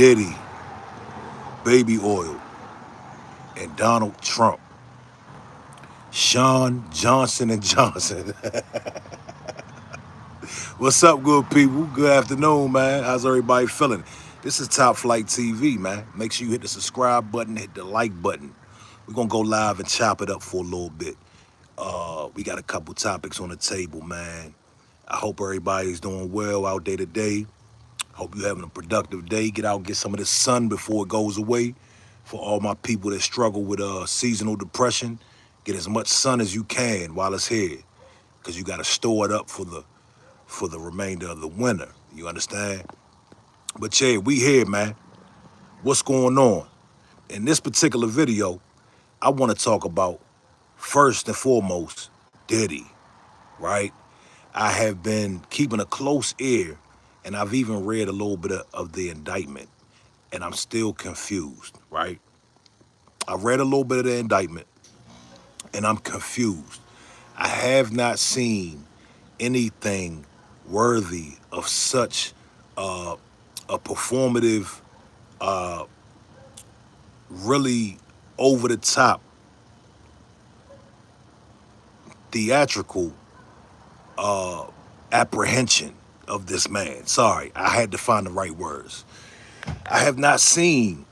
Diddy, Baby Oil, and Donald Trump, Sean Johnson and Johnson. What's up, good people? Good afternoon, man. How's everybody feeling? This is Top Flight TV, man. Make sure you hit the subscribe button, hit the like button. We're gonna go live and chop it up for a little bit. We got a couple topics on the table, man. I hope everybody's doing well out there today. Hope you're having a productive day. Get out and get some of the sun before it goes away. For all my people that struggle with seasonal depression, get as much sun as you can while it's here, because you got to store it up for the remainder of the winter. You understand? But yeah, we here, man. What's going on? In this particular video, I want to talk about, first and foremost, Diddy, right? I have been keeping a close ear, and I've even read a little bit of the indictment, and I'm still confused, right? I read a little bit of the indictment, and I'm confused. I have not seen anything worthy of such a performative, really over-the-top, theatrical apprehension of this man. Sorry, I had to find the right words. I have not seen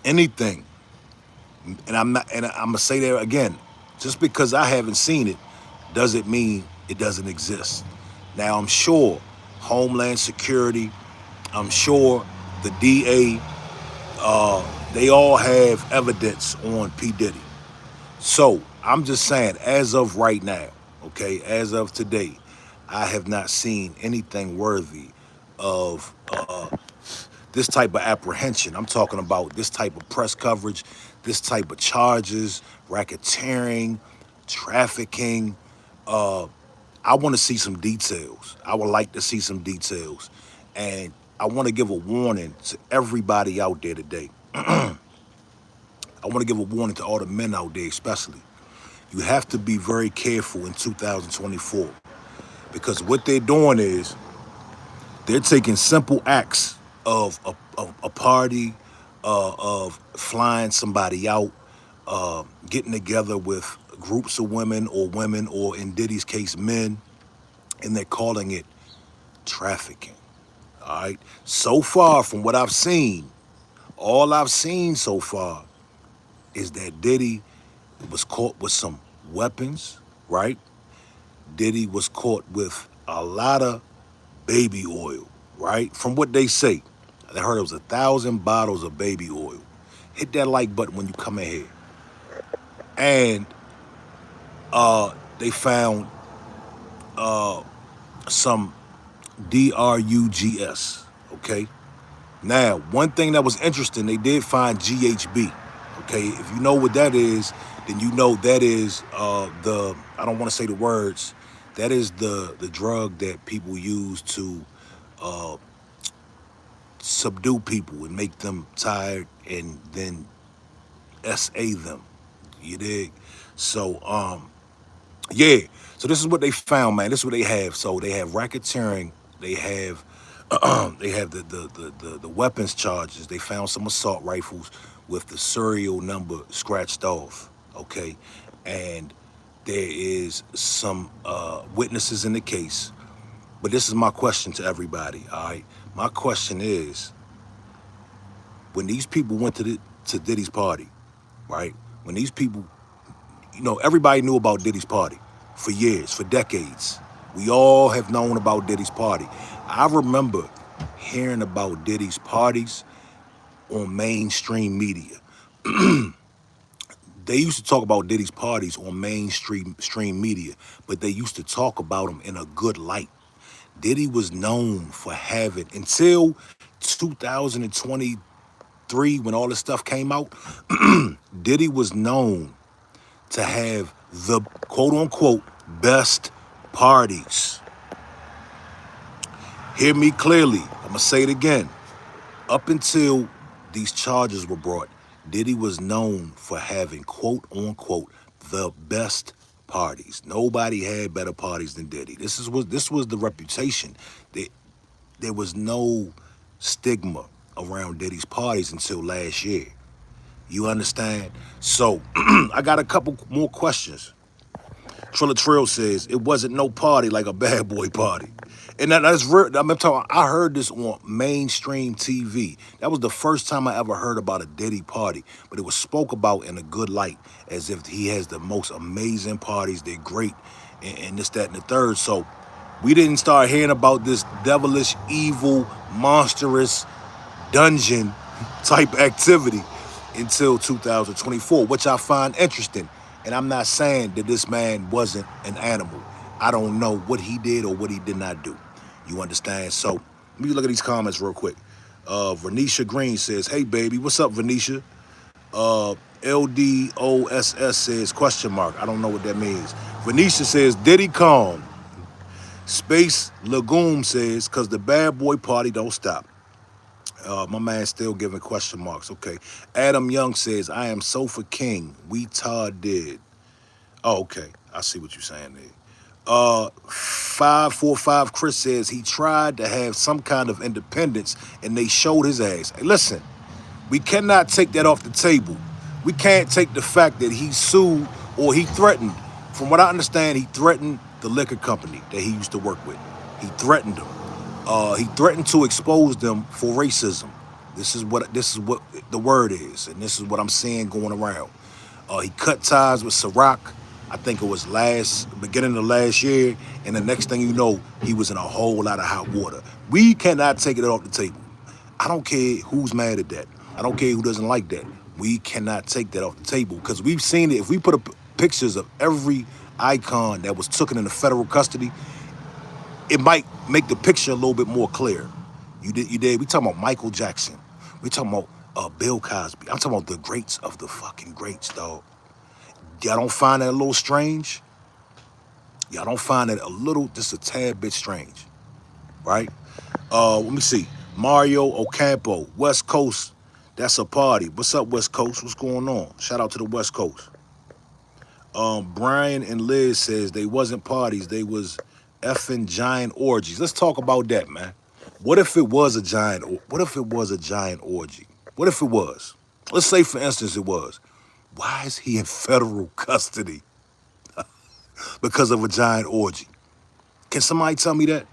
anything, and I'm gonna say that again. Just because I haven't seen it doesn't mean it doesn't exist. Now I'm sure Homeland Security, I'm sure the DA, they all have evidence on P. Diddy. So I'm just saying, as of right now, okay, as of today, I have not seen anything worthy of this type of apprehension. I'm talking about this type of press coverage, this type of charges, racketeering, trafficking. I want to see some details. I would like to see some details. And I want to give a warning to everybody out there today. I want to give a warning to all the men out there, especially. You have to be very careful in 2024, because what they're doing is they're taking simple acts of a party, of flying somebody out, getting together with groups of women, or in Diddy's case, men, and they're calling it trafficking. All right. So far, from what I've seen, all I've seen so far is that Diddy was caught with some weapons, right? Diddy was caught with a lot of baby oil, right? From what they say, I heard it was 1,000 bottles of baby oil. Hit that like button when you come in here. And they found some drugs, okay? Now, one thing that was interesting, they did find GHB. Okay, if you know what that is, then you know that is I don't want to say the words, that is the drug that people use to subdue people and make them tired and then SA them. You dig? So yeah. So this is what they found, man. This is what they have. So they have racketeering, they have they have the weapons charges. They found some assault rifles with the serial number scratched off, okay? And there is some witnesses in the case. But this is my question to everybody, all right? My question is, when these people went to Diddy's party, right? When these people, everybody knew about Diddy's party for years, for decades. We all have known about Diddy's party. I remember hearing about Diddy's parties on mainstream media. They used to talk about Diddy's parties on mainstream media, but they used to talk about them in a good light. Diddy was known for having, until 2023, when all this stuff came out, Diddy was known to have the quote-unquote best parties. Hear me clearly. I'm going to say it again. Up until these charges were brought, Diddy was known for having quote-unquote the best parties. Nobody had better parties than Diddy. This was the reputation. there was no stigma around Diddy's parties until last year. You understand? So I got a couple more questions. Trilla Trill says it wasn't no party like a bad boy party. And that's real. I'm talking, I heard this on mainstream TV. That was the first time I ever heard about a Diddy party, but it was spoke about in a good light, as if he has the most amazing parties. They're great, and this, that, and the third. So we didn't start hearing about this devilish, evil, monstrous dungeon type activity until 2024, which I find interesting. And I'm not saying that this man wasn't an animal. I don't know what he did or what he did not do. You understand? So let me look at these comments real quick. Venetia Green says, hey baby, what's up, Venetia? LDOSS says question mark. I don't know what that means. Venetia says, Diddy calm. Space Lagoon says, cause the bad boy party don't stop. My man still giving question marks. Okay. Adam Young says, I am Sofa King. We Todd did. Oh, okay. I see what you're saying there. 545 Chris says he tried to have some kind of independence and they showed his ass. Hey, listen, we cannot take that off the table. We can't take the fact that he sued or he threatened. From what I understand, he threatened the liquor company that he used to work with. He threatened them. He threatened to expose them for racism. This is what the word is, and this is what I'm seeing going around. He cut ties with Ciroc. I think it was beginning of last year, and the next thing you know, he was in a whole lot of hot water. We cannot take it off the table. I don't care who's mad at that. I don't care who doesn't like that. We cannot take that off the table because we've seen it. If we put up pictures of every icon that was taken into federal custody, it might make the picture a little bit more clear. You did. We talking about Michael Jackson. We talking about Bill Cosby. I'm talking about the greats of the fucking greats, dog. Y'all don't find that a little strange? Y'all don't find that just a tad bit strange, right? Let me see. Mario Ocampo, West Coast. That's a party. What's up, West Coast? What's going on? Shout out to the West Coast. Brian and Liz says they wasn't parties. They was effing giant orgies. Let's talk about that, man. What if it was a giant orgy? What if it was? Let's say, for instance, it was. Why is he in federal custody because of a giant orgy? Can somebody tell me that?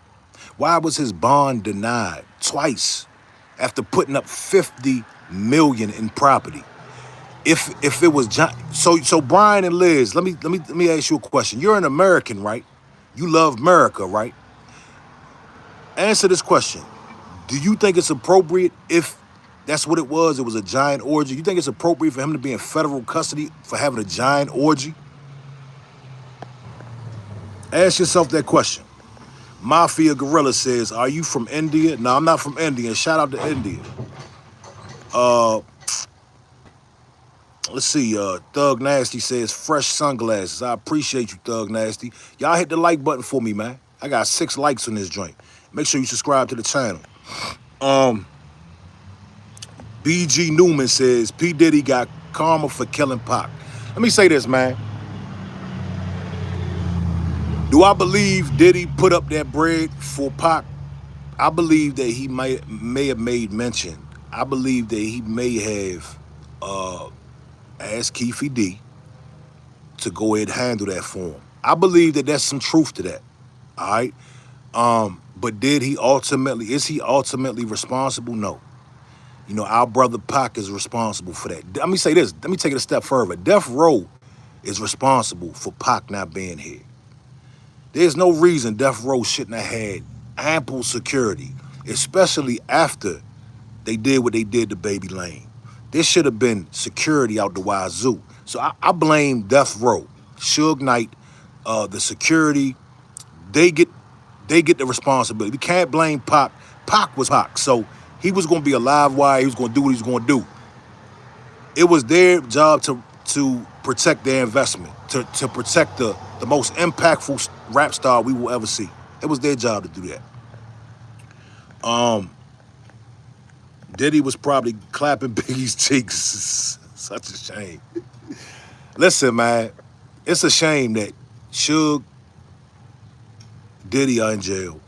Why was his bond denied twice after putting up 50 million in property? If it was so Brian and Liz, let me ask you a question. You're an American, right? You love America, right? Answer this question. Do you think it's appropriate if that's what it was? It was a giant orgy. You think it's appropriate for him to be in federal custody for having a giant orgy? Ask yourself that question. Mafia Gorilla says, are you from India? No, I'm not from India. Shout out to India. Let's see. Thug Nasty says, fresh sunglasses. I appreciate you, Thug Nasty. Y'all hit the like button for me, man. I got 6 likes on this joint. Make sure you subscribe to the channel. BG Newman says, P. Diddy got karma for killing Pac. Let me say this, man. Do I believe Diddy put up that bread for Pac? I believe that he may have made mention. I believe that he may have asked Keefe D to go ahead and handle that for him. I believe that there's some truth to that. All right. But is he ultimately responsible? No. You know, our brother Pac is responsible for that. Let me say this. Let me take it a step further. Death Row is responsible for Pac not being here. There's no reason Death Row shouldn't have had ample security, especially after they did what they did to Baby Lane. There should have been security out the wazoo. So I blame Death Row, Suge Knight, the security. They get the responsibility. We can't blame Pac. Pac was Pac, so he was going to be a live wire. He was going to do what he was going to do. It was their job to protect their investment, to protect the most impactful rap star we will ever see. It was their job to do that. Diddy was probably clapping Biggie's cheeks. Such a shame. Listen, man, it's a shame that Suge, Diddy are in jail,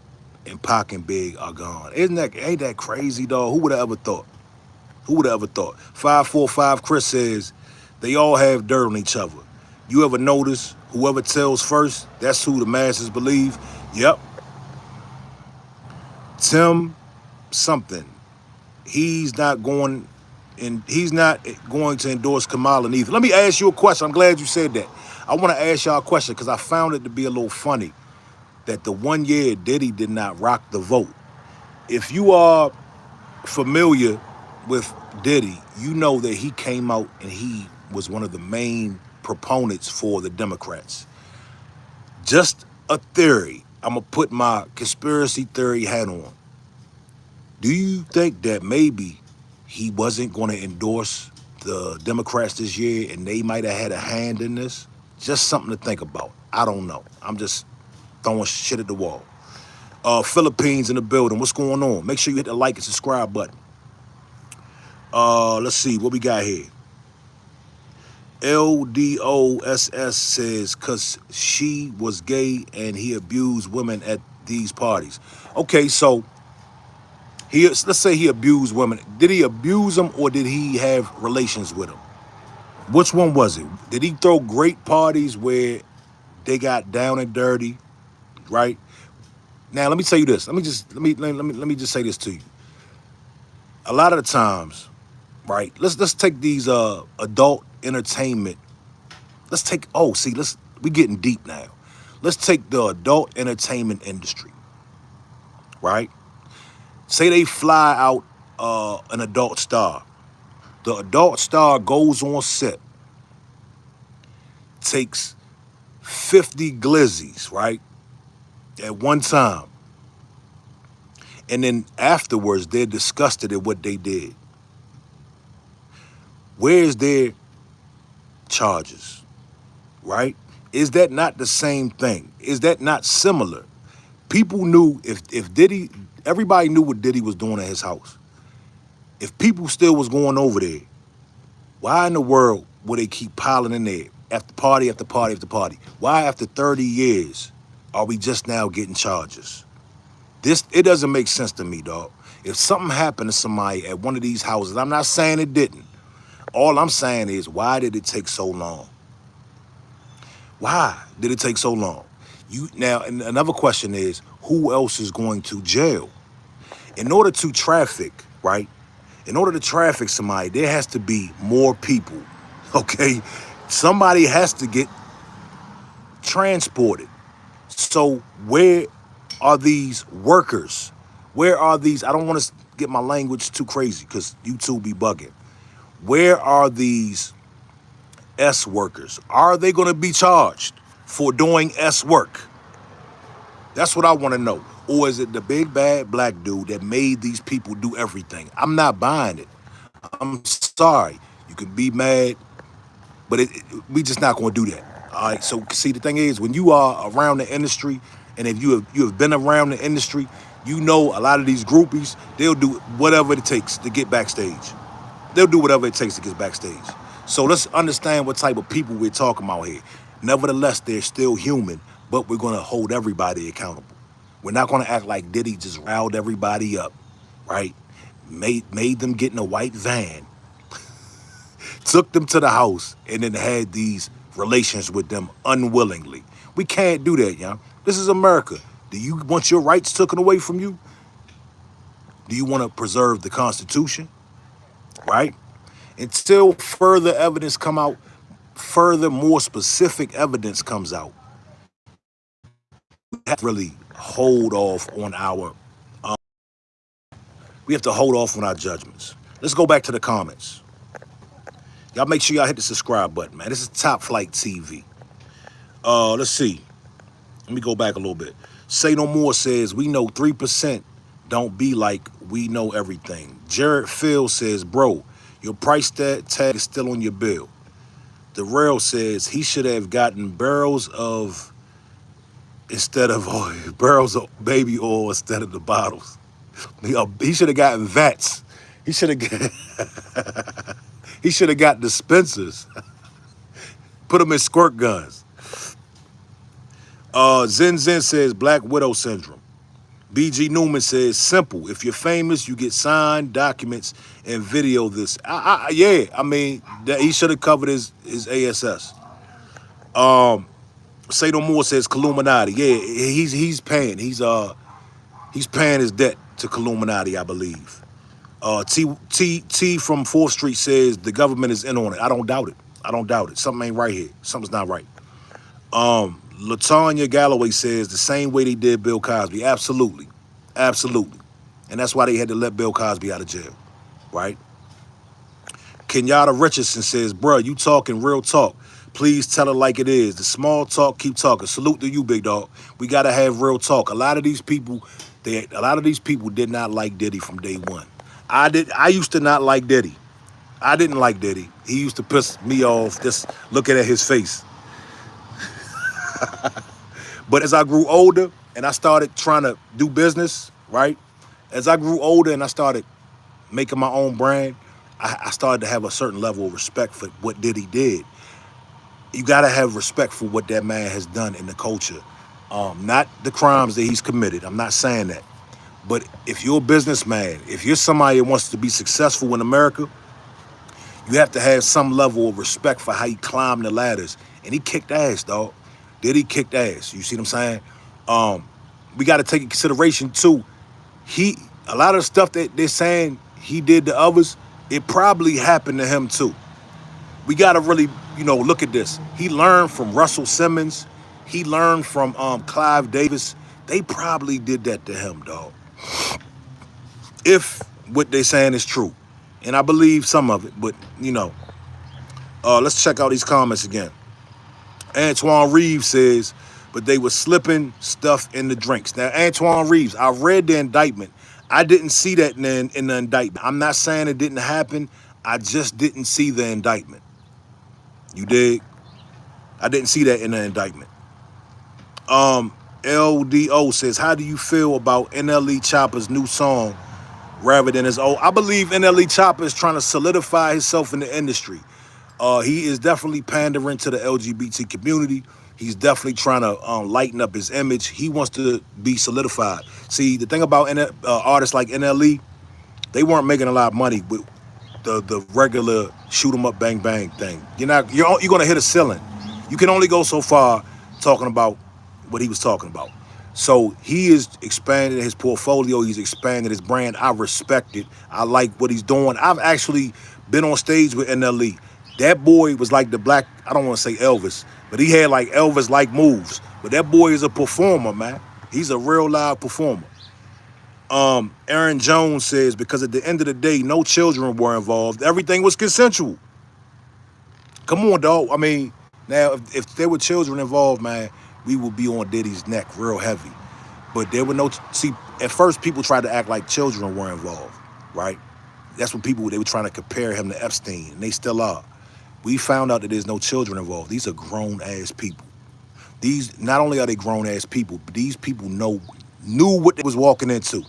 and Pac and Big are gone. Ain't that crazy, dog? Who would have ever thought? Who would have ever thought? 545 Chris says they all have dirt on each other. You ever notice whoever tells first, that's who the masses believe? Yep. Tim something. He's not going to endorse Kamala neither. Let me ask you a question. I'm glad you said that. I want to ask y'all a question because I found it to be a little funny that the 1 year Diddy did not rock the vote. If you are familiar with Diddy, you know that he came out and he was one of the main proponents for the Democrats. Just a theory. I'm going to put my conspiracy theory hat on. Do you think that maybe he wasn't going to endorse the Democrats this year and they might have had a hand in this? Just something to think about. I don't know. I'm just throwing shit at the wall. Philippines in the building. What's going on? Make sure you hit the like and subscribe button. Let's see what we got here. LDOSS says, cause she was gay and he abused women at these parties. Okay, so let's say he abused women. Did he abuse them or did he have relations with them? Which one was it? Did he throw great parties where they got down and dirty, right? Now let me tell you this. Let me just say this to you. A lot of the times, right? Let's take these adult entertainment. We getting deep now. Let's take the adult entertainment industry, right? Say they fly out an adult star. The adult star goes on set, takes 50 glizzies, right? At one time. And then afterwards, they're disgusted at what they did. Where's their charges, right? Is that not the same thing? Is that not similar? People knew if Diddy, everybody knew what Diddy was doing at his house. If people still was going over there, why in the world would they keep piling in there after party after party after party? Why after 30 years are we just now getting charges? It doesn't make sense to me, dog. If something happened to somebody at one of these houses, I'm not saying it didn't. All I'm saying is, why did it take so long? Why did it take so long? Now, and another question is, who else is going to jail? In order to traffic, right? In order to traffic somebody, there has to be more people, okay? Somebody has to get transported. So where are these workers? Where are these? I don't want to get my language too crazy because YouTube be bugging. Where are these S workers? Are they going to be charged for doing S work? That's what I want to know. Or is it the big bad black dude that made these people do everything? I'm not buying it. I'm sorry. You can be mad, but we just not going to do that. All right. So see, the thing is, when you are around the industry, and if you have been around the industry, you know a lot of these groupies, they'll do whatever it takes to get backstage. They'll do whatever it takes to get backstage. So let's understand what type of people we're talking about here. Nevertheless, they're still human, but we're going to hold everybody accountable. We're not going to act like Diddy just riled everybody up, right? Made them get in a white van, took them to the house, and then had these relations with them unwillingly. We can't do that, y'all. This is America. Do you want your rights taken away from you? Do you want to preserve the Constitution? Right? Until further evidence come out, further more specific evidence comes out, we have to really hold off on we have to hold off on our judgments. Let's go back to the comments. Y'all make sure y'all hit the subscribe button, man. This is Top Flight TV. Let's see. Let me go back a little bit. Say No More says, we know 3% don't be like we know everything. Jared Phil says, bro, your price tag is still on your bill. The Rail says he should have gotten barrels of baby oil instead of the bottles. He should have gotten vats. He should have got dispensers. Put them in squirt guns. Zen says Black Widow syndrome. BG Newman says, simple. If you're famous, you get signed documents and video this. Yeah, I mean, that he should have covered his ASS. Say No More says Illuminati. Yeah, he's paying. He's paying his debt to Illuminati, I believe. T from 4th Street says the government is in on it. I don't doubt it. I don't doubt it. Something ain't right here. Something's not right. Latanya Galloway says the same way they did Bill Cosby. Absolutely. Absolutely. And that's why they had to let Bill Cosby out of jail. Right? Kenyatta Richardson says, bruh, you talking real talk. Please tell it like it is. The small talk, keep talking. Salute to you, big dog. We gotta have real talk. A lot of these people did not like Diddy from day one. I used to not like Diddy. I didn't like Diddy. He used to piss me off just looking at his face. But as I grew older and I started trying to do business, right? As I grew older and I started making my own brand, I started to have a certain level of respect for what Diddy did. You got to have respect for what that man has done in the culture. Not the crimes that he's committed. I'm not saying that. But if you're a businessman, if you're somebody that wants to be successful in America, you have to have some level of respect for how he climbed the ladders. And he kicked ass, dog. Diddy kicked ass. You see what I'm saying? We got to take in consideration, too. A lot of the stuff that they're saying he did to others, it probably happened to him, too. We got to really, look at this. He learned from Russell Simmons. He learned from Clive Davis. They probably did that to him, dog. If what they're saying is true. And I believe some of it, but, let's check out these comments again. Antoine Reeves says, but they were slipping stuff in the drinks. Now, Antoine Reeves, I read the indictment. I didn't see that in the indictment. I'm not saying it didn't happen. I just didn't see the indictment. You dig? I didn't see that in the indictment. LDO says, how do you feel about NLE Chopper's new song rather than his old? I believe NLE Chopper is trying to solidify himself in the industry. He is definitely pandering to the LGBT community. He's definitely trying to lighten up his image. He wants to be solidified. See, the thing about artists like NLE, they weren't making a lot of money with the regular shoot 'em up, bang bang thing. You're gonna hit a ceiling. You can only go so far talking about what he was talking about. So he is expanding his portfolio. He's expanding his brand. I respect it. I like what he's doing. I've actually been on stage with NLE. That boy was like the black, I don't want to say Elvis, but he had like Elvis-like moves. But that boy is a performer, man. He's a real live performer. Aaron Jones says, because at the end of the day, no children were involved. Everything was consensual. Come on, dog. I mean, now, if there were children involved, man, we would be on Diddy's neck real heavy. But there were no, see, at first people tried to act like children were involved, right? That's what they were trying to compare him to Epstein, and they still are. We found out that there's no children involved. These are grown-ass people. Not only are they grown-ass people, but these people knew what they was walking into,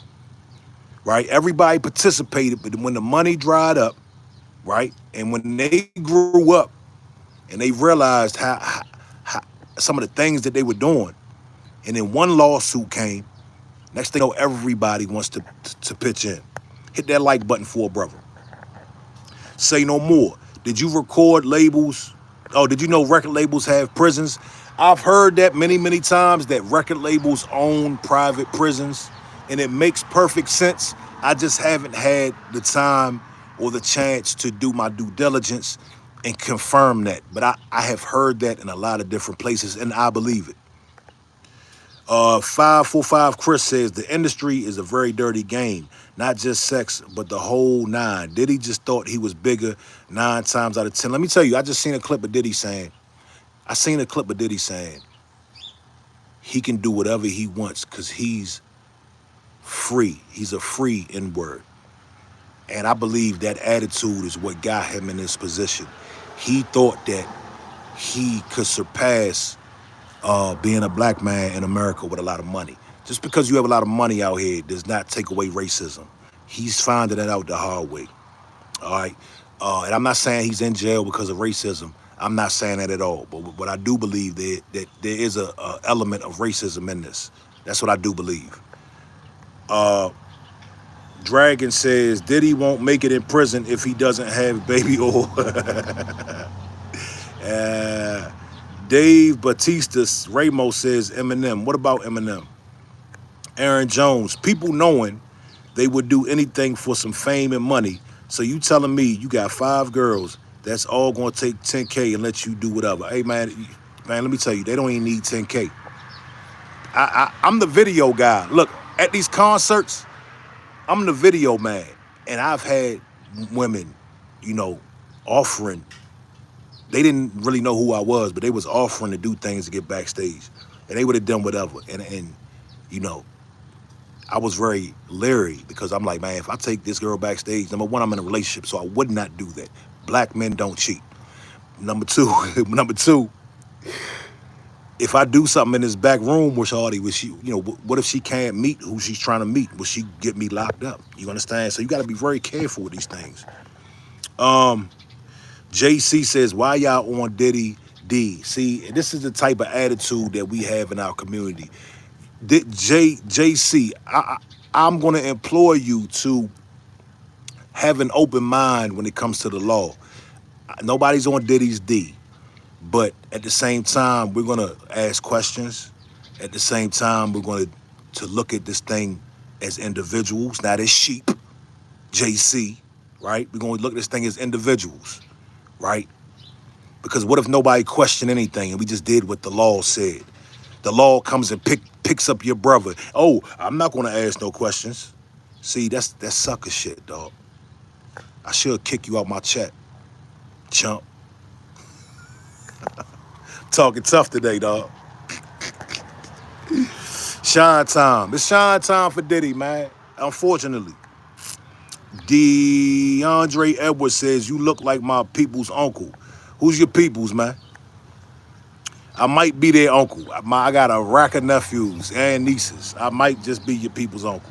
right? Everybody participated, but when the money dried up, right? And when they grew up and they realized how some of the things that they were doing, and then one lawsuit came, next thing you know, everybody wants to pitch in. Hit that like button for a brother. Say No More. Did you record labels? Oh, did you know record labels have prisons? I've heard that many, many times, that record labels own private prisons, and it makes perfect sense. I just haven't had the time or the chance to do my due diligence and confirm that. But I have heard that in a lot of different places, and I believe it. 545 Chris says, the industry is a very dirty game. Not just sex, but the whole nine. Diddy just thought he was bigger 9 times out of 10. Let me tell you, I just seen a clip of Diddy saying, he can do whatever he wants because he's free. He's a free N-word. And I believe that attitude is what got him in this position. He thought that he could surpass being a black man in America with a lot of money. Just because you have a lot of money out here does not take away racism. He's finding that out the hard way. All right. And I'm not saying he's in jail because of racism. I'm not saying that at all. But I do believe that there is a element of racism in this. That's what I do believe. Dragon says Diddy won't make it in prison if he doesn't have baby oil. uh, Dave Batista Ramos says Eminem. What about Eminem? Aaron Jones. People knowing they would do anything for some fame and money. So you telling me you got 5 girls that's all gonna take 10K and let you do whatever? Hey man, let me tell you, they don't even need 10K. I'm the video guy. Look, at these concerts, I'm the video man, and I've had women, you know, offering. They didn't really know who I was, but they was offering to do things to get backstage, and they would have done whatever. And you know, I was very leery because I'm like, man, if I take this girl backstage, number one, I'm in a relationship, so I would not do that. Black men don't cheat. Number two, if I do something in this back room with Shawty, will she, you know, what if she can't meet who she's trying to meet? Will she get me locked up? You understand? So you got to be very careful with these things. JC says, why y'all on Diddy D? See, this is the type of attitude that we have in our community. JC, I'm going to implore you to have an open mind when it comes to the law. Nobody's on Diddy's D. But at the same time, we're going to ask questions. At the same time, we're going to look at this thing as individuals, not as sheep, JC, right? We're going to look at this thing as individuals, right? Because what if nobody questioned anything and we just did what the law said? The law comes and picks up your brother. Oh, I'm not going to ask no questions. See, that's sucker shit, dog. I should kick you out my chat, chump. Talking tough today, dog. Shine time. It's shine time for Diddy, man. Unfortunately. DeAndre Edwards says, you look like my people's uncle. Who's your people's, man? I might be their uncle. I got a rack of nephews and nieces. I might just be your people's uncle.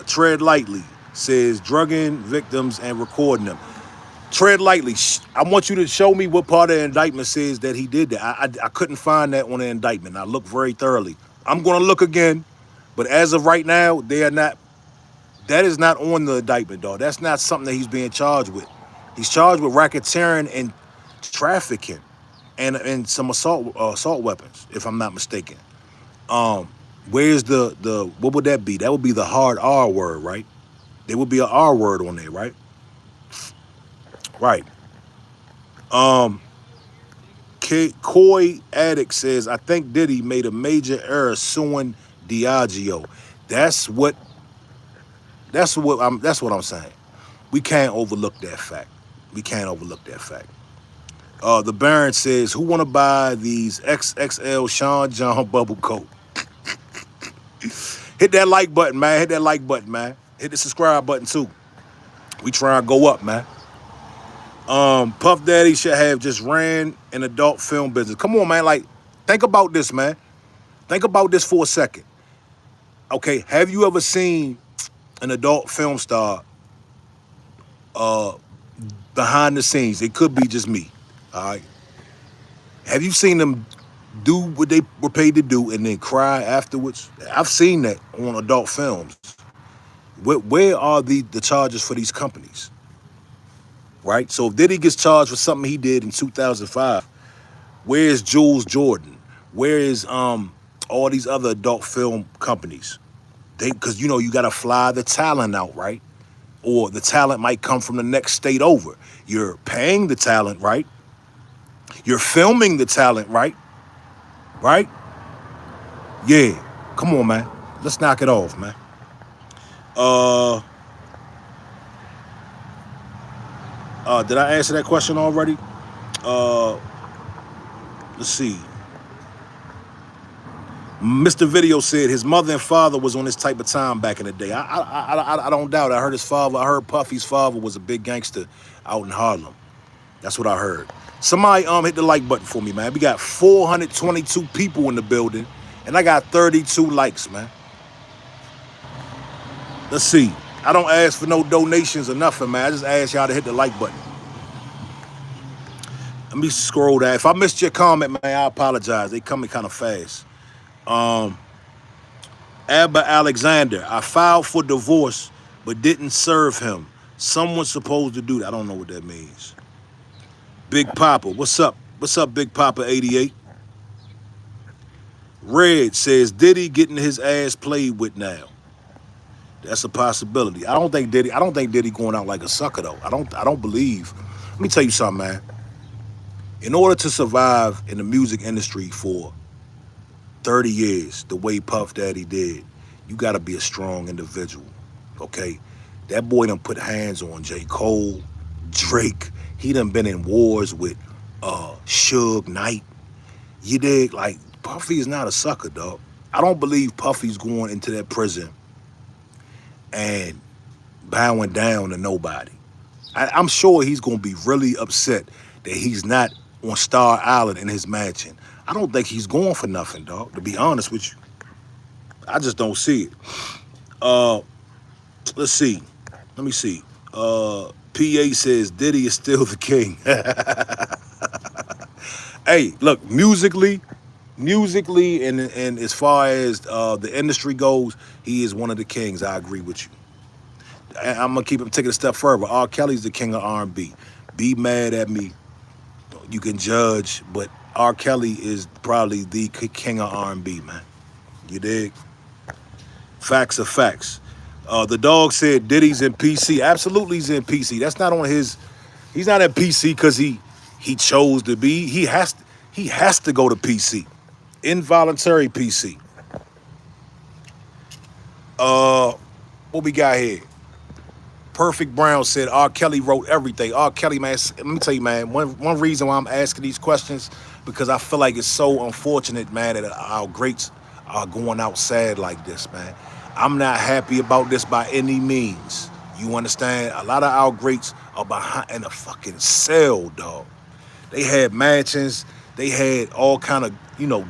Tread lightly says, drugging victims and recording them. Tread lightly. I want you to show me what part of the indictment says that he did that. I couldn't find that on the indictment. I looked very thoroughly. I'm going to look again, but as of right now, they are not. That is not on the indictment, dog. That's not something that he's being charged with. He's charged with racketeering and trafficking, and some assault weapons, if I'm not mistaken. Where's the what would that be? That would be the hard R word, right? There would be an R word on there, right? Right. Coy Addict says, I think Diddy made a major error suing Diageo. That's what I'm saying. We can't overlook that fact. We can't overlook that fact. The Baron says, who want to buy these XXL Sean John bubble coat? Hit that like button, man. Hit that like button, man. Hit the subscribe button too. We try to go up, man. Puff Daddy should have just ran an adult film business. Come on, man. Like, think about this, man. Think about this for a second. Okay, have you ever seen an adult film star behind the scenes? It could be just me, all right? Have you seen them do what they were paid to do and then cry afterwards? I've seen that on adult films. Where are the charges for these companies? Right? So if Diddy gets charged for something he did in 2005, where is Jules Jordan? Where is all these other adult film companies? Because, you know, you got to fly the talent out, right? Or the talent might come from the next state over. You're paying the talent, right? You're filming the talent, right? Right? Yeah. Come on, man. Let's knock it off, man. Did I answer that question already? Let's see. Mr. Video said his mother and father was on this type of time back in the day. I don't doubt it. I heard Puffy's father was a big gangster out in Harlem. That's what I heard. Somebody hit the like button for me, man. We got 422 people in the building, and I got 32 likes, man. Let's see. I don't ask for no donations or nothing, man. I just ask y'all to hit the like button. Let me scroll down. If I missed your comment, man, I apologize. They coming kind of fast. Abba Alexander, I filed for divorce but didn't serve him. Someone's supposed to do that. I don't know what that means. Big Papa, what's up? What's up, Big Papa 88? Red says Diddy getting his ass played with now. That's a possibility. I don't think Diddy going out like a sucker though. I don't believe. Let me tell you something, man. In order to survive in the music industry for 30 years, the way Puff Daddy did, you gotta be a strong individual. Okay? That boy done put hands on J. Cole, Drake. He done been in wars with Suge Knight. You dig? Like, Puffy is not a sucker, dog. I don't believe Puffy's going into that prison and bowing down to nobody. I'm sure he's going to be really upset that he's not on Star Island in his mansion. I don't think he's going for nothing, dog, to be honest with you. I just don't see it. Let's see. Let me see. PA says Diddy is still the king. Hey, look, musically, and as far as the industry goes, he is one of the kings. I agree with you. I'm gonna keep him taking a step further. R. Kelly's the king of R&B. Be mad at me, you can judge, but R. Kelly is probably the king of R&B, man. You dig? Facts are facts. The dog said Diddy's in PC. Absolutely, he's in PC. That's not on his. He's not at PC because he chose to be. He has to go to PC. Involuntary PC. What we got here? Perfect Brown said R. Kelly wrote everything. R. Kelly, man, let me tell you, man, one reason why I'm asking these questions, because I feel like it's so unfortunate, man, that our greats are going out sad like this, man. I'm not happy about this by any means. You understand? A lot of our greats are behind in a fucking cell, dog. They had mansions. They had all kind of,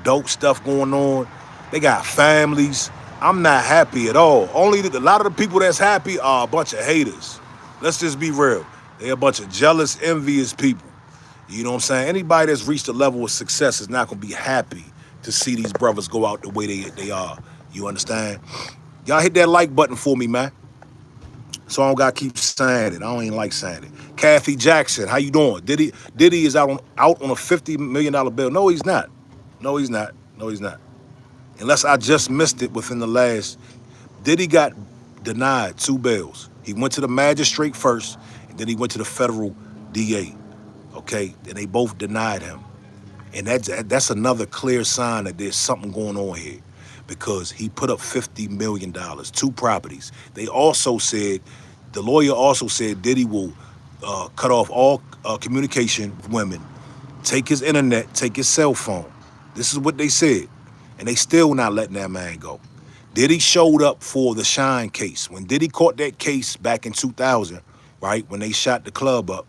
dope stuff going on. They got families. I'm not happy at all. Only a lot of the people that's happy are a bunch of haters. Let's just be real. They're a bunch of jealous, envious people. You know what I'm saying? Anybody that's reached a level of success is not going to be happy to see these brothers go out the way they are. You understand? Y'all hit that like button for me, man. So I don't got to keep saying it. I don't even like saying it. Kathy Jackson, how you doing? Diddy is out on a $50 million bill. No, he's not. No, he's not. No, he's not. Unless I just missed it within the last. Diddy got denied 2 bills. He went to the magistrate first, and then he went to the federal DA. Okay, and they both denied him. And that's another clear sign that there's something going on here, because he put up $50 million, 2 properties. They also said, the lawyer also said Diddy will cut off all communication with women, take his internet, take his cell phone. This is what they said. And they still not letting that man go. Diddy showed up for the Shine case. When Diddy caught that case back in 2000, right, when they shot the club up,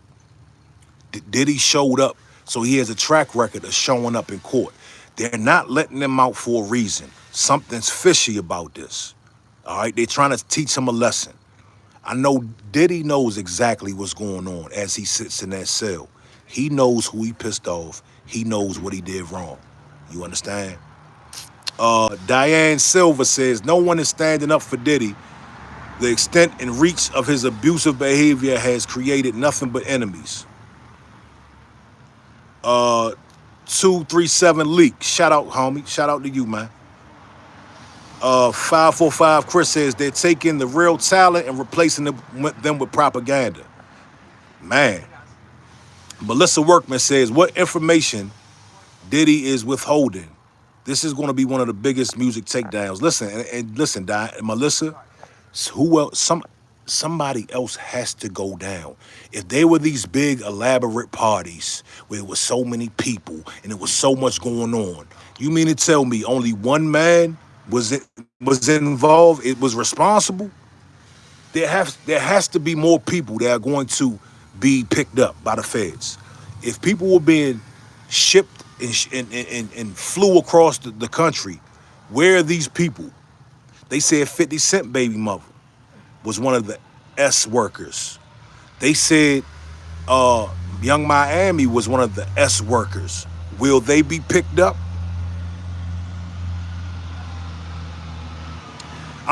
Diddy showed up. So he has a track record of showing up in court. They're not letting him out for a reason. Something's fishy about this. All right, they're trying to teach him a lesson. I know Diddy knows exactly what's going on as he sits in that cell. He knows who he pissed off. He knows what he did wrong. You understand? Diane Silva says, no one is standing up for Diddy. The extent and reach of his abusive behavior has created nothing but enemies. 237 Leak. Shout out, homie. Shout out to you, man. 545 Chris says they're taking the real talent and replacing them with propaganda. Man. Melissa Workman says, what information Diddy is withholding? This is going to be one of the biggest music takedowns. Listen, and listen, Melissa, who else? Somebody else has to go down. If there were these big elaborate parties where it was so many people and it was so much going on, you mean to tell me only one man was involved? It was responsible? There has to be more people that are going to be picked up by the feds. If people were being shipped and flew across the country, where are these people? They said 50 Cent baby mother was one of the S workers. They said Young Miami was one of the S workers. Will they be picked up?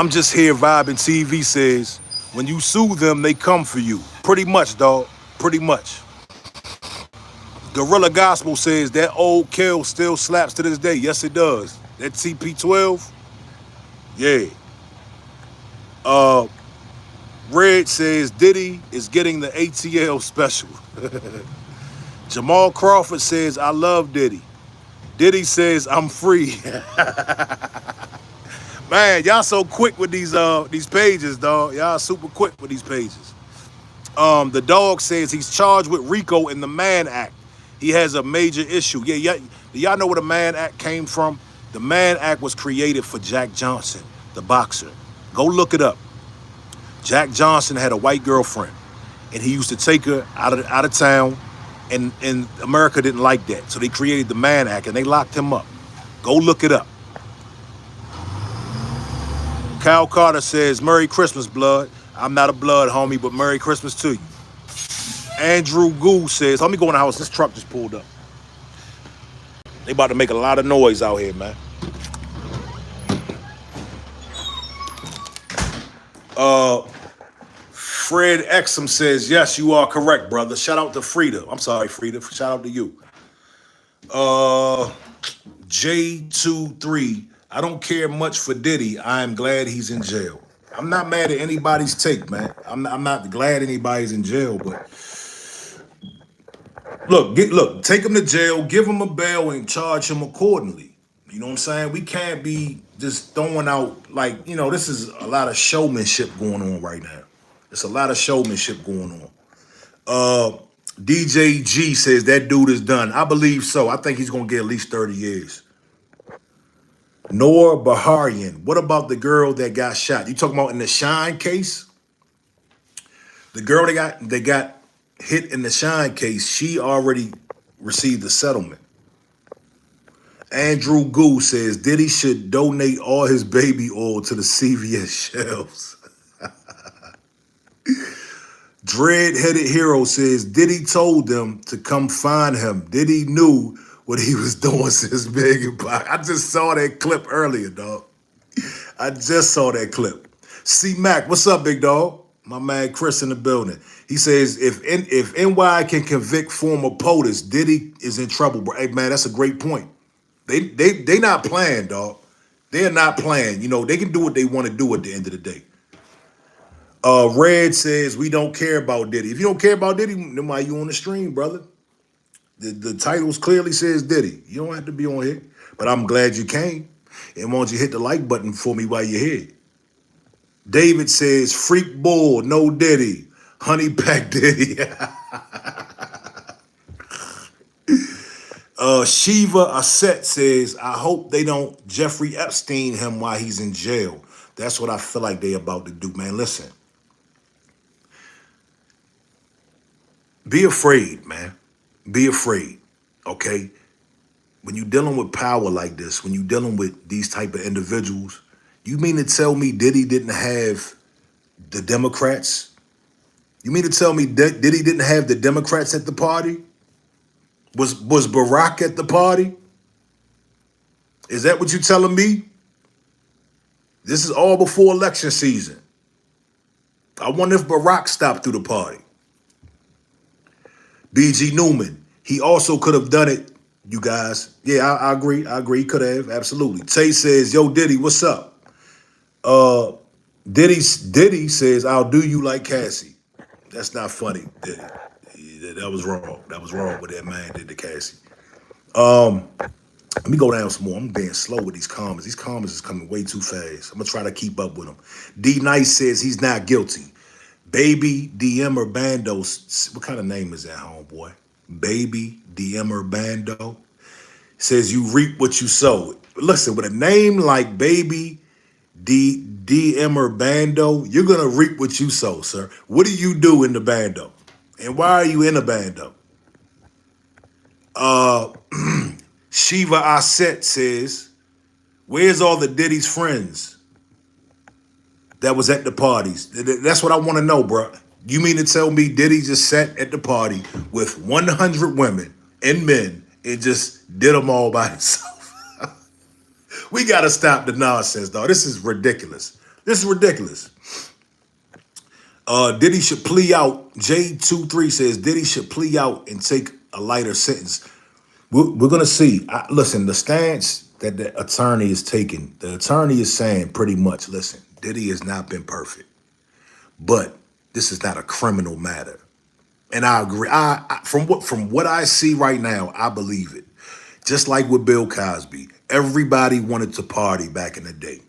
I'm just here vibing. TV says, when you sue them, they come for you. Pretty much, dog. Pretty much. Gorilla Gospel says that old kill still slaps to this day. Yes, it does. That TP12, yeah. Red says Diddy is getting the ATL special. Jamal Crawford says, I love Diddy. Diddy says, I'm free. Man, y'all so quick with these pages, dog. Y'all super quick with these pages. The dog says he's charged with RICO in the Mann Act. He has a major issue. Yeah. Do y'all know where the Mann Act came from? The Mann Act was created for Jack Johnson, the boxer. Go look it up. Jack Johnson had a white girlfriend, and he used to take her out of town, and America didn't like that. So they created the Mann Act, and they locked him up. Go look it up. Kyle Carter says, Merry Christmas, blood. I'm not a blood, homie, but Merry Christmas to you. Andrew Gould says, let me go in the house. This truck just pulled up. They about to make a lot of noise out here, man. Fred Exum says, yes, you are correct, brother. Shout out to Frida. I'm sorry, Frida. Shout out to you. J23, I don't care much for Diddy. I am glad he's in jail. I'm not mad at anybody's take, man. I'm not glad anybody's in jail, but look, take him to jail, give him a bail, and charge him accordingly. You know what I'm saying? We can't be just throwing out, like, this is a lot of showmanship going on right now. It's a lot of showmanship going on. DJ G says that dude is done. I believe so. I think he's going to get at least 30 years. Noor Baharian, what about the girl that got shot? You talking about in the Shine case? The girl that got hit in the Shine case, she already received the settlement. Andrew Gould says Diddy should donate all his baby oil to the CVS shelves. Dread-headed hero says Diddy told them to come find him. Diddy knew what he was doing since Big Pac. I just saw that clip earlier, dog. I just saw that clip. C-Mac, what's up, big dog? My man Chris in the building. He says, if NY can convict former POTUS, Diddy is in trouble, bro. Hey, man, that's a great point. They not playing, dog. They're not playing. They can do what they want to do at the end of the day. Red says, we don't care about Diddy. If you don't care about Diddy, then why you on the stream, brother? The titles clearly says Diddy. You don't have to be on here. But I'm glad you came. And why don't you hit the like button for me while you're here? David says, freak bull, no Diddy. Honey pack Diddy. Shiva Aset says, I hope they don't Jeffrey Epstein him while he's in jail. That's what I feel like they about to do, man. Listen. Be afraid, man. Be afraid, okay? When you're dealing with power like this, when you're dealing with these type of individuals, you mean to tell me Diddy didn't have the Democrats? You mean to tell me Diddy didn't have the Democrats at the party? Was Barack at the party? Is that what you're telling me? This is all before election season. I wonder if Barack stopped through the party. BG Newman, he also could have done it, you guys. Yeah, I agree. He could have, absolutely. Tay says, yo, Diddy, what's up? Diddy says, I'll do you like Cassie. That's not funny, Diddy. That was wrong. That was wrong what that man did to Cassie. Let me go down some more. I'm being slow with these comments. These comments is coming way too fast. I'm going to try to keep up with them. D Nice says he's not guilty. Baby DM Bando. What kind of name is that, homeboy? Baby DM Bando. Says you reap what you sow. Listen, with a name like Baby DM Bando, you're going to reap what you sow, sir. What do you do in the bando? And why are you in the bando? Shiva Aset says, where's all the Diddy's friends that was at the parties? That's what I want to know, bro. You mean to tell me Diddy just sat at the party with 100 women and men and just did them all by himself? We got to stop the nonsense, dog. This is ridiculous. This is ridiculous. Diddy should plea out. J23 says Diddy should plea out and take a lighter sentence. We're gonna see. Listen, the stance that the attorney is taking, the attorney is saying pretty much, listen, Diddy has not been perfect, but this is not a criminal matter. And I agree. From what I see right now, I believe it. Just like with Bill Cosby, everybody wanted to party back in the day.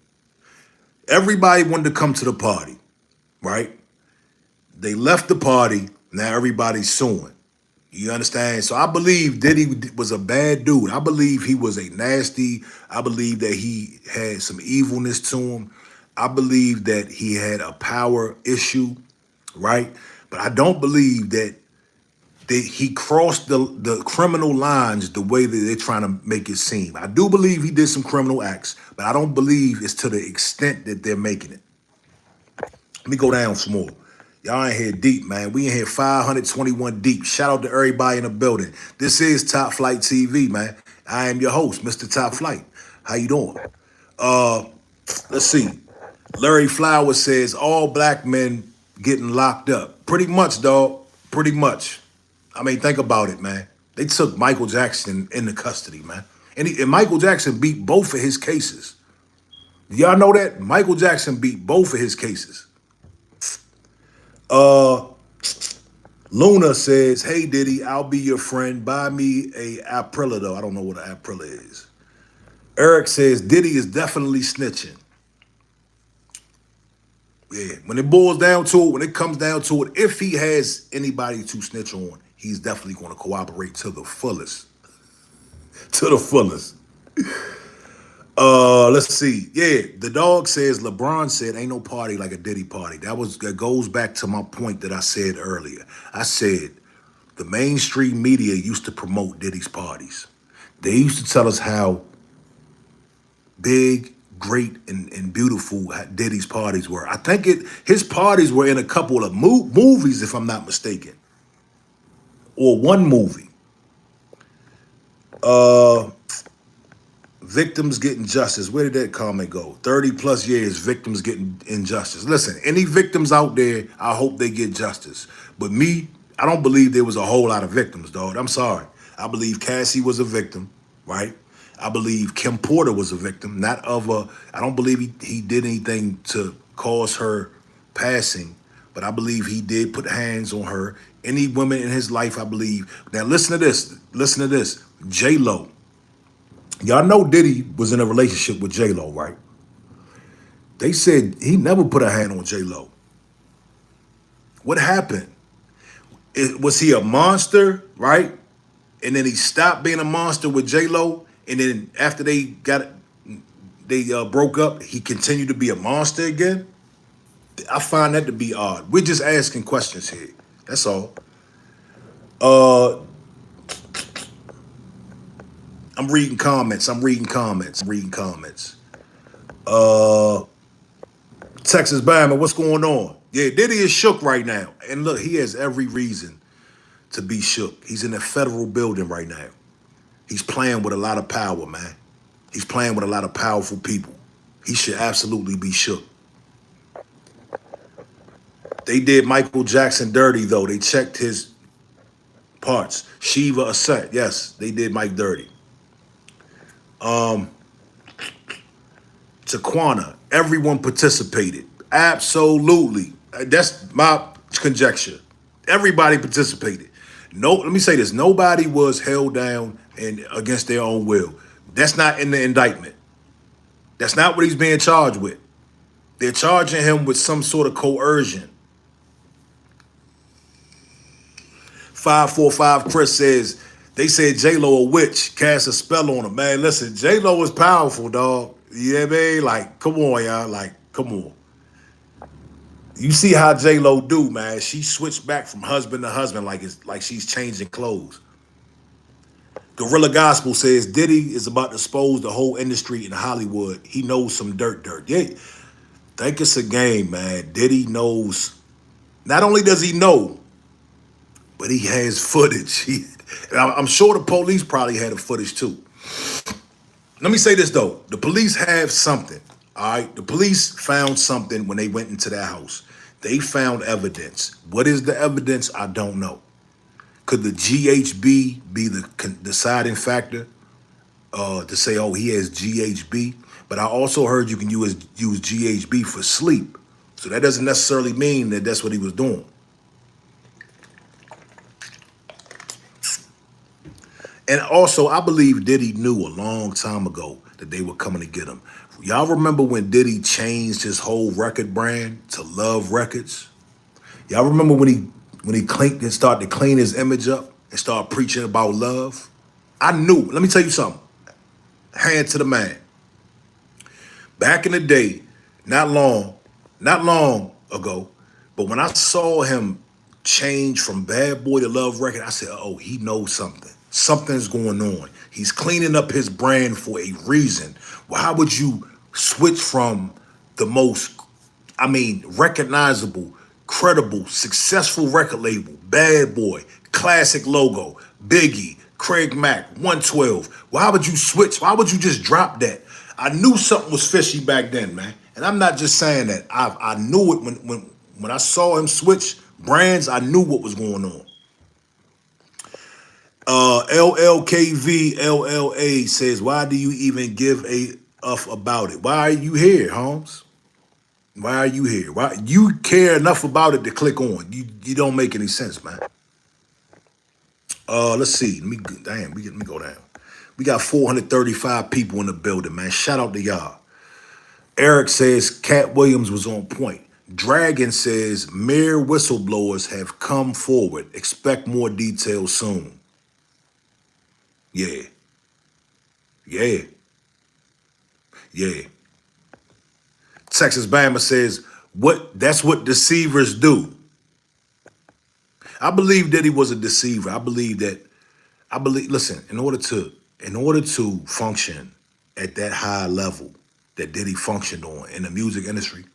Everybody wanted to come to the party, right? They left the party. Now everybody's suing. You understand? So I believe Diddy was a bad dude. I believe he was a nasty. I believe that he had some evilness to him. I believe that he had a power issue, right? But I don't believe that he crossed the criminal lines the way that they're trying to make it seem. I do believe he did some criminal acts, but I don't believe it's to the extent that they're making it. Let me go down some more. Y'all ain't here deep, man. We in here 521 deep. Shout out to everybody in the building. This is Top Flight TV, man. I am your host, Mr. Top Flight. How you doing? Let's see. Larry Flowers says all black men getting locked up. Pretty much, dog. Pretty much. I mean, think about it, man. They took Michael Jackson into custody, man. And Michael Jackson beat both of his cases. Y'all know that? Michael Jackson beat both of his cases. Luna says, hey, Diddy, I'll be your friend. Buy me a Aprilla, though. I don't know what an Aprilla is. Eric says, Diddy is definitely snitching. Yeah, when it boils down to it, when it comes down to it, if he has anybody to snitch on, he's definitely going to cooperate to the fullest. To the fullest. Let's see. Yeah, the dog says LeBron said ain't no party like a Diddy party. That goes back to my point that I said earlier. I said the mainstream media used to promote Diddy's parties. They used to tell us how big, great, and beautiful Diddy's parties were. I think his parties were in a couple of movies, if I'm not mistaken, or one movie. Victims getting justice. Where did that comment go? 30 plus years, victims getting injustice. Listen, any victims out there, I hope they get justice. But me, I don't believe there was a whole lot of victims, dog. I'm sorry. I believe Cassie was a victim, right? I believe Kim Porter was a victim, I don't believe he did anything to cause her passing, but I believe he did put hands on her. Any women in his life, I believe. Now listen to this, J-Lo. Y'all know Diddy was in a relationship with J-Lo, right? They said he never put a hand on J-Lo. What happened? Was he a monster, right? And then he stopped being a monster with J-Lo, and then after they broke up, he continued to be a monster again? I find that to be odd. We're just asking questions here. That's all. I'm reading comments. Texas Bama, what's going on? Yeah, Diddy is shook right now. And look, he has every reason to be shook. He's in a federal building right now. He's playing with a lot of power, man. He's playing with a lot of powerful people. He should absolutely be shook. They did Michael Jackson dirty, though. They checked his parts. Shiva Asset, yes, they did Mike dirty. Taquana, everyone participated. Absolutely. That's my conjecture. Everybody participated. No, let me say this. Nobody was held down and against their own will. That's not in the indictment. That's not what he's being charged with. They're charging him with some sort of coercion. 545 Chris says, they said J-Lo a witch, cast a spell on him. Man, listen, J-Lo is powerful, dog. You know what I mean? Like, come on, y'all. Like, come on. You see how J-Lo do, man. She switched back from husband to husband like she's changing clothes. Gorilla Gospel says Diddy is about to expose the whole industry in Hollywood. He knows some dirt. Yeah, think it's a game, man. Diddy knows. Not only does he know, but he has footage. I'm sure the police probably had the footage too. Let me say this though. The police have something. All right, the police found something when they went into that house. They found evidence. What is the evidence? I don't know. Could the GHB be the deciding factor to say, oh, he has GHB? But I also heard you can use GHB for sleep. So that doesn't necessarily mean that that's what he was doing. And also, I believe Diddy knew a long time ago that they were coming to get him. Y'all remember when Diddy changed his whole record brand to Love Records? Y'all remember when he cleaned and started to clean his image up and start preaching about love? I knew. Let me tell you something. Hand to the man. Back in the day, not long ago, but when I saw him change from Bad Boy to Love Record, I said, oh, he knows something. Something's going on. He's cleaning up his brand for a reason. Why would you switch from the most, recognizable, credible, successful record label, Bad Boy, classic logo, Biggie, Craig Mack, 112. Why would you switch? Why would you just drop that? I knew something was fishy back then, man. And I'm not just saying that. I knew it when I saw him switch brands. I knew what was going on. LLKV says, why do you even give a F about it? Why are you here, Holmes? Why are you here? Why you care enough about it to click on? You don't make any sense, man. Let's see. Let me go down. We got 435 people in the building, man. Shout out to y'all. Eric says Cat Williams was on point. Dragon says mere whistleblowers have come forward. Expect more details soon. Yeah. Yeah. Yeah. Texas Bama says, that's what deceivers do. I believe that he was a deceiver. Listen, in order to function at that high level that Diddy functioned on in the music industry,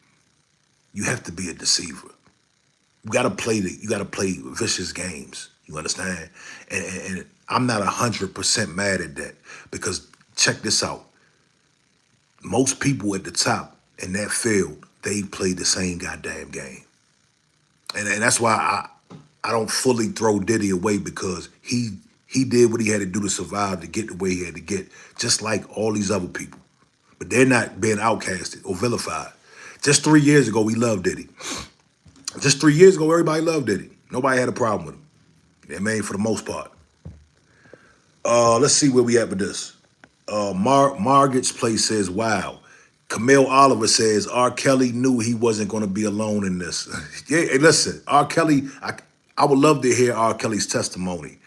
you have to be a deceiver. You gotta play vicious games. You understand? And I'm not 100% mad at that, because check this out. Most people at the top in that field, they play the same goddamn game. And that's why I don't fully throw Diddy away, because he did what he had to do to survive to get the way he had to get, just like all these other people. But they're not being outcasted or vilified. Just 3 years ago, we loved Diddy. Just 3 years ago, everybody loved Diddy. Nobody had a problem with him. I mean, for the most part. Let's see where we at with this. Margaret's Place says, wow. Camille Oliver says, R. Kelly knew he wasn't going to be alone in this. Yeah, hey, listen, R. Kelly, I would love to hear R. Kelly's testimony.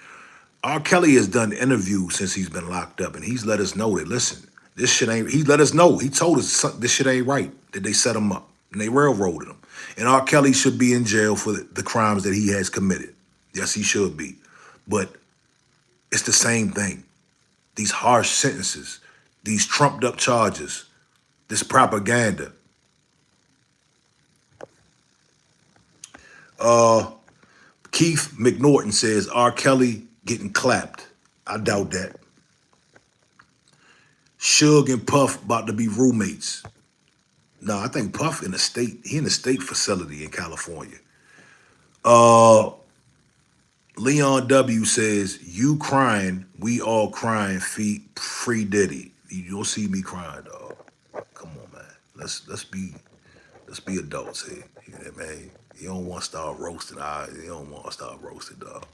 R. Kelly has done interviews since he's been locked up, and he's let us know that, listen, this shit ain't, he let us know. He told us this shit ain't right, that they set him up, and they railroaded him. And R. Kelly should be in jail for the crimes that he has committed. Yes, he should be. But it's the same thing. These harsh sentences, these trumped up charges, this propaganda. Keith McNorton says, R. Kelly getting clapped. I doubt that. Suge and Puff about to be roommates. No, I think Puff in a state facility in California. Leon W says, you crying, we all crying, free Diddy. You don't see me crying, dog. Come on, man. Let's be adults here. You know what I mean? You don't want to start roasting. You don't want to start roasting, dog.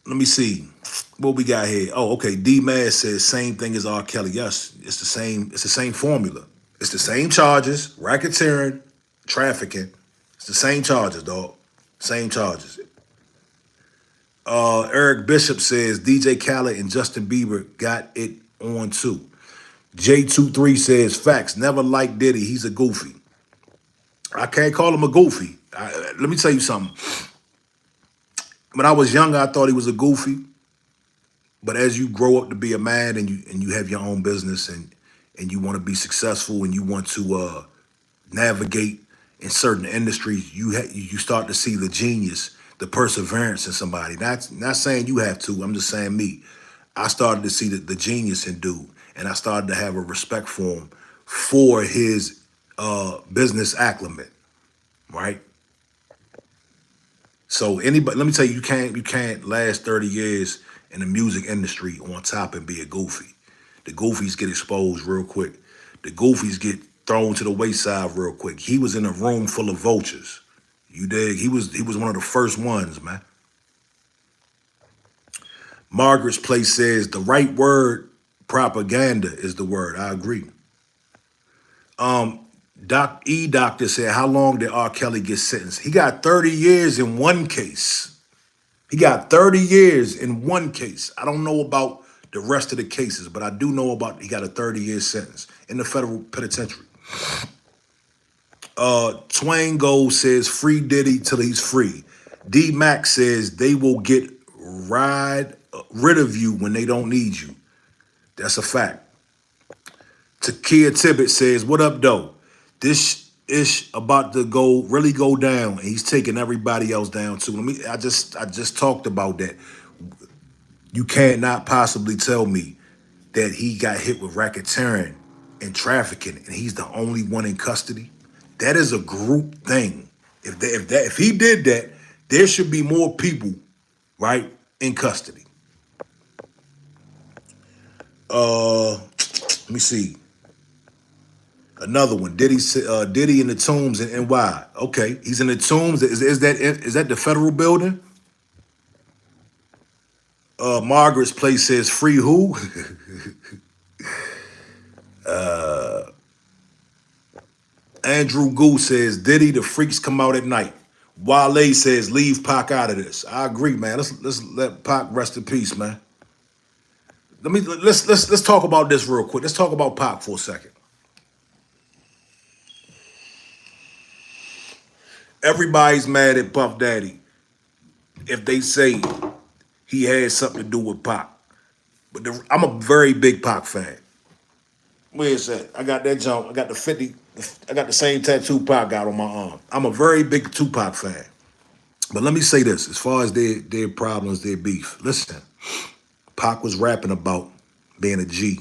Let me see. What we got here? Oh, okay. D-Mad says same thing as R. Kelly. Yes, it's the same formula. It's the same charges, racketeering, trafficking. It's the same charges, dog. Same charges. Eric Bishop says DJ Khaled and Justin Bieber got it on too. J23 says facts. Never liked Diddy. He's a goofy. I can't call him a goofy. Let me tell you something. When I was younger, I thought he was a goofy. But as you grow up to be a man and you have your own business and you want to be successful and you want to navigate in certain industries, you start to see the genius, the perseverance in somebody. Not saying you have to. I'm just saying me. I started to see the genius in dude. and I started to have a respect for him for his business acumen, right? So anybody, let me tell you, you can't last 30 years in the music industry on top and be a goofy. The goofies get exposed real quick. The goofies get thrown to the wayside real quick. He was in a room full of vultures. You dig? He was one of the first ones, man. Margaret's Place says the right word, propaganda, is the word. I agree. Doctor said, how long did R. Kelly get sentenced? He got 30 years in one case. He got 30 years in one case. I don't know about the rest of the cases, but I do know about he got a 30-year sentence in the federal penitentiary. Twain Gold says, free Diddy till he's free. D Max says they will get rid of you when they don't need you. That's a fact. Takia Tibbet says, what up, though? This ish about to really go down, and he's taking everybody else down too. I just talked about that. You can't not possibly tell me that he got hit with racketeering and trafficking, and he's the only one in custody. That is a group thing. If he did that, there should be more people, right, in custody. Let me see. Another one, Diddy in the Tombs in NY. Okay, he's in the Tombs. Is that the federal building? Margaret's Place says, free who? Andrew Goose says, Diddy, the freaks come out at night. Wale says, leave Pac out of this. I agree, man. Let's let Pac rest in peace, man. Let's talk about this real quick. Let's talk about Pac for a second. Everybody's mad at Puff Daddy if they say he had something to do with Pac. But I'm a very big Pac fan. Where's that? I got that jump. I got the 50. I got the same tattoo Pac got on my arm. I'm a very big Tupac fan. But let me say this, as far as their problems, their beef. Listen, Pac was rapping about being a G.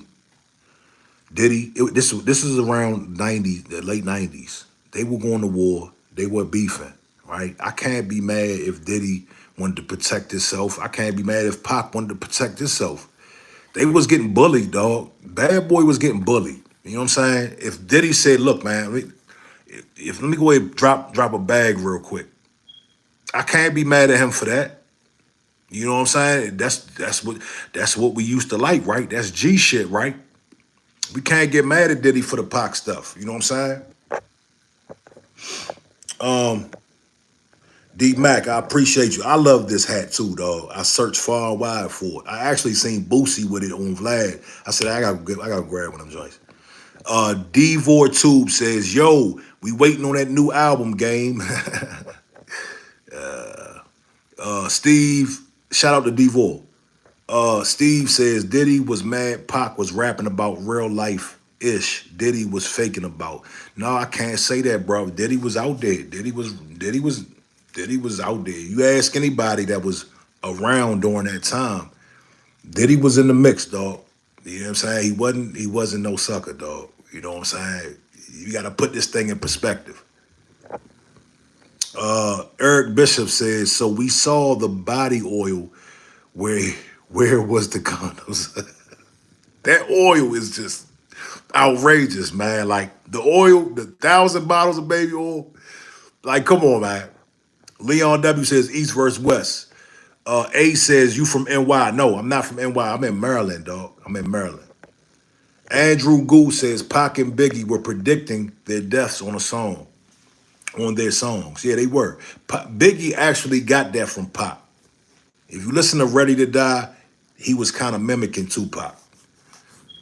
Diddy, this is around the late 90s. They were going to war. They were beefing, right? I can't be mad if Diddy wanted to protect himself. I can't be mad if Pac wanted to protect himself. They was getting bullied, dog. Bad Boy was getting bullied. You know what I'm saying? If Diddy said, look, man, let me go ahead and drop a bag real quick. I can't be mad at him for that. You know what I'm saying? That's what we used to like, right? That's G shit, right? We can't get mad at Diddy for the Pac stuff. You know what I'm saying? D Mac, I appreciate you. I love this hat too, dog. I searched far and wide for it. I actually seen Boosie with it on Vlad. I said I gotta grab one of them joints. Devor Tube says, yo, we waiting on that new album, game. Steve, shout out to Devor. Steve says, Diddy was mad Pac was rapping about real life-ish. Diddy was faking about. No, I can't say that, bro. Diddy was out there. Diddy was out there. You ask anybody that was around during that time, Diddy was in the mix, dog. You know what I'm saying? He wasn't no sucker, dog. You know what I'm saying? You got to put this thing in perspective. Eric Bishop says, so we saw the body oil where was the condoms? That oil is just outrageous, man. Like the oil, the 1,000 bottles of baby oil. Like, come on, man. Leon W says East versus West. A says, you from NY. No, I'm not from NY. I'm in Maryland, dog. I'm in Maryland. Andrew Goose says Pac and Biggie were predicting their deaths on their songs. Yeah, they were. Biggie actually got that from Pac. If you listen to Ready to Die, he was kind of mimicking Tupac.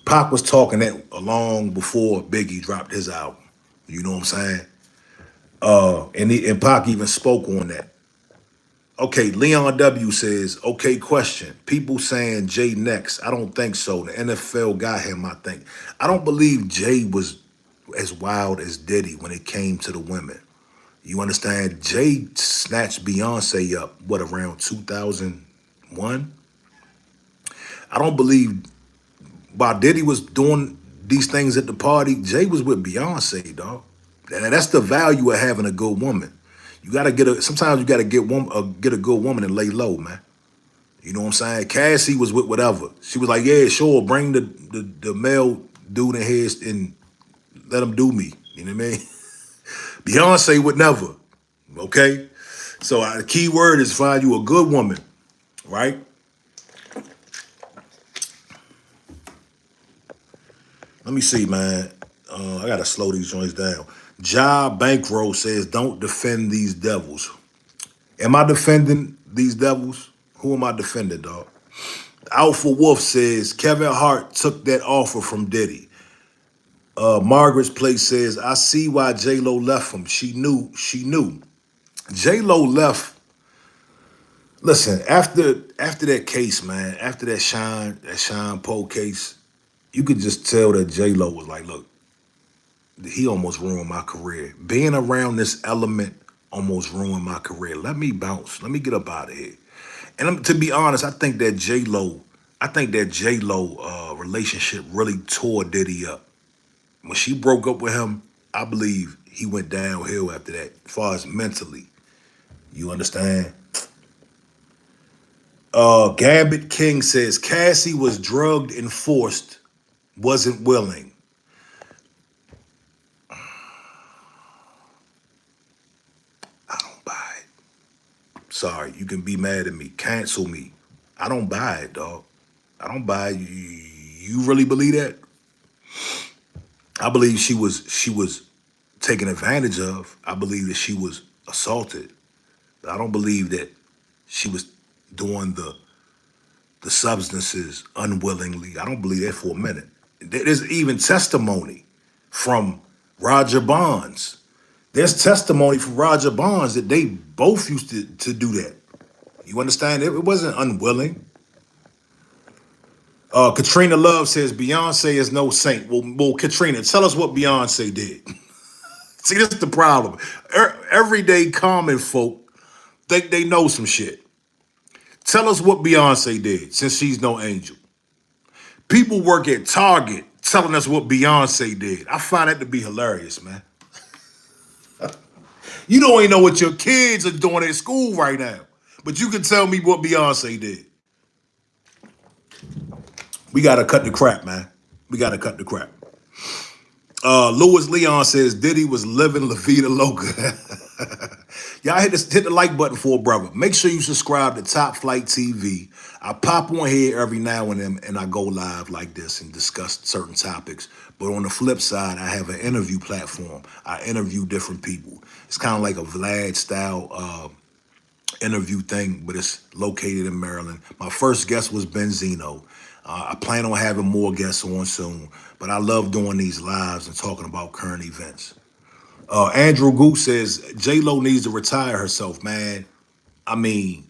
Pac was talking that long before Biggie dropped his album. You know what I'm saying? And Pac even spoke on that. Okay, Leon W says, okay, question. People saying Jay next. I don't think so. The NFL got him, I think. I don't believe Jay was as wild as Diddy when it came to the women. You understand? Jay snatched Beyonce up, around 2001? I don't believe while Diddy was doing these things at the party, Jay was with Beyonce, dog. And that's the value of having a good woman. You gotta get a. Sometimes you gotta get a good woman and lay low, man. You know what I'm saying? Cassie was with whatever. She was like, yeah, sure, bring the male dude in here and let him do me. You know what I mean? Beyonce would never. Okay? So the key word is find you a good woman, right? Let me see, man. I gotta slow these joints down. Ja Bankroll says, don't defend these devils. Am I defending these devils? Who am I defending, dog? Alpha Wolf says, Kevin Hart took that offer from Diddy. Margaret's Place says, I see why J-Lo left him. She knew. J-Lo left. Listen, after that case, man, after that Sean Poe case, you could just tell that J-Lo was like, look, he almost ruined my career. Being around this element almost ruined my career. Let me bounce. Let me get up out of here. And to be honest, I think that J-Lo relationship really tore Diddy up. When she broke up with him, I believe he went downhill after that, as far as mentally. You understand? Gambit King says Cassie was drugged and forced, wasn't willing. I don't buy it. Sorry, you can be mad at me. Cancel me. I don't buy it, dog. I don't buy it. You really believe that? I believe she was taken advantage of. I believe that she was assaulted. I don't believe that she was doing the substances unwillingly. I don't believe that for a minute. There's even testimony from Roger Bonds. There's testimony from Roger Bonds that they both used to do that. You understand? It wasn't unwilling. Katrina Love says Beyonce is no saint. Well, Katrina, tell us what Beyonce did. See, this is the problem. Everyday common folk think they know some shit. Tell us what Beyonce did, since she's no angel. People work at Target telling us what Beyonce did. I find that to be hilarious, man. You don't even know what your kids are doing at school right now, but you can tell me what Beyonce did. We gotta cut the crap, man. We gotta cut the crap. Louis Leon says Diddy was living La Vida Loca. Y'all hit the like button for a brother. Make sure you subscribe to Top Flight TV. I pop on here every now and then and I go live like this and discuss certain topics. But on the flip side, I have an interview platform. I interview different people. It's kind of like a Vlad style interview thing, but it's located in Maryland. My first guest was Benzino. I plan on having more guests on soon, but I love doing these lives and talking about current events. Andrew Goose says J-Lo needs to retire herself, man. I mean,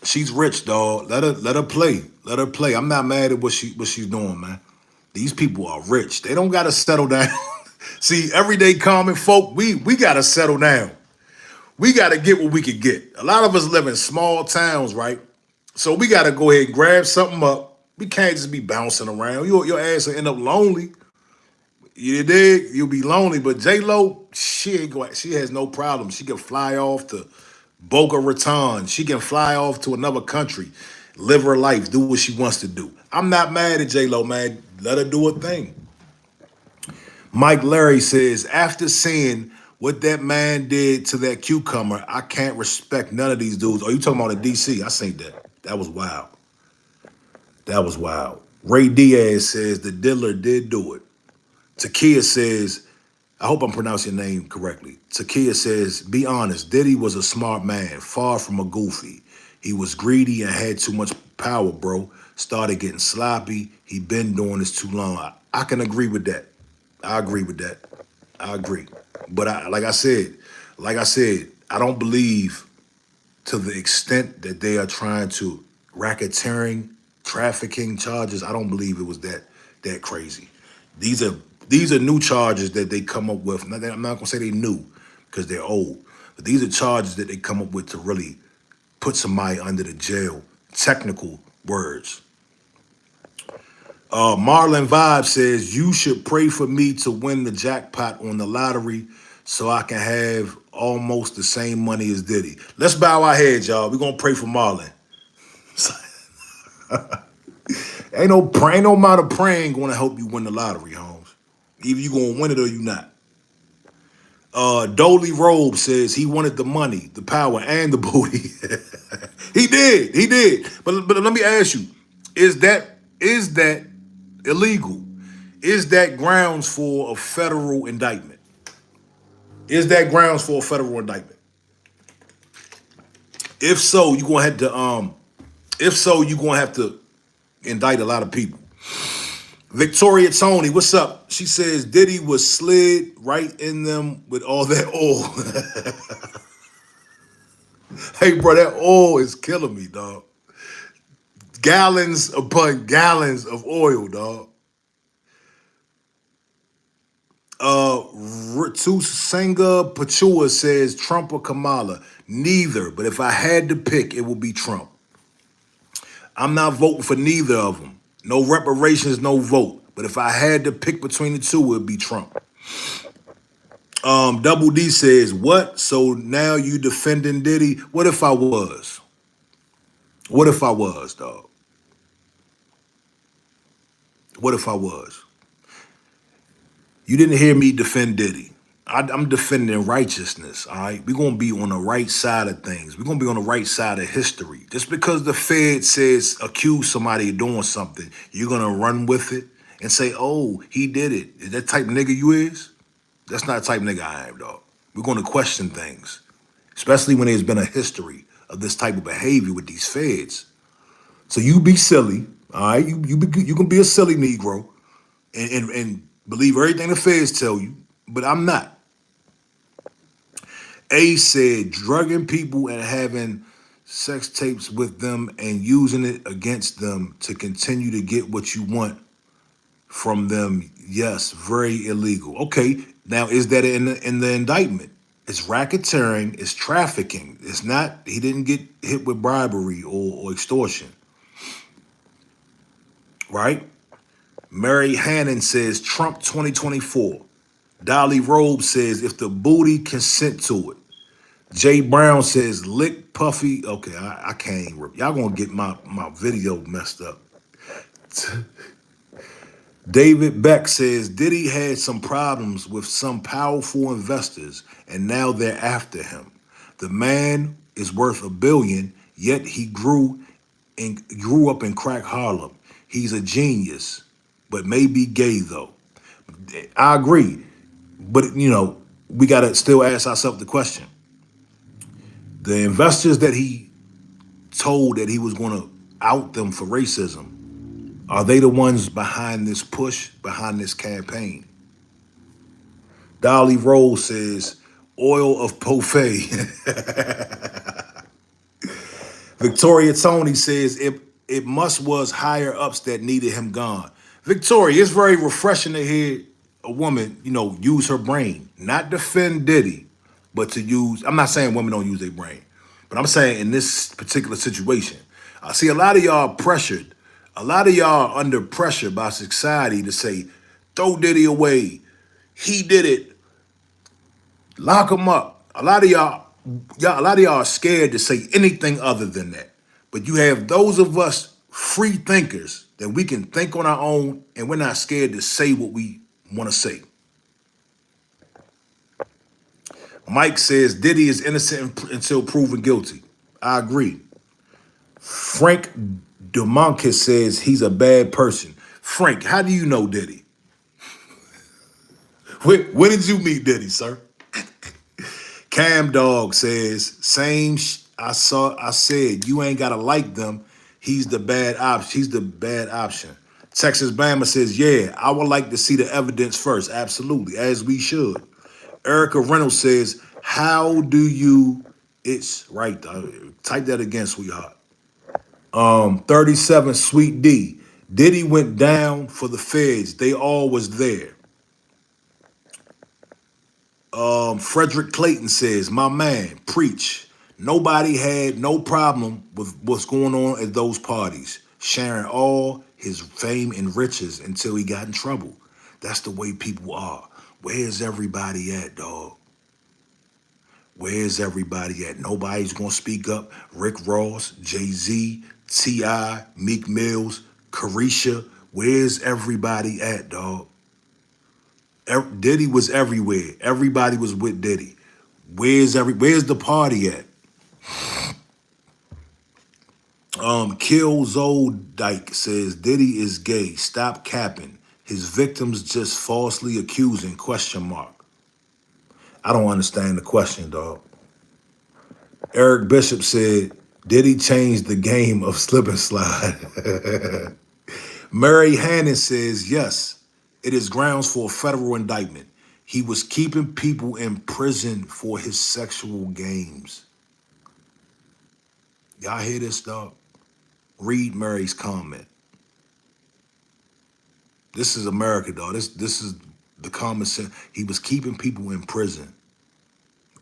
she's rich, dog. Let her play. Let her play. I'm not mad at what she's doing, man. These people are rich. They don't gotta settle down. See, everyday common folk, we gotta settle down. We gotta get what we can get. A lot of us live in small towns, right? So we gotta go ahead and grab something up. We can't just be bouncing around. Your ass will end up lonely. You dig? You'll be lonely. But J-Lo, she has no problem. She can fly off to Boca Raton. She can fly off to another country, live her life, do what she wants to do. I'm not mad at J-Lo, man. Let her do her thing. Mike Larry says, after seeing what that man did to that cucumber, I can't respect none of these dudes. Oh, you talking about in DC? I seen that. That was wild. That was wild. Ray Diaz says the dealer did do it. Takia says, I hope I'm pronouncing your name correctly. Takia says, be honest, Diddy was a smart man, far from a goofy. He was greedy and had too much power, bro. Started getting sloppy. He been doing this too long. I can agree with that. I agree with that. I agree. But like I said, I don't believe to the extent that they are trying to racketeering, trafficking charges. I don't believe it was that crazy. These are new charges that they come up with. I'm not gonna say they new because they're old, but these are charges that they come up with to really put somebody under the jail. Technical words. Marlon Vibe says, you should pray for me to win the jackpot on the lottery so I can have almost the same money as Diddy. Let's bow our heads, y'all. We're going to pray for Marlon. Ain't no amount of praying going to help you win the lottery, Holmes. Either you going to win it or you not. Dolly Robe says he wanted the money, the power, and the booty. He did. But let me ask you, is that illegal? Is that grounds for a federal indictment? Is that grounds for a federal indictment? If so, you're gonna have to indict a lot of people. Victoria Tony, what's up? She says Diddy was slid right in them with all that oil. Hey, bro, that oil is killing me, dog. Gallons upon gallons of oil, dog. Ritusenga Pachua says Trump or Kamala. Neither, but if I had to pick, it would be Trump. I'm not voting for neither of them. No reparations, no vote. But if I had to pick between the two, it would be Trump. Double D says, what? So now you defending Diddy? What if I was? What if I was, dog? What if I was? You didn't hear me defend Diddy. I'm defending righteousness, all right? We're going to be on the right side of things. We're going to be on the right side of history. Just because the Fed says accuse somebody of doing something, you're going to run with it and say, oh, he did it. Is that type of nigga you is? That's not the type of nigga I am, dog. We're going to question things, especially when there's been a history of this type of behavior with these feds. So you be silly, all right? You can be a silly Negro and believe everything the feds tell you, but I'm not. A said drugging people and having sex tapes with them and using it against them to continue to get what you want from them. Yes, very illegal. Okay, now is that in the indictment? It's racketeering, it's trafficking. It's not, he didn't get hit with bribery or extortion, right? Mary Hannon says Trump 2024. Dolly Robe says if the booty consent to it. Jay Brown says lick Puffy. Okay, I can't even. Y'all gonna get my video messed up. David Beck says Diddy had some problems with some powerful investors and now they're after him. The man is worth $1 billion, yet he grew up in crack Harlem. He's a genius, but maybe gay though. I agree, but we gotta still ask ourselves the question. The investors that he told that he was going to out them for racism, are they the ones behind this push, behind this campaign? Dolly Rose says, oil of Pofay. Victoria Tony says, it must was higher ups that needed him gone. Victoria, it's very refreshing to hear a woman, use her brain, not defend Diddy, but to use, I'm not saying women don't use their brain, but I'm saying in this particular situation, I see a lot of y'all pressured, a lot of y'all are under pressure by society to say, throw Diddy away. He did it. Lock him up. A lot of y'all are scared to say anything other than that. But you have those of us free thinkers that we can think on our own and we're not scared to say what we want to say. Mike says Diddy is innocent until proven guilty. I agree. Frank DeMonkis says he's a bad person. Frank, how do you know Diddy? Where did you meet Diddy, sir? Cam Dog says, I said, you ain't gotta like them. He's the bad option. Texas Bama says, yeah, I would like to see the evidence first. Absolutely, as we should. Erica Reynolds says, how do you, it's right. Type that again, sweetheart. 37 Sweet D. Diddy went down for the feds. They all was there. Frederick Clayton says, my man, preach. Nobody had no problem with what's going on at those parties. Sharing all his fame and riches until he got in trouble. That's the way people are. Where's everybody at, dog? Where's everybody at? Nobody's gonna speak up. Rick Ross, Jay-Z, T.I., Meek Mills, Carisha. Where's everybody at, dog? Diddy was everywhere. Everybody was with Diddy. Where's the party at? Kill Zoldike says Diddy is gay. Stop capping. His victims just falsely accusing question mark. I don't understand the question, dog. Eric Bishop said Diddy changed the game of slip and slide. Mary Hannon says yes, it is grounds for a federal indictment. He was keeping people in prison for his sexual games. Y'all hear this, dog? Read Mary's comment. This is America, dog. This is the common sense. He was keeping people in prison.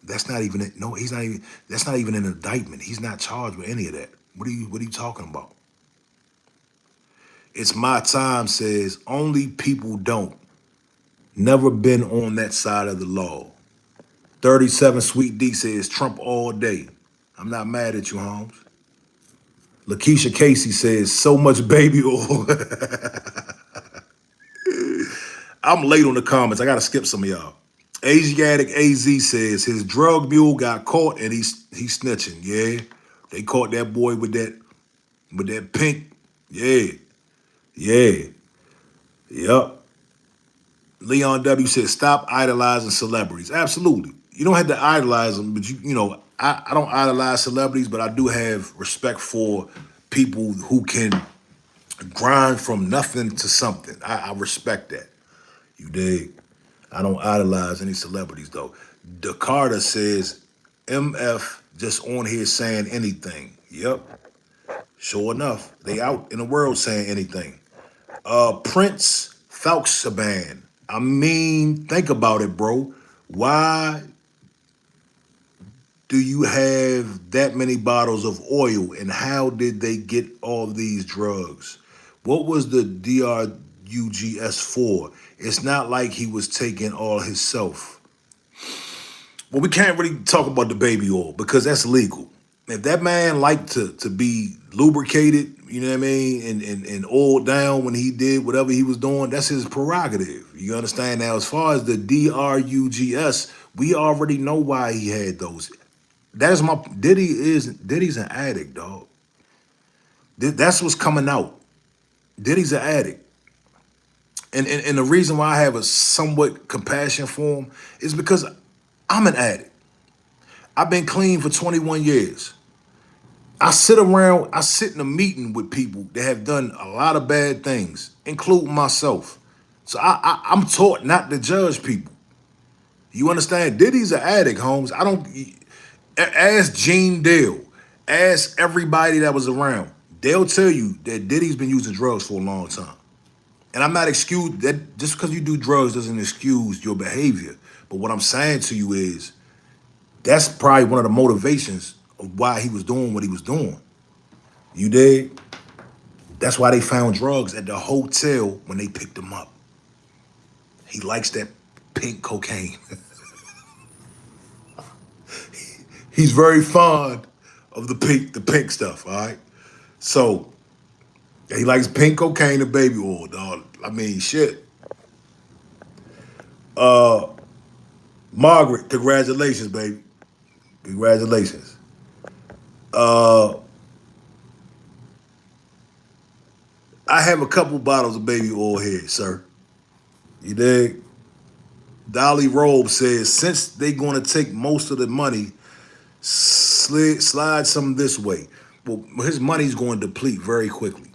That's not even no. He's not even. That's not even an indictment. He's not charged with any of that. What are you talking about? It's my time says only people don't. Never been on that side of the law. 37 Sweet D says Trump all day. I'm not mad at you, Holmes. Lakeisha Casey says so much baby oil. I'm late on the comments. I gotta skip some of y'all. Asiatic AZ says his drug mule got caught and he's snitching. Yeah, they caught that boy with that pink. Yeah, yeah, yep. Leon W says stop idolizing celebrities. Absolutely, you don't have to idolize them, but you know I don't idolize celebrities, but I do have respect for people who can grind from nothing to something. I respect that. You dig? I don't idolize any celebrities though. Dakota says, MF just on here saying anything. Yep. Sure enough, they out in the world saying anything. Prince Falksaban. I mean, think about it, bro. Why do you have that many bottles of oil and how did they get all these drugs? What was the DRUGS for? It's not like he was taking all himself. Well, we can't really talk about the baby oil because that's legal. If that man liked to be lubricated, you know what I mean, and oiled down when he did whatever he was doing, that's his prerogative. You understand? Now, as far as the DRUGS, we already know why he had those. That's my Diddy's an addict, dog. That's what's coming out. Diddy's an addict. And the reason why I have a somewhat compassion for him is because I'm an addict. I've been clean for 21 years. I sit in a meeting with people that have done a lot of bad things, including myself. So I'm taught not to judge people. You understand? Diddy's an addict, Holmes. Ask Gene Dale. Ask everybody that was around. They'll tell you that Diddy's been using drugs for a long time. And I'm not excused that just because you do drugs doesn't excuse your behavior. But what I'm saying to you is that's probably one of the motivations of why he was doing what he was doing. You dig? That's why they found drugs at the hotel when they picked him up. He likes that pink cocaine. He's very fond of the pink stuff, all right? So he likes pink cocaine and baby oil, dog. I mean, shit. Margaret, congratulations, baby. Congratulations. I have a couple bottles of baby oil here, sir. You dig? Dolly Robe says, since they going to take most of the money, slide some this way. Well, his money's going to deplete very quickly.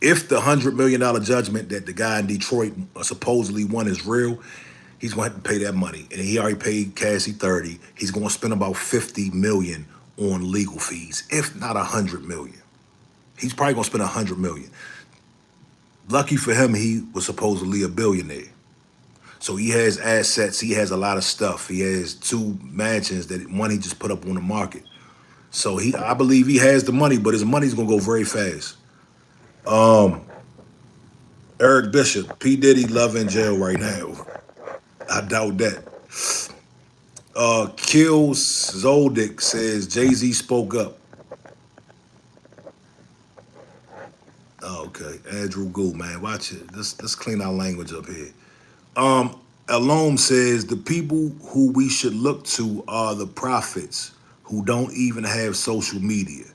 If the $100 million judgment that the guy in Detroit supposedly won is real, he's going to have to pay that money. And he already paid Cassie 30. He's going to spend about 50 million on legal fees, if not 100 million. He's probably going to spend 100 million. Lucky for him, he was supposedly a billionaire. So he has assets. He has a lot of stuff. He has 2 mansions that one he just put up on the market. So I believe he has the money, but his money's going to go very fast. Eric Bishop, P. Diddy love in jail right now. I doubt that. Kills Zoldyck says Jay-Z spoke up. Oh, okay. Andrew Gould, man. Watch it. Let's clean our language up here. Alom says the people who we should look to are the prophets who don't even have social media.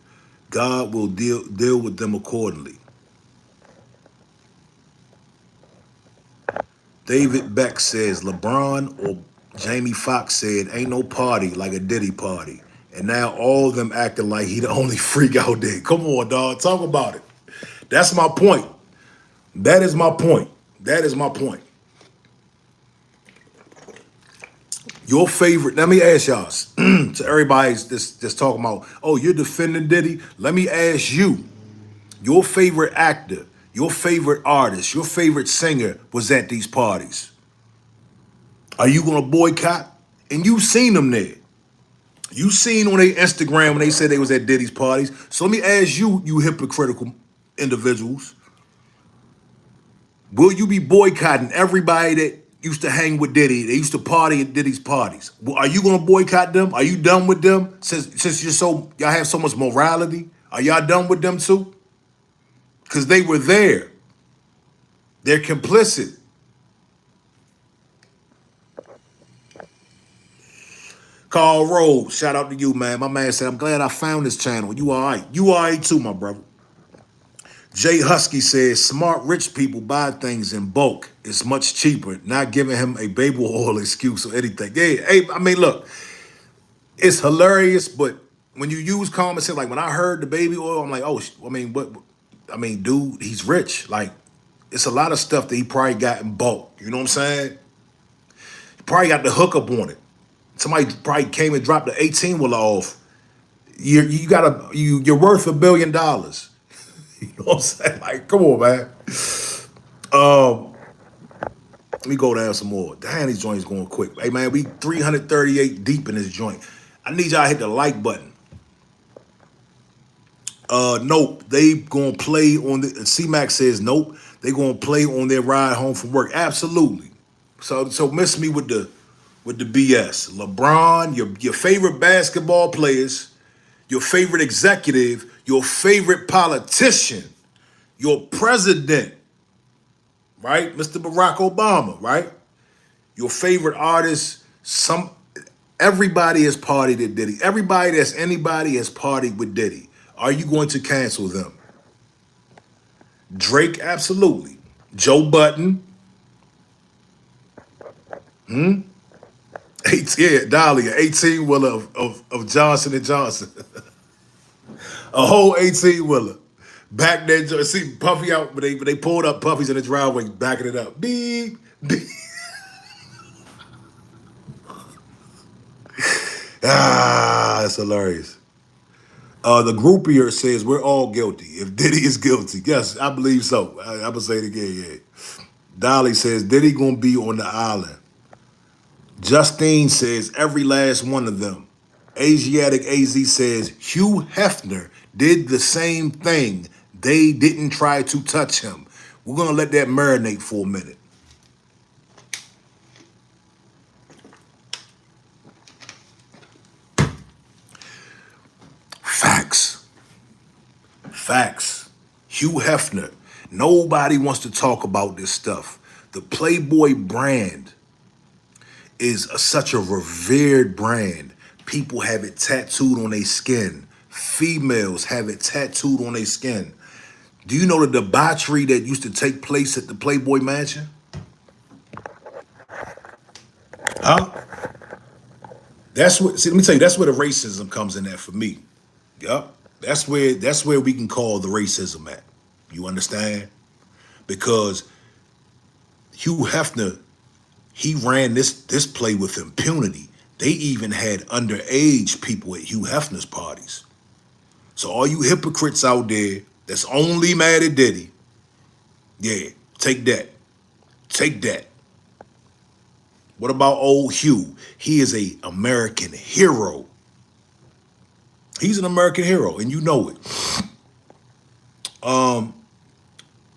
God will deal with them accordingly. David Beck says LeBron or Jamie Foxx said ain't no party like a Diddy party. And now all of them acting like he the only freak out there. Come on, dog. Talk about it. That's my point. That is my point. That is my point. Your favorite, let me ask y'all, to everybody's just talking about, oh, you're defending Diddy. Let me ask you, your favorite actor, your favorite artist, your favorite singer was at these parties. Are you gonna boycott? And you seen them there. You seen on their Instagram when they said they was at Diddy's parties. So let me ask you, you hypocritical individuals, will you be boycotting everybody that used to hang with Diddy? They used to party at Diddy's parties. Well, are you gonna boycott them? Are you done with them? Since y'all have so much morality, are y'all done with them too? Because they were there. They're complicit. Carl Rose, shout out to you, man. My man said, I'm glad I found this channel. You all right. You all right too, my brother. Jay Husky says, smart rich people buy things in bulk. It's much cheaper, not giving him a baby oil excuse or anything. Yeah, hey, I mean, look, it's hilarious, but when you use common sense, like when I heard the baby oil, I'm like, oh, I mean, what? I mean, dude, he's rich. Like, it's a lot of stuff that he probably got in bulk. You know what I'm saying? He probably got the hookup on it. Somebody probably came and dropped the 18 wheeler off. You're worth $1 billion. You know what I'm saying? Like, come on, man. Let me go down some more. Damn, these joints going quick. Hey, man, we 338 deep in this joint. I need y'all to hit the like button. Nope, they gonna play on the C-Mac says nope. They gonna play on their ride home from work. Absolutely. So miss me with the BS. LeBron, your favorite basketball players, your favorite executive, your favorite politician, your president, right? Mr. Barack Obama, right? Your favorite artist, everybody has partied at Diddy. Everybody that's anybody has partied with Diddy. Are you going to cancel them? Drake, absolutely. Joe Budden, yeah, Dolly, an 18 wheeler of Johnson and Johnson, a whole 18 wheeler. Back there, see Puffy out, but they pulled up Puffy's in the driveway, backing it up. Beep, beep. It's hilarious. The groupier says we're all guilty. If Diddy is guilty, yes, I believe so. I'm gonna say it again. Yeah. Dolly says Diddy gonna be on the island. Justine says every last one of them. Asiatic AZ says Hugh Hefner did the same thing. They didn't try to touch him. We're gonna let that marinate for a minute. Facts. Facts. Hugh Hefner. Nobody wants to talk about this stuff. The Playboy brand is such a revered brand. People have it tattooed on their skin. Females have it tattooed on their skin. Do you know the debauchery that used to take place at the Playboy Mansion? Huh? That's what. See, let me tell you. That's where the racism comes in at for me. Yup. That's where we can call the racism at. You understand? Because Hugh Hefner, he ran this play with impunity. They even had underage people at Hugh Hefner's parties. So all you hypocrites out there that's only mad at Diddy, yeah, take that. Take that. What about old Hugh? He is a American hero. He's an American hero, and you know it.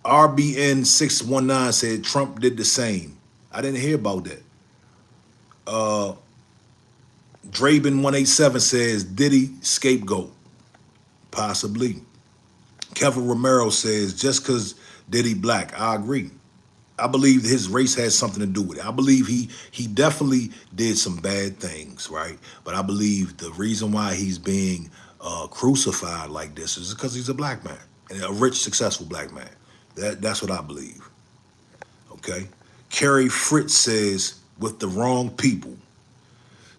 RBN 619 said Trump did the same. I didn't hear about that. Draben 187 says Diddy scapegoat. Possibly. Kevin Romero says just because Diddy black. I agree. I believe his race has something to do with it. I believe he definitely did some bad things, right? But I believe the reason why he's being crucified like this is because he's a black man, and a rich, successful black man. That's what I believe. Okay. Kerry Fritz says with the wrong people.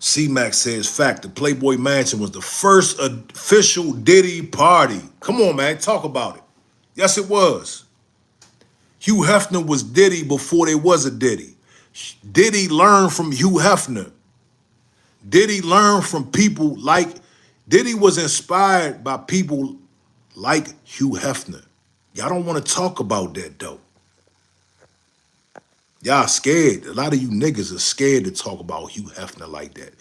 C-Mac says fact. The Playboy Mansion was the first official Diddy party. Come on, man, talk about it. Yes, it was. Hugh Hefner was Diddy before there was a Diddy. Diddy learned from Hugh Hefner. Diddy learned from people like, Diddy was inspired by people like Hugh Hefner. Y'all don't want to talk about that though. Y'all scared. A lot of you niggas are scared to talk about Hugh Hefner like that.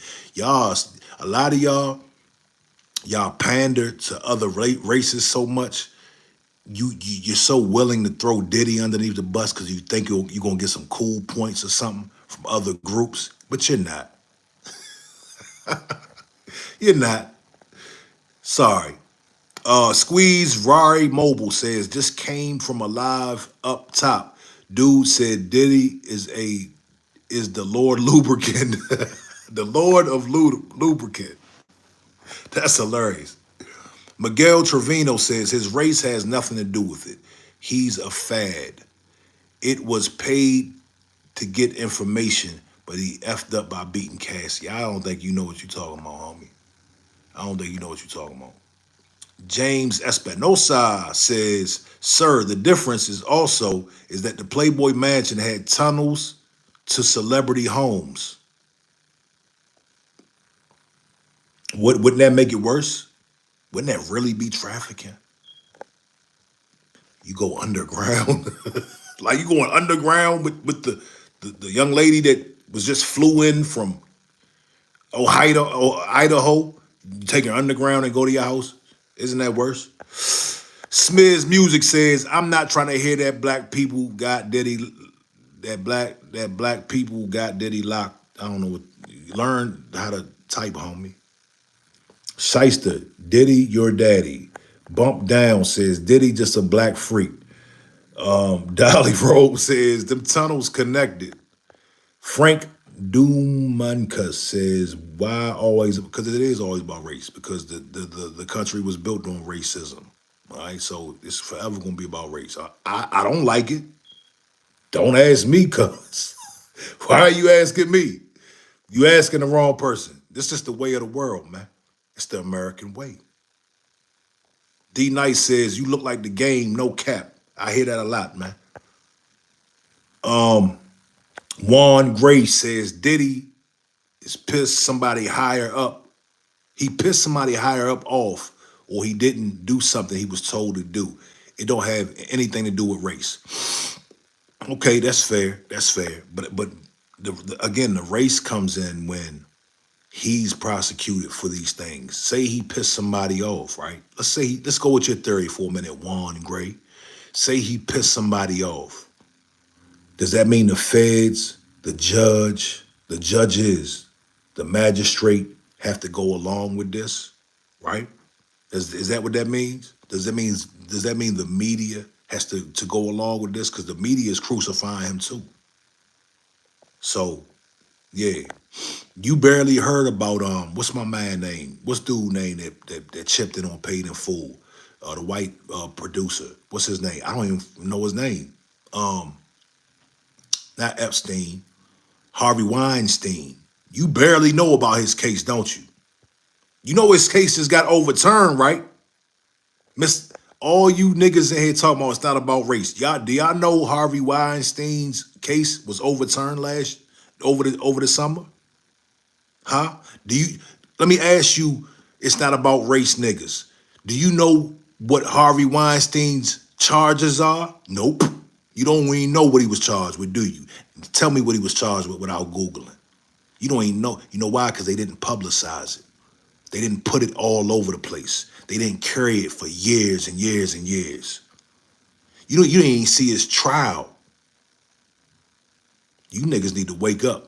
A lot of y'all pander to other races so much. You're so willing to throw Diddy underneath the bus because you think you're gonna get some cool points or something from other groups, but you're not. You're not. Sorry. Squeeze Rari Mobile says just came from a live up top. Dude said Diddy is the Lord Lubricant, the Lord of Lubricant. That's hilarious. Miguel Trevino says his race has nothing to do with it. He's a fad. It was paid to get information, but he effed up by beating Cassie. I don't think you know what you're talking about, homie. I don't think you know what you're talking about. James Espinosa says, sir, the difference is that the Playboy Mansion had tunnels to celebrity homes. Wouldn't that make it worse? Wouldn't that really be trafficking? You go underground. Like you going underground with the young lady that was just flew in from Idaho. You take her underground and go to your house. Isn't that worse? Smiz Music says, I'm not trying to hear that black people got Diddy, that black people got Diddy locked. I don't know what, learn how to type, homie. Shyster, Diddy, your daddy. Bump Down says, Diddy just a black freak. Dolly Robe says, them tunnels connected. Frank Dumanka says, why always? Because it is always about race, because the country was built on racism. All right, so it's forever going to be about race. I don't like it. Don't ask me, cuz. Why are you asking me? You asking the wrong person. This is just the way of the world, man. It's the American way. D Nice says, you look like the game, no cap. I hear that a lot, man. Juan Gray says, Diddy is pissed somebody higher up. He pissed somebody higher up off, or he didn't do something he was told to do. It don't have anything to do with race. Okay, that's fair. That's fair. But again, the race comes in when he's prosecuted for these things. Say he pissed somebody off, right? Let's go with your theory for a minute, Juan Gray. Say he pissed somebody off. Does that mean the feds, the judges, the magistrate have to go along with this, right? Is that what that means? Does that mean the media has to go along with this? Because the media is crucifying him too. So, yeah. You barely heard about what's my man name? What's dude name that chipped in on Paid in Full? The white producer. What's his name? I don't even know his name. Not Epstein. Harvey Weinstein. You barely know about his case, don't you? You know his case just got overturned, right? All you niggas in here talking about it's not about race. Do y'all know Harvey Weinstein's case was overturned over the summer? Huh? Let me ask you, it's not about race, niggas. Do you know what Harvey Weinstein's charges are? Nope. You don't even know what he was charged with, do you? Tell me what he was charged with without Googling. You don't even know. You know why? Because they didn't publicize it. They didn't put it all over the place. They didn't carry it for years and years and years. You didn't even see his trial. You niggas need to wake up.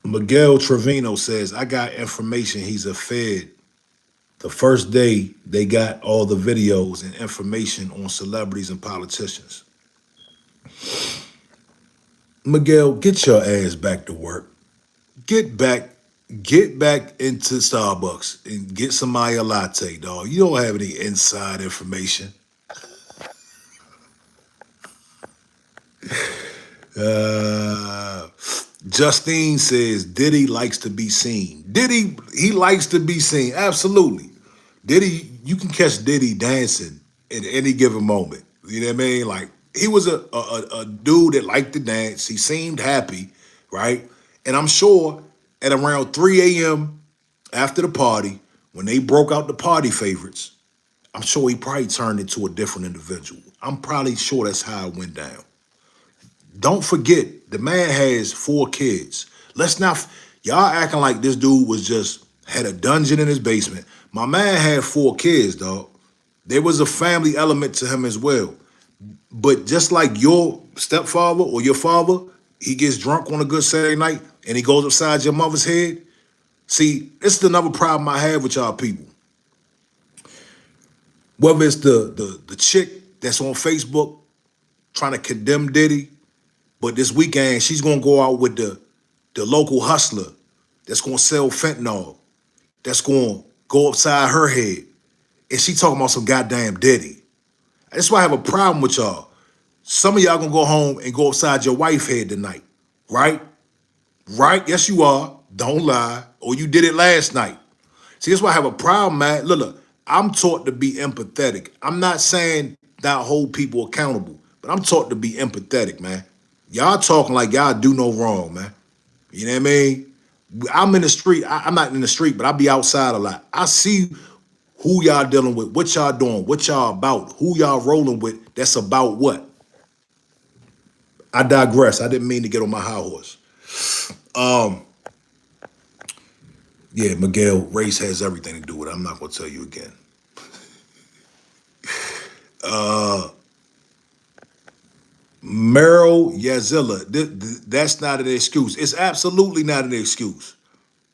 Miguel Trevino says, I got information he's a Fed. The first day they got all the videos and information on celebrities and politicians. Miguel, get your ass back to work. Get back, get back into Starbucks and get somebody a latte, dog. You don't have any inside information. Uh, Justine says Diddy likes to be seen. Diddy, he likes to be seen. Absolutely. Diddy, you can catch Diddy dancing at any given moment. You know what I mean? Like he was a dude that liked to dance. He seemed happy, right? And I'm sure at around 3 a.m. after the party, when they broke out the party favorites, I'm sure he probably turned into a different individual. I'm probably sure that's how it went down. Don't forget, the man has 4 kids. Let's not, y'all acting like this dude was just, had a dungeon in his basement. My man had 4 kids, dog. There was a family element to him as well. But just like your stepfather or your father, he gets drunk on a good Saturday night and he goes upside your mother's head. See, this is another problem I have with y'all people. Whether it's the chick that's on Facebook trying to condemn Diddy, but this weekend she's gonna go out with the local hustler that's gonna sell fentanyl, that's gonna go upside her head, and she talking about some goddamn Diddy. That's why I have a problem with y'all. Some of y'all gonna go home and go upside your wife's head tonight, right? Right? Yes, you are. Don't lie. Or you did it last night. See, that's why I have a problem, man. Look, I'm taught to be empathetic. I'm not saying not hold people accountable, but I'm taught to be empathetic, man. Y'all talking like y'all do no wrong, man. You know what I mean? I'm in the street. I'm not in the street, but I be outside a lot. I see who y'all dealing with, what y'all doing, what y'all about, who y'all rolling with. That's about what? I digress. I didn't mean to get on my high horse. Yeah, Miguel, race has everything to do with it. I'm not gonna tell you again. Meryl Yazilla, that's not an excuse. It's absolutely not an excuse.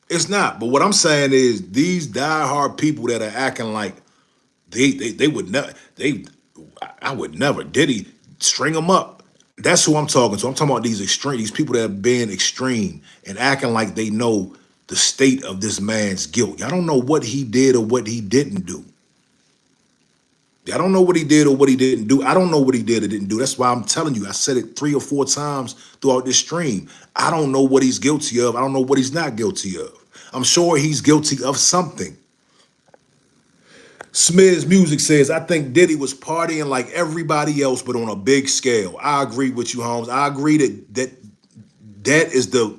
It's not. But what I'm saying is these diehard people that are acting like they would never, I would never, Diddy, string them up. That's who I'm talking to. I'm talking about these people that are being extreme and acting like they know the state of this man's guilt. Y'all don't know what he did or what he didn't do. I don't know what he did or what he didn't do. I don't know what he did or didn't do. That's why I'm telling you. I said it 3 or 4 times throughout this stream. I don't know what he's guilty of. I don't know what he's not guilty of. I'm sure he's guilty of something. Smith's Music says, I think Diddy was partying like everybody else, but on a big scale. I agree with you, Holmes. I agree that is the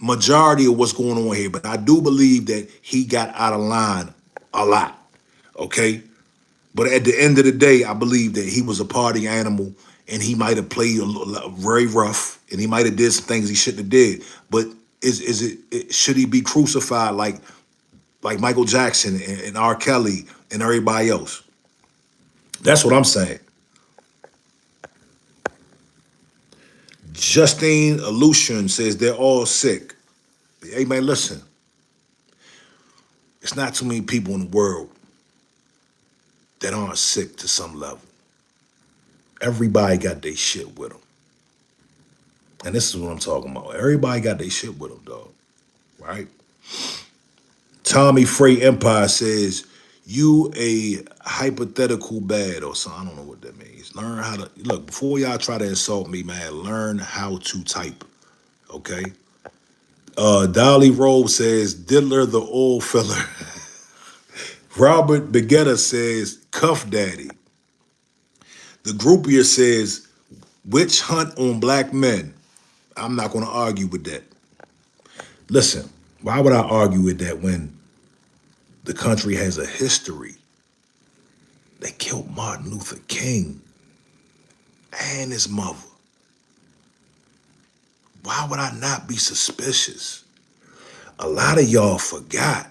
majority of what's going on here. But I do believe that he got out of line a lot. Okay? But at the end of the day, I believe that he was a party animal and he might have played very rough and he might have did some things he shouldn't have did. But should he be crucified like Michael Jackson and R. Kelly and everybody else? That's what I'm saying. Justine Aleutian says they're all sick. Hey man, listen. It's not too many people in the world that aren't sick to some level. Everybody got their shit with them. And this is what I'm talking about. Everybody got their shit with them, dog. Right? Tommy Frey Empire says, you a hypothetical bad or something. I don't know what that means. Learn how to, look, before y'all try to insult me, man, learn how to type. Okay? Dolly Rose says, Diddler the old filler. Robert Begetta says, Cuff Daddy. The groupier says, witch hunt on black men. I'm not going to argue with that. Listen, why would I argue with that when the country has a history? They killed Martin Luther King and his mother. Why would I not be suspicious? A lot of y'all forgot.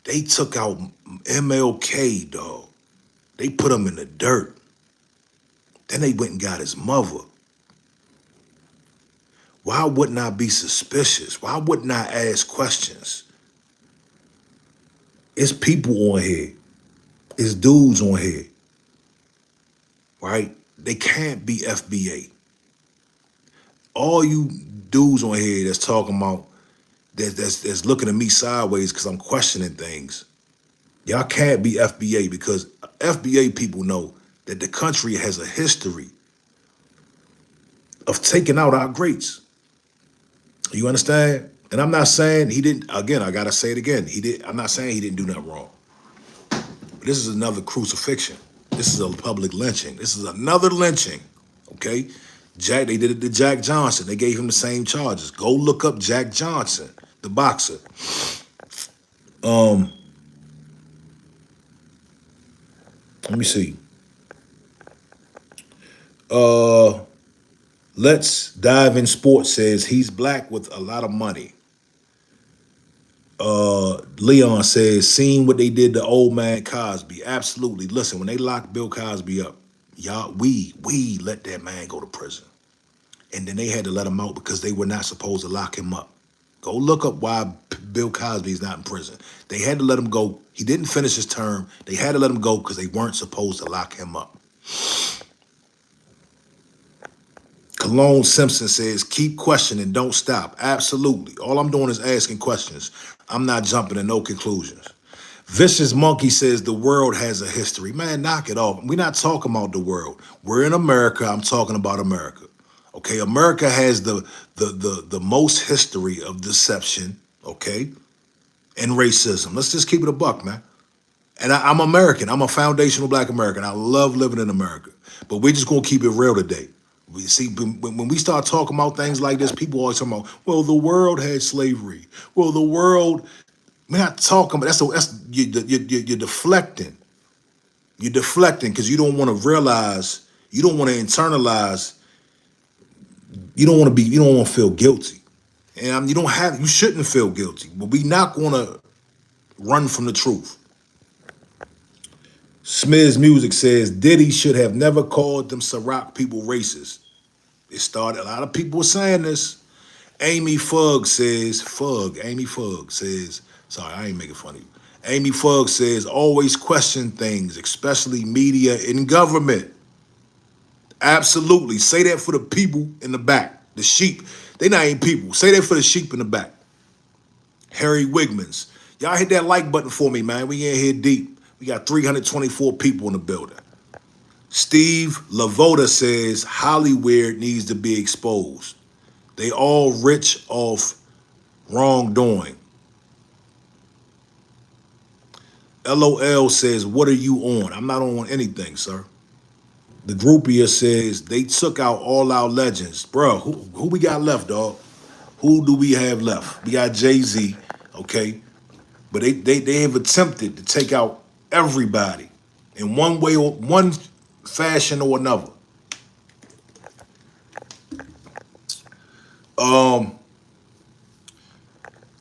They took out MLK, dog. They put him in the dirt. Then they went and got his mother. Why wouldn't I be suspicious? Why wouldn't I ask questions? It's people on here. It's dudes on here. Right? They can't be FBA. All you dudes on here that's talking about, that's looking at me sideways because I'm questioning things. Y'all can't be FBA because FBA people know that the country has a history of taking out our greats. You understand? And I'm not saying he didn't, again, I gotta say it again. I'm not saying he didn't do nothing wrong. But this is another crucifixion. This is a public lynching. This is another lynching. Okay? They did it to Jack Johnson. They gave him the same charges. Go look up Jack Johnson, the boxer. Let me see. Let's Dive in Sports says he's black with a lot of money. Leon says, seen what they did to old man Cosby. Absolutely. Listen, when they locked Bill Cosby up, y'all, we let that man go to prison. And then they had to let him out because they were not supposed to lock him up. Go look up why Bill Cosby is not in prison. They had to let him go. He didn't finish his term. They had to let him go because they weren't supposed to lock him up. Cologne Simpson says, keep questioning, don't stop. Absolutely. All I'm doing is asking questions. I'm not jumping to no conclusions. Vicious Monkey says the world has a history. Man, knock it off. We're not talking about the world. We're in America. I'm talking about America. Okay, America has the most history of deception, okay, and racism. Let's just keep it a buck, man. And I'm American. I'm a foundational black American. I love living in America. But we're just going to keep it real today. We see, when we start talking about things like this, people always talking about, well, the world had slavery. Well, the world, we're not talking about, you're deflecting. You're deflecting because you don't want to realize, you don't want to internalize, you don't want to feel guilty. And you shouldn't feel guilty. But we're not going to run from the truth. Smiz Music says Diddy should have never called them Ciroc people racist. It started, a lot of people were saying this. Amy Fugg says, sorry, I ain't making fun of you. Amy Fugg says, always question things, especially media and government. Absolutely. Say that for the people in the back. The sheep. They not even people. Say that for the sheep in the back. Harry Wigmans. Y'all hit that like button for me, man. We in here deep. We got 324 people in the building. Steve Lavoda says Hollywood needs to be exposed. They all rich off wrongdoing. LOL says, what are you on? I'm not on anything, sir. The groupie says they took out all our legends. Bro, who we got left, dog? Who do we have left? We got Jay-Z, okay? But they have attempted to take out everybody in one way or one fashion or another.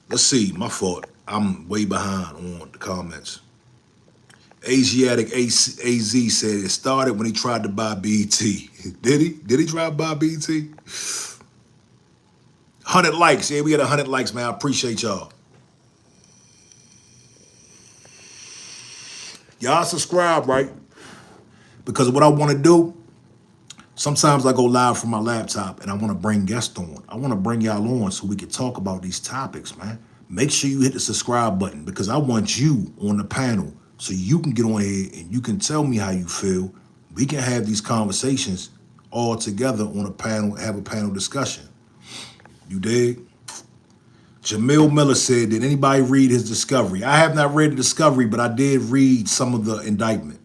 Let's see, my fault. I'm way behind on the comments. Asiatic AZ said it started when he tried to buy BET. Did he? Did he try to buy BET? 100 likes. Yeah, we got 100 likes, man. I appreciate y'all. Y'all subscribe, right? Because what I want to do, sometimes I go live from my laptop and I want to bring guests on. I want to bring y'all on so we can talk about these topics, man. Make sure you hit the subscribe button because I want you on the panel so you can get on here and you can tell me how you feel. We can have these conversations all together on a panel, have a panel discussion. You dig? Jamil Miller said, did anybody read his discovery? I have not read the discovery, but I did read some of the indictment.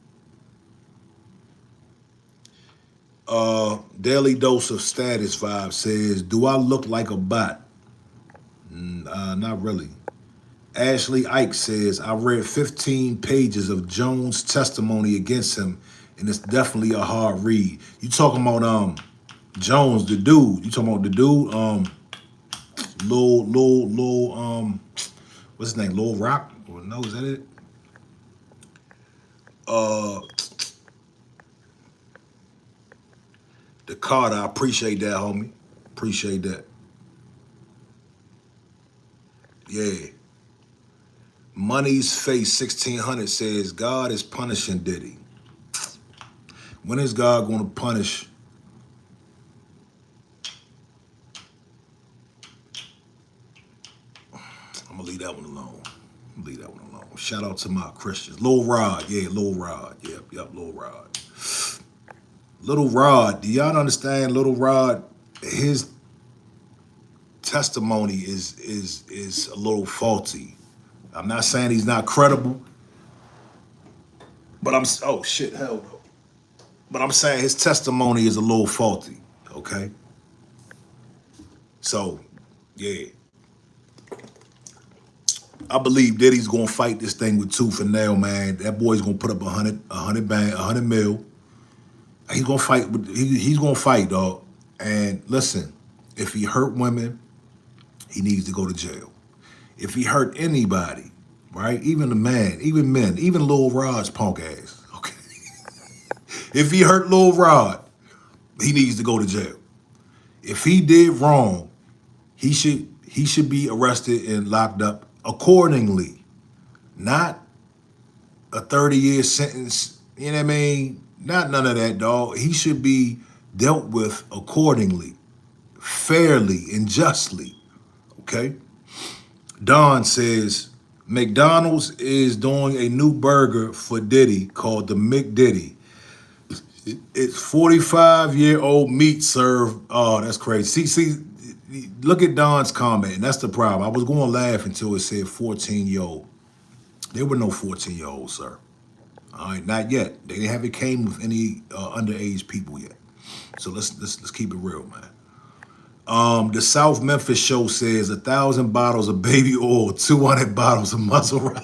Daily Dose of Status Vibe says, do I look like a bot? Not really. Ashley Ike says, I read 15 pages of Jones' testimony against him, and it's definitely a hard read. You talking about Jones, the dude. You talking about the dude? Lil, what's his name? Lil Rock? Or no, is that it? Uh, the Carter. I appreciate that, homie. Appreciate that. Yeah. Money's Face 1600 says God is punishing Diddy. When is God going to punish? I'm gonna leave that one alone. Leave that one alone. Shout out to my Christians. Lil Rod, yeah, Lil Rod. Yep, Lil Rod. Little Rod, do y'all understand Little Rod? His testimony is a little faulty. I'm not saying he's not credible, but oh shit, hell no. But I'm saying his testimony is a little faulty, okay? So, yeah. I believe Diddy's gonna fight this thing with tooth and nail, man. That boy's gonna put up a hundred mil. He's gonna fight. He's gonna fight, dog. And listen, if he hurt women, he needs to go to jail. If he hurt anybody, right? Even a man, even men, even Lil Rod's punk ass. Okay. If he hurt Lil Rod, he needs to go to jail. If he did wrong, he should be arrested and locked up accordingly. Not a 30-year sentence, you know what I mean? Not none of that, dog. He should be dealt with accordingly, fairly and justly, okay? Don says, McDonald's is doing a new burger for Diddy called the McDiddy. It's 45-year-old meat served. Oh, that's crazy. See, look at Don's comment, and that's the problem. I was going to laugh until it said 14-year-old. There were no 14-year-olds, sir. All right, not yet. They haven't came with any underage people yet. So let's keep it real, man. The South Memphis show says 1,000 bottles of baby oil, 200 bottles of Maserati.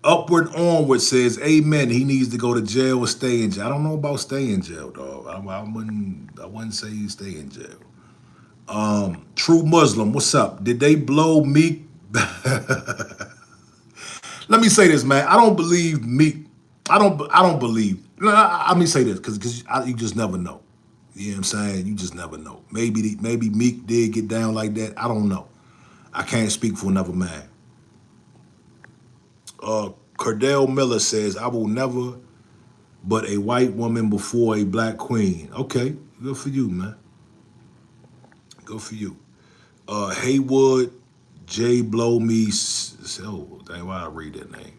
Upward Onward says, amen. He needs to go to jail or stay in jail. I don't know about stay in jail, dog. I wouldn't say you stay in jail. True Muslim, what's up? Did they blow Meek? Let me say this, man. I don't believe Meek. I don't believe. Let me say this, because you just never know. You know what I'm saying? You just never know. Maybe Meek did get down like that. I don't know. I can't speak for another man. Cordell Miller says, I will never but a white woman before a black queen. Okay, good for you, man. Good for you. Haywood J. Blow Me. Oh, dang, why I read that name?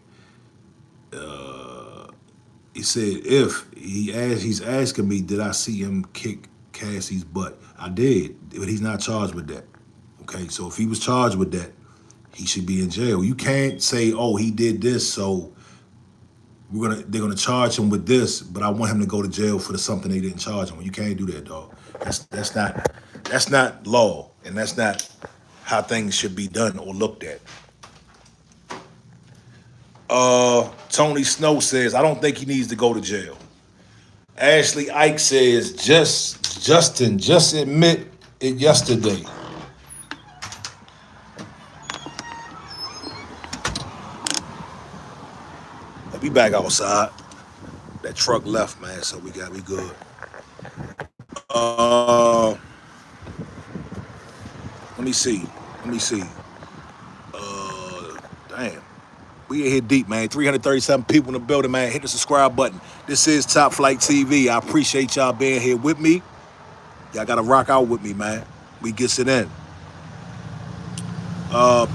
He said, he's asking me, did I see him kick Cassie's butt? I did, but he's not charged with that. Okay, so if he was charged with that, he should be in jail. You can't say, oh, he did this, so they're gonna charge him with this, but I want him to go to jail for something they didn't charge him. You can't do that, dog. That's not law, and that's not how things should be done or looked at. Tony Snow says, I don't think he needs to go to jail. Ashley Ike says, Justin, just admit it yesterday. We back outside. That truck left, man, so we good. Let me see. Damn. We in here deep, man. 337 people in the building, man. Hit the subscribe button. This is Top Flight TV. I appreciate y'all being here with me. Y'all gotta rock out with me, man. We gets it in.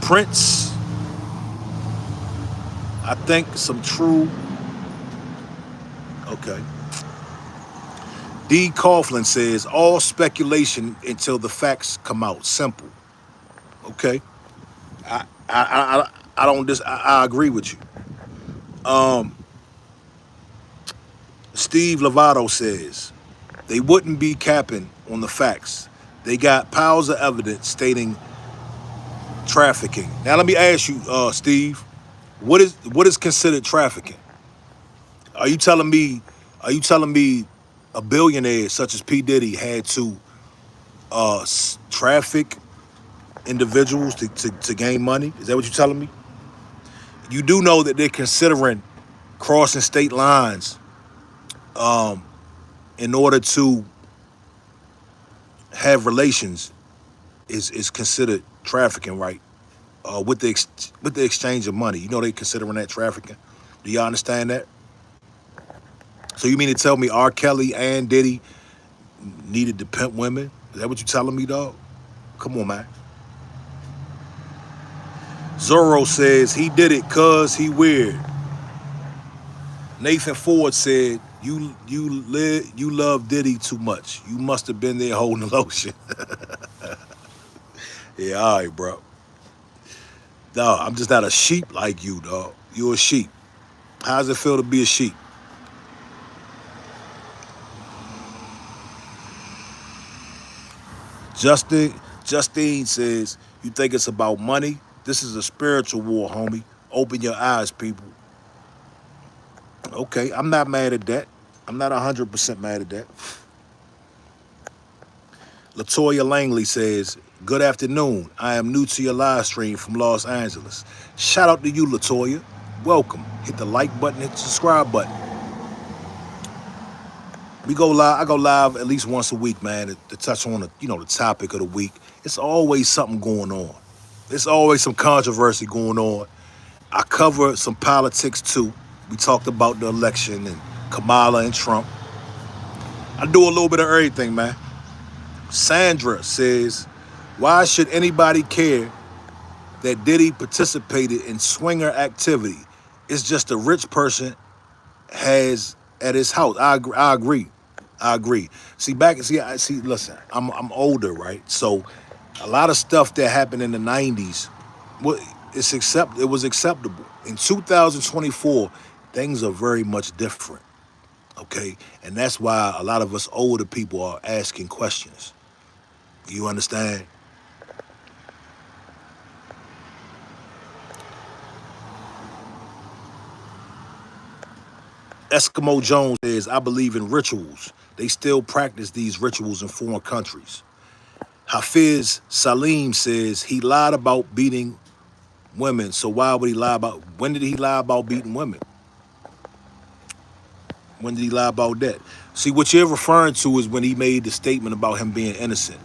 Prince. I think some true. Okay. D. Coughlin says, all speculation until the facts come out. Simple. Okay. I agree with you. Steve Lovato says, they wouldn't be capping on the facts. They got piles of evidence stating trafficking. Now let me ask you, Steve, what is considered trafficking? Are you telling me Are you telling me a billionaire such as P. Diddy had to traffic individuals to gain money? Is that what you're telling me? You do know that they're considering crossing state lines in order to have relations is considered trafficking, right? With the exchange of money. You know they considering that trafficking. Do y'all understand that? So you mean to tell me R. Kelly and Diddy needed to pimp women? Is that what you telling me, dog? Come on, man. Zorro says he did it cause he weird. Nathan Ford said you love Diddy too much. You must have been there holding the lotion. Yeah, all right, bro. Dog, I'm just not a sheep like you, dog. You're a sheep. How does it feel to be a sheep? Justin Justine says, you think it's about money? This is a spiritual war, homie. Open your eyes, people. Okay, I'm not mad at that. I'm not 100% mad at that. Latoya Langley says, good afternoon. I am new to your live stream from Los Angeles. Shout out to you, Latoya. Welcome. Hit the like button, hit the subscribe button. We go live. I go live at least once a week, man, to touch on the topic of the week. It's always something going on. There's always some controversy going on. I cover some politics too. We talked about the election and Kamala and Trump. I do a little bit of everything, man. Sandra says, why should anybody care that Diddy participated in swinger activity? It's just a rich person has at his house. I agree. I agree. Listen, I'm older, right? So a lot of stuff that happened in the 90s, it was acceptable. In 2024, things are very much different. Okay? And that's why a lot of us older people are asking questions. You understand? Eskimo Jones says, I believe in rituals. They still practice these rituals in foreign countries. Hafiz Salim says he lied about beating women. So why would he lie about, when did he lie about beating women? When did he lie about that? See, what you're referring to is when he made the statement about him being innocent.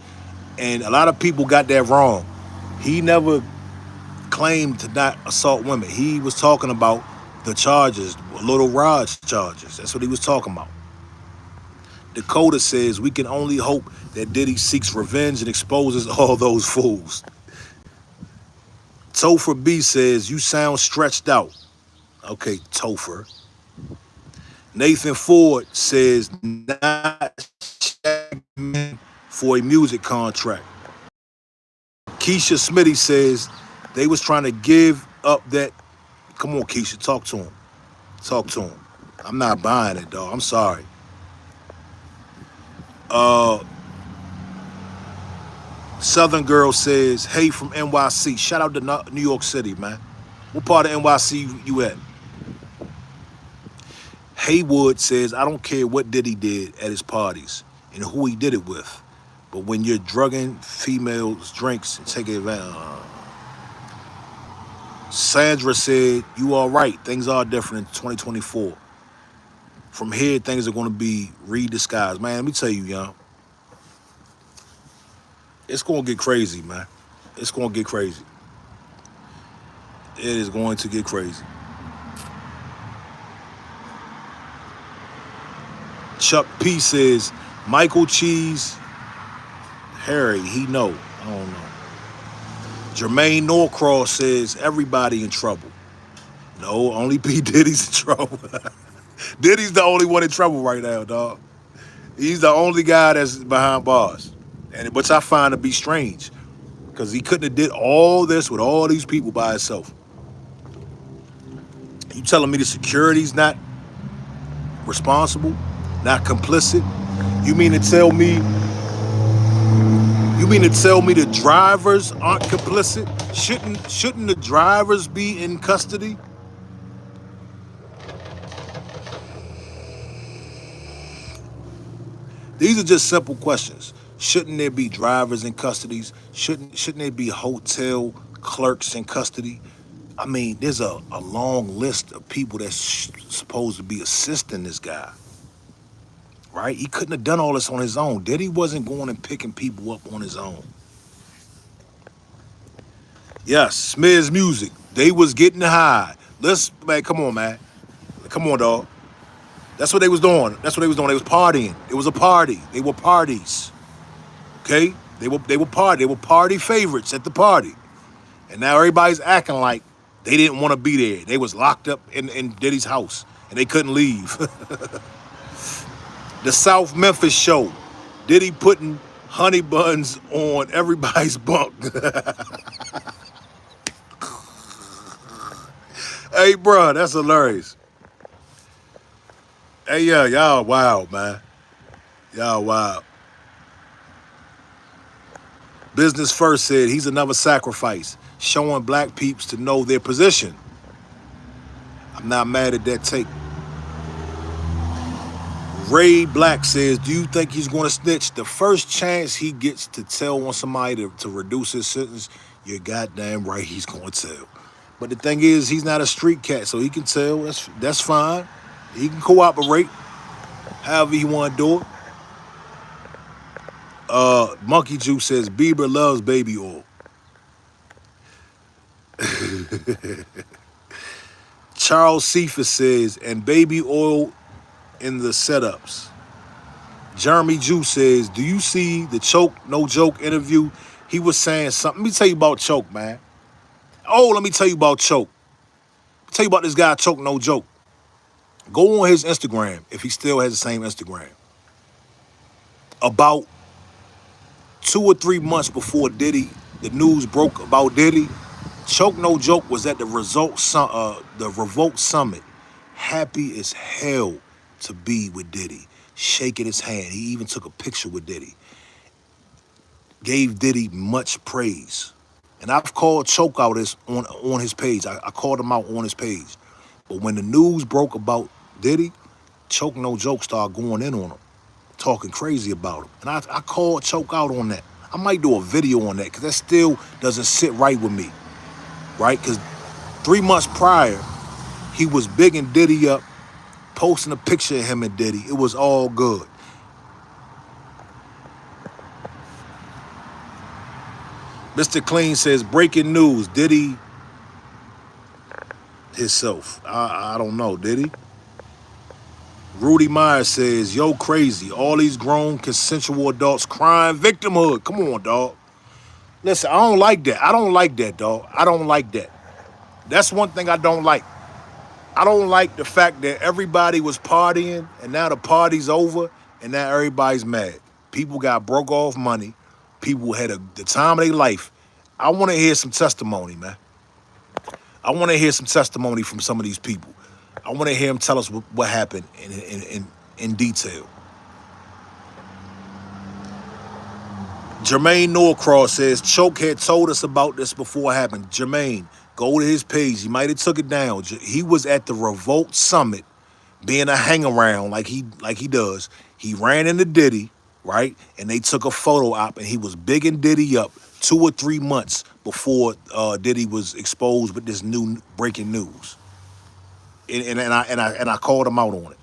And a lot of people got that wrong. He never claimed to not assault women. He was talking about the charges, Little Raj charges. That's what he was talking about. Dakota says we can only hope that Diddy seeks revenge and exposes all those fools. Topher B says you sound stretched out. Okay, Topher. Nathan Ford says not for a music contract. Keisha Smitty says they was trying to give up that. Come on, Keisha, talk to him. Talk to him. I'm not buying it, dog. I'm sorry. Southern Girl says, hey from NYC. Shout out to New York City, man. What part of NYC you at? Haywood says, I don't care what Diddy did at his parties and who he did it with. But when you're drugging females' drinks and taking advantage. Sandra said, you all right. Things are different in 2024. From here, things are going to be redisguised. Man, let me tell you, young. It's going to get crazy, man. It's going to get crazy. It is going to get crazy. Chuck P says, Michael Cheese, Harry, he know. I don't know. Jermaine Norcross says, everybody in trouble. No, only P. Diddy's in trouble. Diddy's the only one in trouble right now, dog. He's the only guy that's behind bars. And which I find to be strange. Because he couldn't have did all this with all these people by himself. You telling me the security's not responsible? Not complicit? You mean to tell me the drivers aren't complicit? Shouldn't the drivers be in custody? These are just simple questions. Shouldn't there be drivers in custody? Shouldn't there be hotel clerks in custody? I mean, there's a long list of people that's supposed to be assisting this guy, right? He couldn't have done all this on his own. Diddy wasn't going and picking people up on his own. Yes, Smear's music. They was getting high. Let's, man, come on, man. Come on, dog. That's what they was doing. That's what they was doing. They was partying. It was a party. They were parties. Okay? They were party. They were party favorites at the party. And now everybody's acting like they didn't want to be there. They was locked up in Diddy's house and they couldn't leave. The South Memphis show. Diddy putting honey buns on everybody's bunk. Hey, bro, that's hilarious. Hey, yeah, y'all wild, man. Y'all wild. Business First said he's another sacrifice, showing black peeps to know their position. I'm not mad at that take. Ray Black says, do you think he's going to snitch? The first chance he gets to tell on somebody to reduce his sentence, you're goddamn right he's going to tell. But the thing is, he's not a street cat, so he can tell. That's fine. He can cooperate however he want to do it. Monkey Juice says, Bieber loves baby oil. Charles Cephas says, and baby oil in the setups. Jeremy Juice says, do you see the Choke No Joke interview? He was saying something. Let me tell you about Choke, man. Oh, let me tell you about Choke. Tell you about this guy, Choke No Joke. Go on his Instagram, if he still has the same Instagram. About 2 or 3 months before Diddy, the news broke about Diddy, Choke No Joke was at the Revolt Summit, happy as hell to be with Diddy, shaking his hand. He even took a picture with Diddy. Gave Diddy much praise. And I've called Choke out on his page. I called him out on his page. But when the news broke about Diddy, Choke No Joke started going in on him, talking crazy about him. And I called Choke out on that. I might do a video on that because that still doesn't sit right with me, right? Because 3 months prior, he was bigging Diddy up, posting a picture of him and Diddy. It was all good. Mr. Clean says, breaking news, Diddy himself. I don't know, did he? Rudy Myers says, yo, crazy. All these grown consensual adults crying victimhood. Come on, dog. Listen, I don't like that. I don't like that, dog. I don't like that. That's one thing I don't like. I don't like the fact that everybody was partying and now the party's over and now everybody's mad. People got broke off money. People had the time of their life. I want to hear some testimony, man. I want to hear some testimony from some of these people. I want to hear them tell us what happened in detail. Jermaine Norcross says, Choke had told us about this before it happened. Jermaine, go to his page. He might have took it down. He was at the Revolt Summit being a hang-around like he does. He ran into Diddy, right? And they took a photo op, and he was bigging Diddy up 2 or 3 months before Diddy was exposed with this new breaking news. And I called him out on it.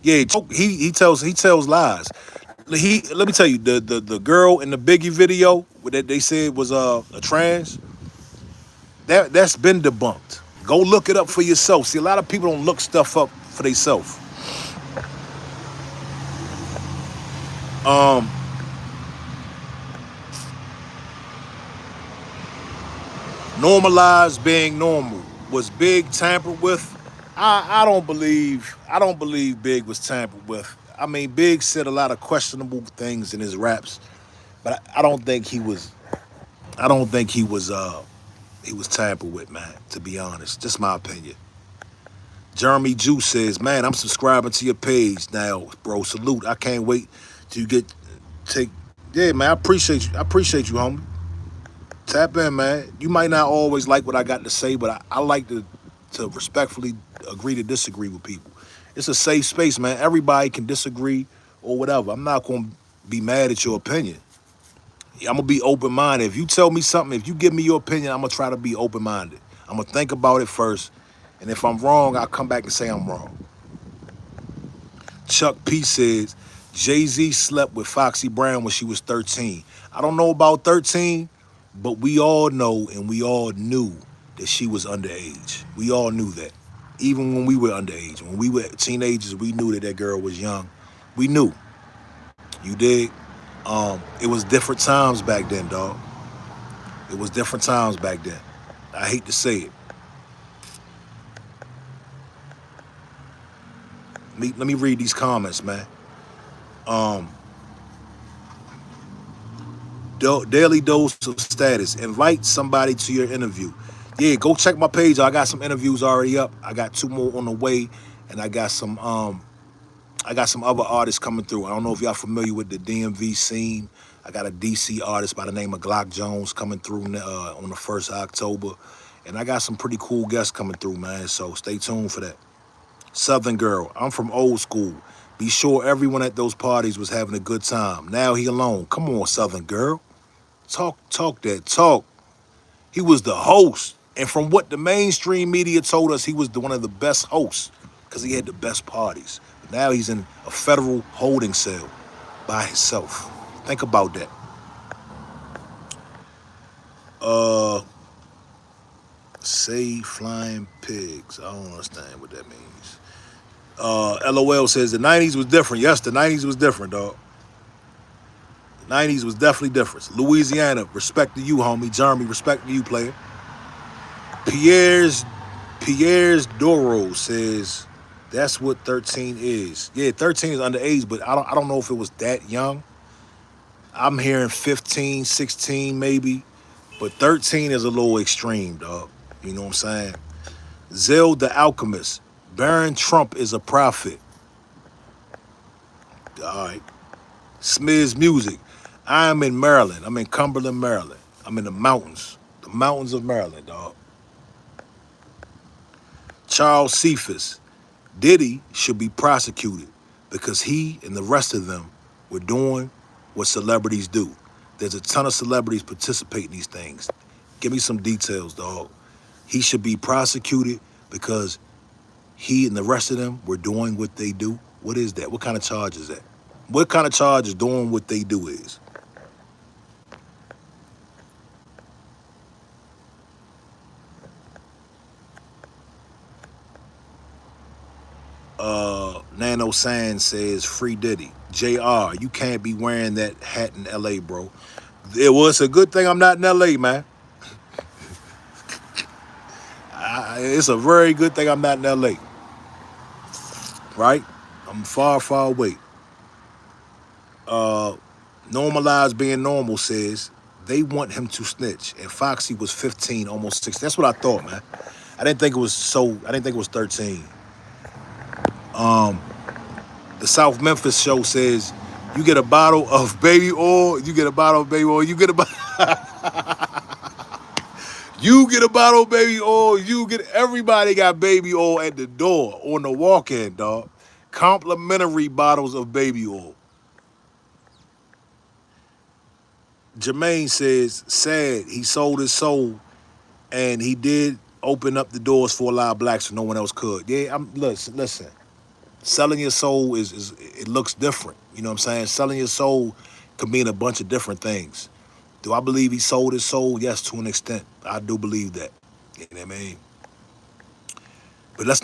Yeah, he tells lies. Let me tell you, the girl in the Biggie video that they said was a trans, that's been debunked. Go look it up for yourself. See, a lot of people don't look stuff up for themselves. Normalize being normal. Was Big tampered with? I don't believe Big was tampered with. I mean, Big said a lot of questionable things in his raps, but I don't think he was tampered with, man, to be honest. Just my opinion. Jeremy Juice says, man, I'm subscribing to your page now, bro. Salute. I can't wait till you yeah, man, I appreciate you, homie. Tap in, man. You might not always like what I got to say, but I like to respectfully agree to disagree with people. It's a safe space, man. Everybody can disagree or whatever. I'm not gonna be mad at your opinion. I'm gonna be open-minded. If you tell me something, if you give me your opinion, I'm gonna try to be open-minded. I'm gonna think about it first, and if I'm wrong, I'll come back and say I'm wrong. Chuck P says Jay-Z slept with Foxy Brown when she was 13. I don't know about 13, but we all know and we all knew that she was underage. We all knew that. Even when we were underage, when we were teenagers, we knew that that girl was young. We knew. You dig? It was different times back then, dog. It was different times back then. I hate to say it. Let me read these comments, man. Um, Daily dose of status. Invite somebody to your interview. Yeah, go check my page. I got some interviews already up. I got 2 more on the way, and I got some other artists coming through. I don't know if y'all familiar with the DMV scene. I got a DC artist by the name of Glock Jones coming through on the 1st of October. And I got some pretty cool guests coming through, man. So stay tuned for that. Southern Girl. I'm from old school. Be sure everyone at those parties was having a good time. Now he alone. Come on, Southern Girl. Talk that talk. He was the host. And from what the mainstream media told us, he was one of the best hosts because he had the best parties. But now he's in a federal holding cell by himself. Think about that. Say flying pigs. I don't understand what that means. LOL says the 90s was different. Yes, the 90s was different, dog. The 90s was definitely different. Louisiana, respect to you, homie. Jeremy, respect to you, player. Pierre's Doro says that's what 13 is. Yeah, 13 is underage, but I don't know if it was that young. I'm hearing 15, 16 maybe, but 13 is a little extreme, dog. You know what I'm saying? Zell the Alchemist. Baron Trump is a prophet. All right. Smiz Music. I am in Maryland. I'm in Cumberland, Maryland. I'm in the mountains. The mountains of Maryland, dog. Charles Cephas. Diddy should be prosecuted because he and the rest of them were doing what celebrities do. There's a ton of celebrities participate in these things. Give me some details, dog. He should be prosecuted because he and the rest of them were doing what they do. What is that? What kind of charge is that? What kind of charge is doing what they do is? Nano Sand says, free Diddy. JR, you can't be wearing that hat in LA, bro. It's a good thing I'm not in LA, man. It's a very good thing I'm not in LA. Right? I'm far, far away. Normalize being normal says they want him to snitch. And Foxy was 15, almost 16. That's what I thought, man. I didn't think it was 13. The South Memphis show says you get a bottle of baby oil, you get a bottle of baby oil, you get a you get a bottle of baby oil, everybody got baby oil at the door on the walk-in, dog. Complimentary bottles of baby oil. Jermaine says, sad, he sold his soul and he did open up the doors for a lot of blacks so no one else could. Yeah, listen. Selling your soul it looks different. You know what I'm saying? Selling your soul could mean a bunch of different things. Do I believe he sold his soul? Yes, to an extent. I do believe that. You know what I mean? But let's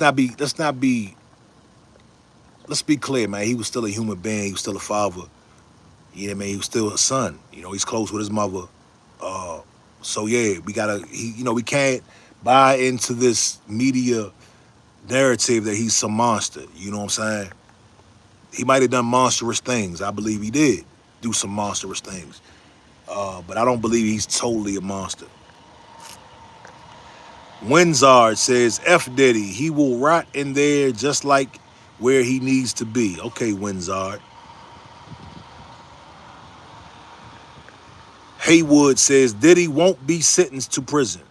be clear, man. He was still a human being. He was still a father. You know what I mean? He was still a son. You know, he's close with his mother. So yeah, we can't buy into this media narrative that he's some monster. You know what I'm saying? He might have done monstrous things. I believe he did do some monstrous things. But I don't believe he's totally a monster. Winzard says, F Diddy, he will rot in there just like where he needs to be. Okay, Winzard. Haywood says, Diddy won't be sentenced to prison.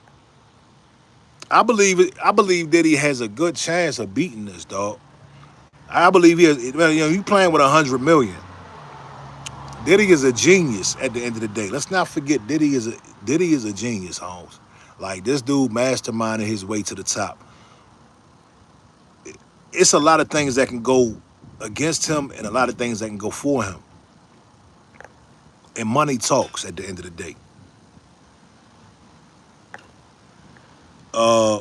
I believe Diddy has a good chance of beating this, dog. I believe he is. Well, you know, you playing with 100 million. Diddy is a genius at the end of the day. Let's not forget Diddy is a genius, Holmes. Like this dude masterminded his way to the top. It's a lot of things that can go against him and a lot of things that can go for him. And money talks at the end of the day. Uh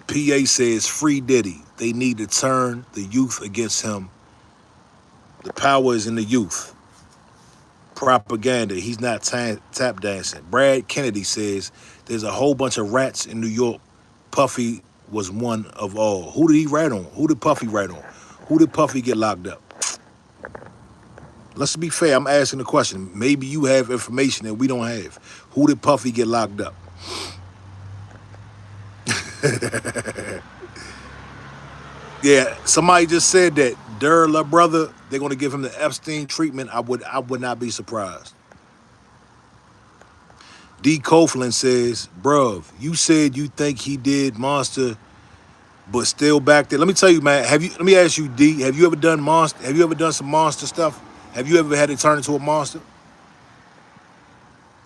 PA says free Diddy. They need to turn the youth against him. The power is in the youth. Propaganda. He's not tap dancing. Brad Kennedy says there's a whole bunch of rats in New York. Puffy was one of all. Who did he rat on? Who did Puffy rat on? Who did Puffy get locked up? Let's be fair. I'm asking the question. Maybe you have information that we don't have. Who did Puffy get locked up? Yeah, somebody just said that La brother, they're gonna give him the Epstein treatment. I would not be surprised. D. Coughlin says, bruv, you said you think he did monster, but still back there. Let me tell you, man, let me ask you, D, have you ever done monster? Have you ever done some monster stuff? Have you ever had to turn into a monster?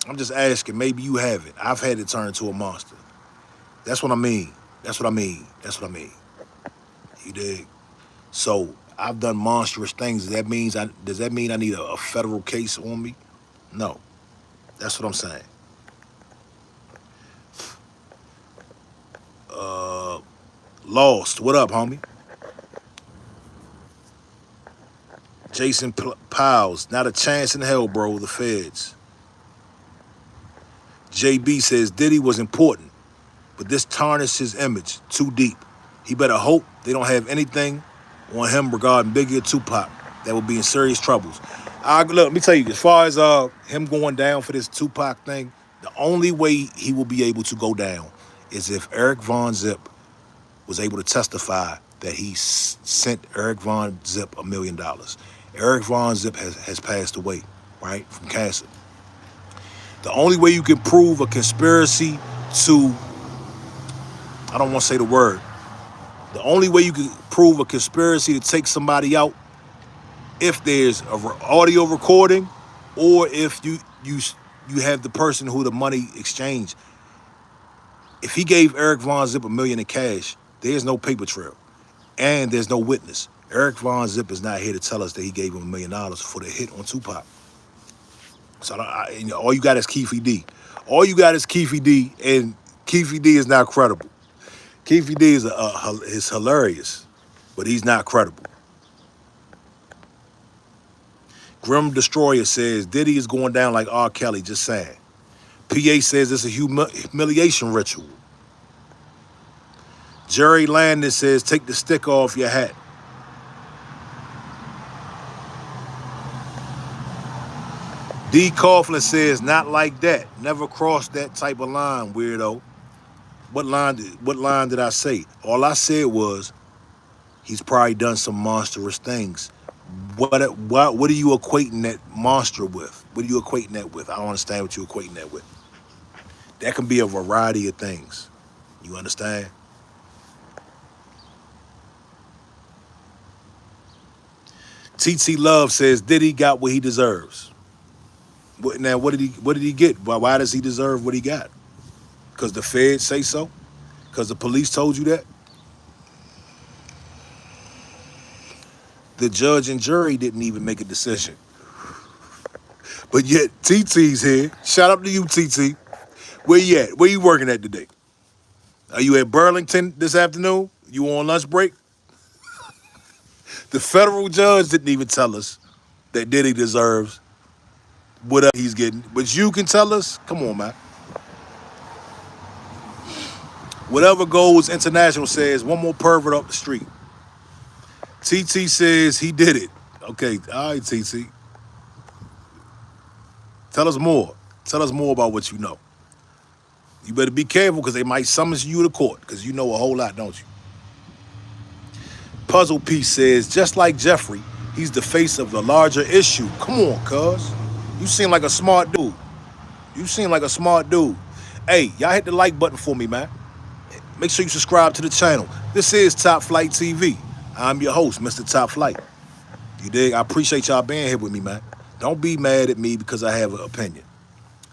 I'm just asking, maybe you haven't. I've had to turn into a monster. That's what I mean. That's what I mean. That's what I mean. You dig? So I've done monstrous things. Does that mean I need a federal case on me? No. That's what I'm saying. Lost. What up, homie? Jason Piles. Not a chance in hell, bro. The feds. JB says Diddy was important, but this tarnished his image too deep. He better hope they don't have anything on him regarding Biggie or Tupac that will be in serious troubles. Look, let me tell you, as far as him going down for this Tupac thing, the only way he will be able to go down is if Eric Von Zip was able to testify that he sent Eric Von Zip $1 million. Eric Von Zip has passed away, right, from cancer. The only way you can prove a conspiracy to, I don't want to say the word, the only way you can prove a conspiracy to take somebody out, if there's an audio recording, or if you have the person who the money exchanged. If he gave Eric Von Zip $1 million in cash, there's no paper trail, and there's no witness. Eric Von Zip is not here to tell us that he gave him $1 million for the hit on Tupac. So all you got is Keefe D. All you got is Keefe D, and Keefe D is not credible. Keefe D is hilarious, but he's not credible. Grim Destroyer says Diddy is going down like R. Kelly, just saying. PA says it's a humiliation ritual. Jerry Landis says take the sticker off your hat. D. Coughlin says not like that. Never cross that type of line, weirdo. What line did I say? All I said was he's probably done some monstrous things. What are you equating that monster with? What are you equating that with? I don't understand what you're equating that with. That can be a variety of things. You understand? TT Love says Diddy got what he deserves. Now, what did he get? Why does he deserve what he got? Because the feds say so? Because the police told you that? The judge and jury didn't even make a decision. But yet, TT's here. Shout out to you, TT. Where you at? Where you working at today? Are you at Burlington this afternoon? You on lunch break? The federal judge didn't even tell us that Diddy deserves whatever he's getting. But you can tell us? Come on, man. Whatever goes international says one more pervert up the street. TT says he did it. Okay, all right, TT. Tell us more. Tell us more about what you know. You better be careful because they might summons you to court because you know a whole lot, don't you? Puzzle Piece says, just like Jeffrey, he's the face of the larger issue. Come on, cuz. You seem like a smart dude. You seem like a smart dude. Hey, y'all hit the like button for me, man. Make sure you subscribe to the channel. This is Top Flight TV. I'm your host, Mr. Top Flight. You dig? I appreciate y'all being here with me, man. Don't be mad at me because I have an opinion.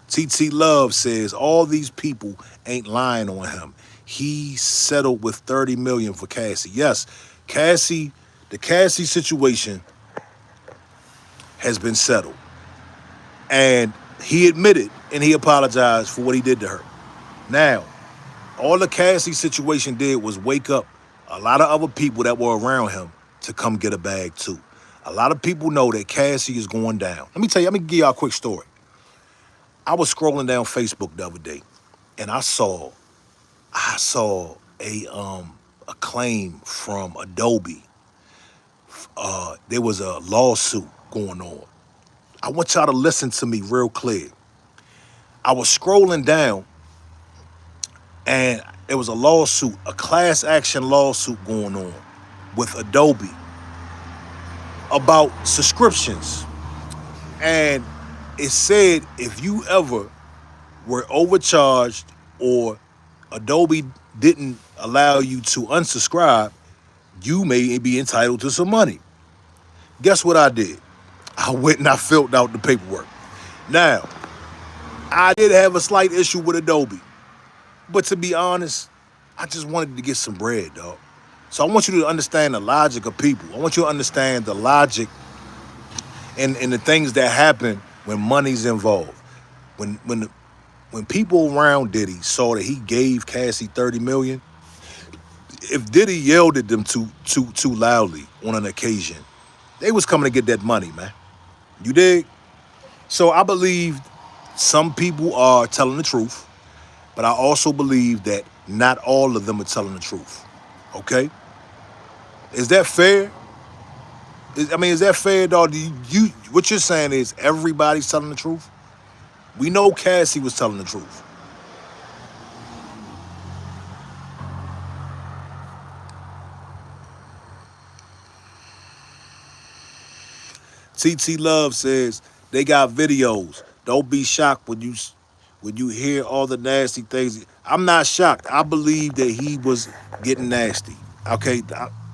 TT Love says all these people ain't lying on him. He settled with 30 million for Cassie. Yes, Cassie, the Cassie situation has been settled. And he admitted and he apologized for what he did to her. Now, all the Cassie situation did was wake up a lot of other people that were around him to come get a bag too. A lot of people know that Cassie is going down. Let me tell you, let me give y'all a quick story. I was scrolling down Facebook the other day and I saw a claim from Adobe. There was a lawsuit going on. I want y'all to listen to me real clear. I was scrolling down and there was a lawsuit, a class action lawsuit going on with Adobe about subscriptions. And it said if you ever were overcharged or Adobe didn't allow you to unsubscribe, you may be entitled to some money. Guess what I did? I went and I filled out the paperwork. Now, I did have a slight issue with Adobe, but to be honest, I just wanted to get some bread, dog. So I want you to understand the logic of people. I want you to understand the logic and the things that happen when money's involved. When people around Diddy saw that he gave Cassie 30 million, if Diddy yelled at them too loudly on an occasion, they was coming to get that money, man. You dig? So I believe some people are telling the truth, but I also believe that not all of them are telling the truth. Okay? Is that fair? Is that fair, dog? What you're saying is everybody's telling the truth? We know Cassie was telling the truth. TT Love says they got videos. Don't be shocked when you hear all the nasty things. I'm not shocked. I believe that he was getting nasty. Okay,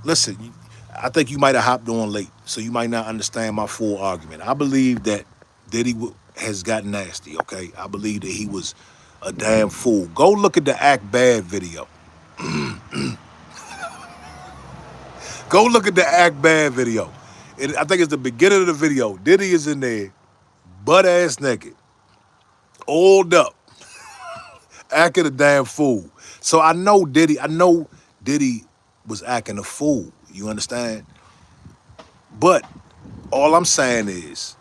listen. I think you might have hopped on late, so you might not understand my full argument. I believe that Diddy has gotten nasty. Okay, I believe that he was a damn fool. Go look at the Act Bad video. Go look at the Act Bad video. I think it's the beginning of the video. Diddy is in there, butt ass naked, oiled up, acting a damn fool. So I know Diddy was acting a fool. You understand? But all I'm saying is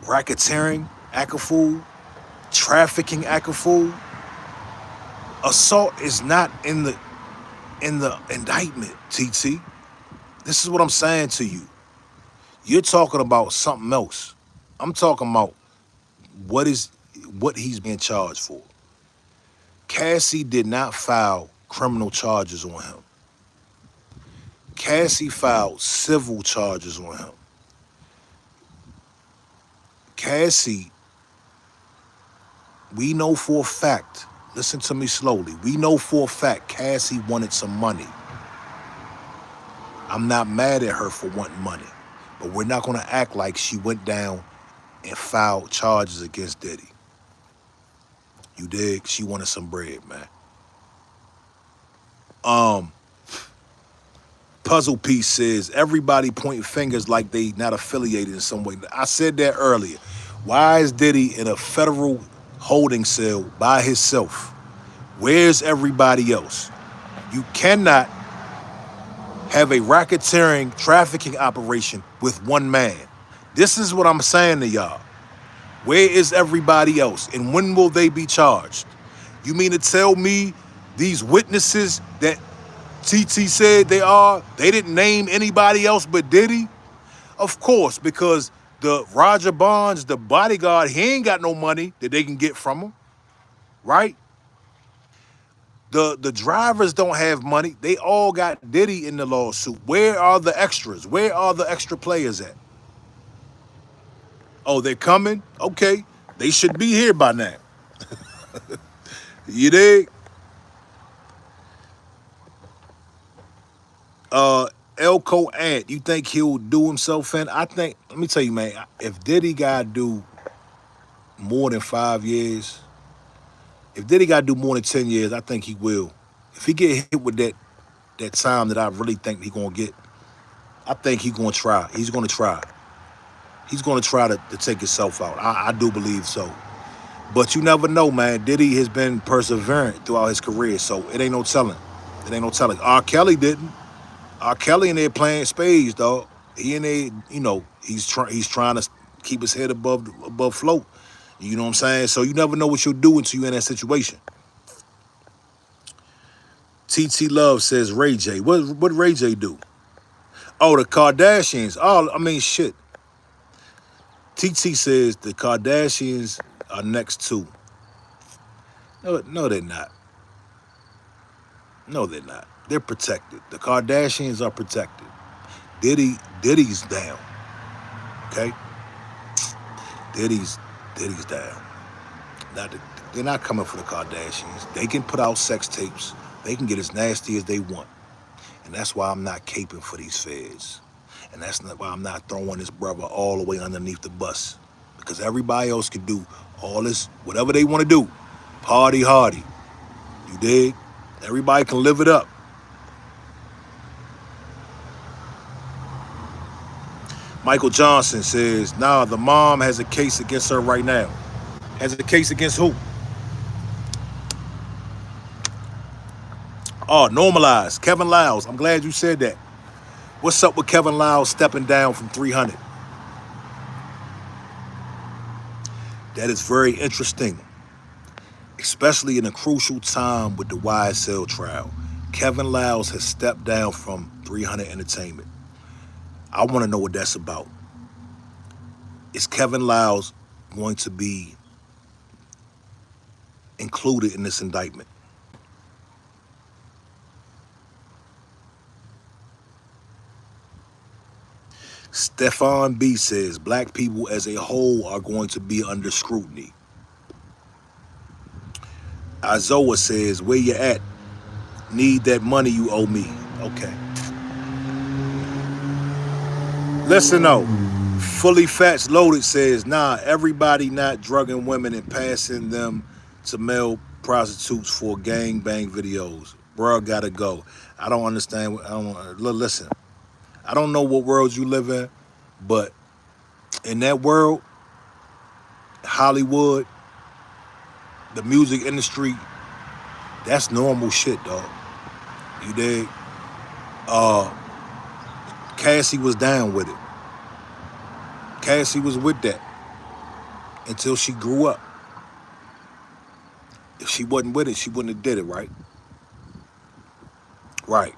racketeering, act a fool, trafficking, act a fool. Assault is not in the indictment, TT. This is what I'm saying to you. You're talking about something else. I'm talking about what he's being charged for. Cassie did not file criminal charges on him. Cassie filed civil charges on him. Cassie, we know for a fact, listen to me slowly, we know for a fact Cassie wanted some money. I'm not mad at her for wanting money, but we're not gonna act like she went down and filed charges against Diddy. You dig? She wanted some bread, man. Puzzle Piece says, everybody pointing fingers like they not affiliated in some way. I said that earlier. Why is Diddy in a federal holding cell by himself? Where's everybody else? You cannot have a racketeering trafficking operation with one man. This is what I'm saying to y'all. Where is everybody else? And when will they be charged? You mean to tell me these witnesses that TT said they didn't name anybody else but Diddy? Of course, because the Roger Bonds, the bodyguard, he ain't got no money that they can get from him, right? The drivers don't have money. They all got Diddy in the lawsuit. Where are the extras? Where are the extra players at? Oh, they're coming? Okay. They should be here by now. You dig? Elko Ant, you think he'll do himself in? I think, let me tell you, man, if Diddy got to do more than 5 years, if Diddy got to do more than 10 years, I think he will. If he get hit with that time that I really think he going to get, I think he's going to try. He's going to try. He's going to try to take himself out. I do believe so. But you never know, man. Diddy has been perseverant throughout his career, so it ain't no telling. It ain't no telling. R. Kelly didn't. R. Kelly in there playing spades, dog. He in there, he's trying to keep his head above float. You know what I'm saying? So you never know what you'll do until you're in that situation. TT Love says Ray J. What Ray J do? Oh, the Kardashians. Oh, I mean, shit. TT says the Kardashians are next too. No, they're not. No, they're not. They're protected. The Kardashians are protected. Diddy's down. Okay? Diddy's down. They're not coming for the Kardashians. They can put out sex tapes. They can get as nasty as they want. And that's why I'm not caping for these feds. And that's not why I'm not throwing this brother all the way underneath the bus. Because everybody else can do all this, whatever they want to do. Party hardy. You dig? Everybody can live it up. Michael Johnson says, nah, the mom has a case against her right now. Has a case against who? Oh, normalized. Kevin Liles. I'm glad you said that. What's up with Kevin Liles stepping down from 300? That is very interesting, especially in a crucial time with the YSL trial. Kevin Liles has stepped down from 300 Entertainment. I want to know what that's about. Is Kevin Liles going to be included in this indictment? Stefan B says black people as a whole are going to be under scrutiny. Izoa says, where you at? Need that money you owe me. Okay. Listen though, Fully Fats Loaded says, nah, everybody not drugging women and passing them to male prostitutes for gangbang videos. Bro, gotta go. I don't understand. Listen, I don't know what world you live in, but in that world, Hollywood, the music industry, that's normal shit, dog. You dig? Cassie was down with it. Cassie was with that until she grew up. If she wasn't with it, she wouldn't have did it, right? Right.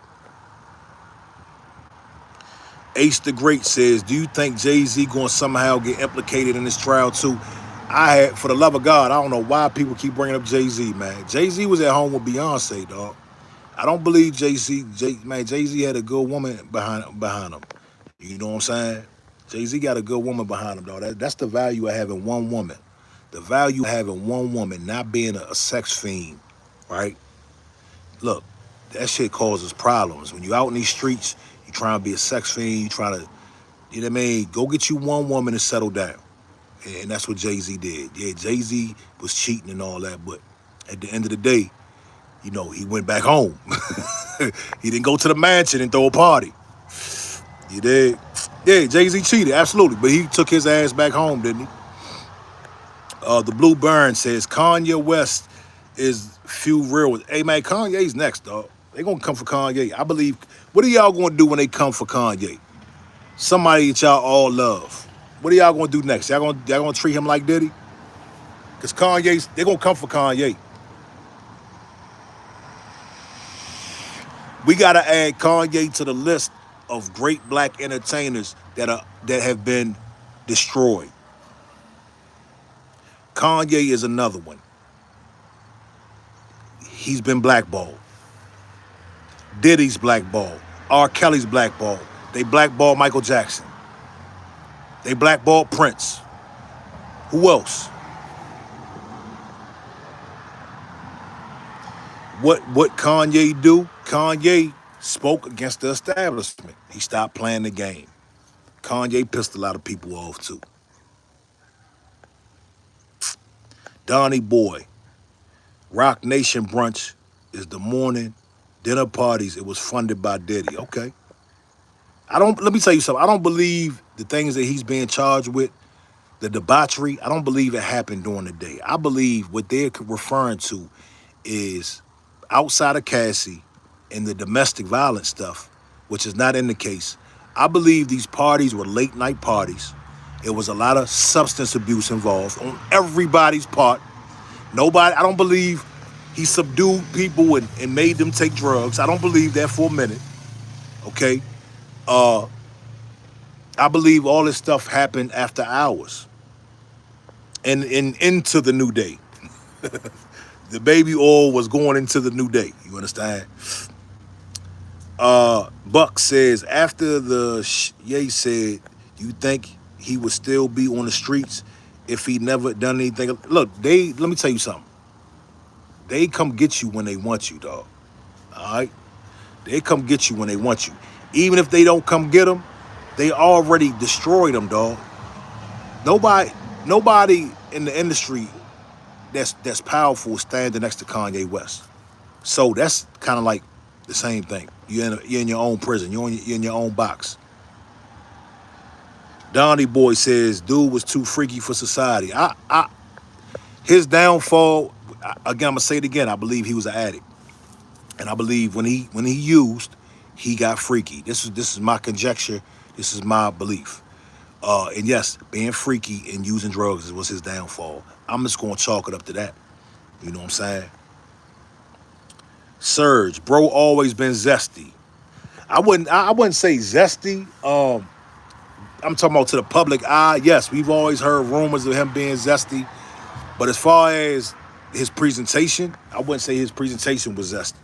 Ace the Great says, do you think Jay-Z gonna somehow get implicated in this trial too? For the love of God, I don't know why people keep bringing up Jay-Z, man. Jay-Z was at home with Beyonce, dog. I don't believe Jay-Z had a good woman behind him. You know what I'm saying? Jay-Z got a good woman behind him, dog. That's the value of having one woman. The value of having one woman, not being a sex fiend, right? Look, that shit causes problems. When you out in these streets, you trying to be a sex fiend, you trying to, you know what I mean? Go get you one woman and settle down. And that's what Jay-Z did. Yeah, Jay-Z was cheating and all that, but at the end of the day, he went back home. He didn't go to the mansion and throw a party. You did? Yeah, Jay-Z cheated, absolutely. But he took his ass back home, didn't he? The Blue Burn says, Kanye West is few real. Hey, man, Kanye's next, dog. They gonna come for Kanye. I believe. What are y'all gonna do when they come for Kanye? Somebody that y'all all love. What are y'all gonna do next? Y'all gonna treat him like Diddy? Because they gonna come for Kanye. We gotta add Kanye to the list of great black entertainers that have been destroyed. Kanye is another one. He's been blackballed. Diddy's blackballed. R. Kelly's blackballed. They blackballed Michael Jackson. They blackballed Prince. Who else? What Kanye do? Kanye spoke against the establishment. He stopped playing the game. Kanye pissed a lot of people off too. Donnie Boy, Rock Nation brunch is the morning dinner parties. It was funded by Diddy. Okay. I don't. Let me tell you something. I don't believe the things that he's being charged with, the debauchery. I don't believe it happened during the day. I believe what they're referring to is outside of Cassie and the domestic violence stuff, which is not in the case. I believe these parties were late night parties. It was a lot of substance abuse involved on everybody's part. Nobody, I don't believe he subdued people and made them take drugs. I don't believe that for a minute. Okay. Uh, I believe all this stuff happened after hours and into the new day. The baby oil was going into the new day. You understand? Buck says after the Ye said, you think he would still be on the streets if he never done anything? Look, let me tell you something. They come get you when they want you, dog. All right? They come get you when they want you. Even if they don't come get them, they already destroyed them, dog. Nobody, nobody in the industry that's powerful is standing next to Kanye West. So that's kind of like the same thing. You're in your own prison. You're in your own box. Donnie Boy says, dude was too freaky for society. His downfall, again, I'm gonna say it again. I believe he was an addict, and I believe when he used, he got freaky. This is my conjecture. This is my belief. And yes, being freaky and using drugs was his downfall. I'm just gonna chalk it up to that. You know what I'm saying? Surge, bro, always been zesty. I wouldn't say zesty. I'm talking about to the public eye. Yes, we've always heard rumors of him being zesty, but as far as his presentation, I wouldn't say his presentation was zesty.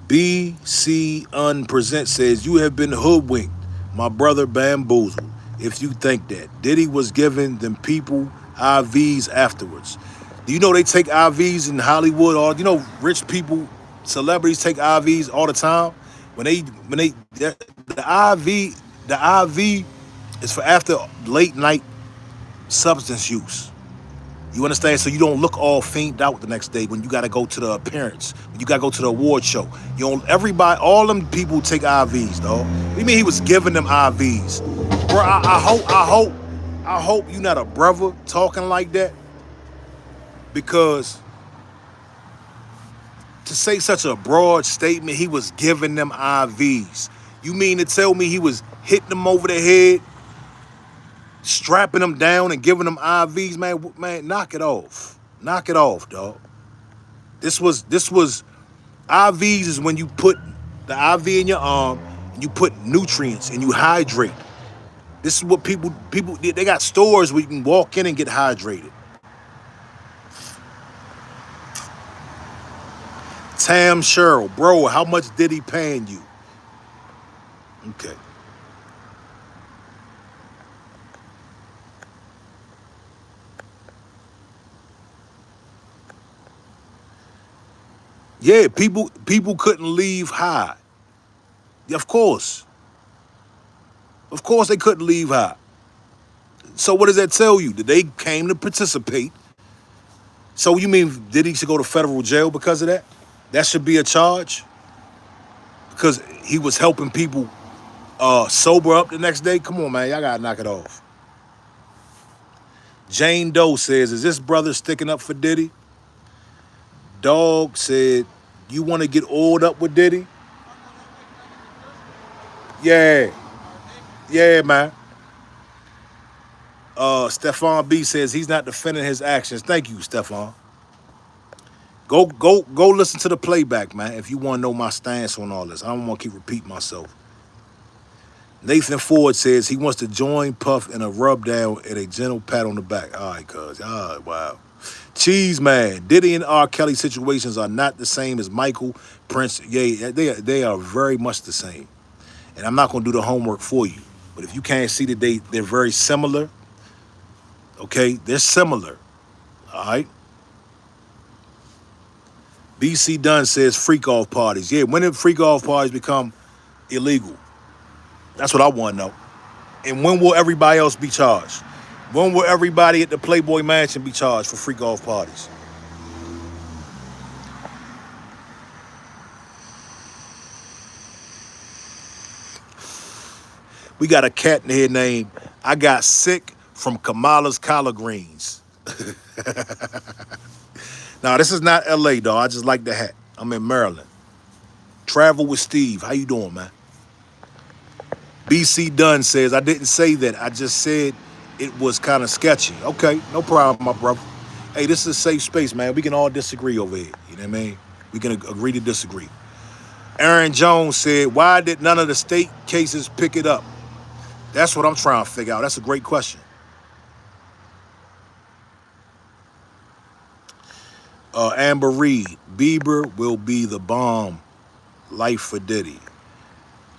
BC Unpresent says, you have been hoodwinked, my brother bamboozled. If you think that. Diddy was giving them people IVs afterwards. Do you know they take IVs in Hollywood? Or you know rich people, celebrities take IVs all the time? The IV is for after late night substance use. You understand? So you don't look all faint out the next day when you got to go to the appearance, when you got to go to the award show. You don't. Everybody, all them people take IVs, dog. What do you mean he was giving them IVs, bro? I hope you're not a brother talking like that, because to say such a broad statement, he was giving them IVs. You mean to tell me he was hitting them over the head, strapping them down and giving them IVs, man? Man, knock it off. Knock it off, dog. This was IVs is when you put the IV in your arm and you put nutrients and you hydrate. This is what people they got stores where you can walk in and get hydrated. Tam Cheryl, bro, how much did he paying you? Okay. Yeah, people couldn't leave high. Of course. Of course they couldn't leave high. So what does that tell you? That they came to participate. So you mean Diddy should go to federal jail because of that? That should be a charge? Because he was helping people sober up the next day? Come on, man. Y'all gotta knock it off. Jane Doe says, is this brother sticking up for Diddy? Dog said, you want to get oiled up with Diddy? Yeah. Yeah, man. Stefan B says he's not defending his actions. Thank you, Stefan. Go listen to the playback, man, if you want to know my stance on all this. I don't want to keep repeating myself. Nathan Ford says he wants to join Puff in a rub down and a gentle pat on the back. All right, cuz. All right, wow. Cheese Man, Diddy and R. Kelly situations are not the same as Michael, Prince. Yeah, they are very much the same. And I'm not going to do the homework for you. But if you can't see that they're very similar, okay, they're similar. All right. BC Dunn says freak off parties. Yeah, when did freak off parties become illegal? That's what I want to know. And when will everybody else be charged? When will everybody at the Playboy Mansion be charged for freak off parties? We got a cat in here named I Got Sick from Kamala's Collard Greens. Now, this is not LA, dog. I just like the hat. I'm in Maryland. Travel with Steve. How you doing, man? BC Dunn says, I didn't say that. I just said it was kind of sketchy. Okay, no problem, my brother. Hey, this is a safe space, man. We can all disagree over here. You know what I mean? We can agree to disagree. Aaron Jones said, why did none of the state cases pick it up? That's what I'm trying to figure out. That's a great question. Amber Reed, Bieber will be the bomb. Life for Diddy.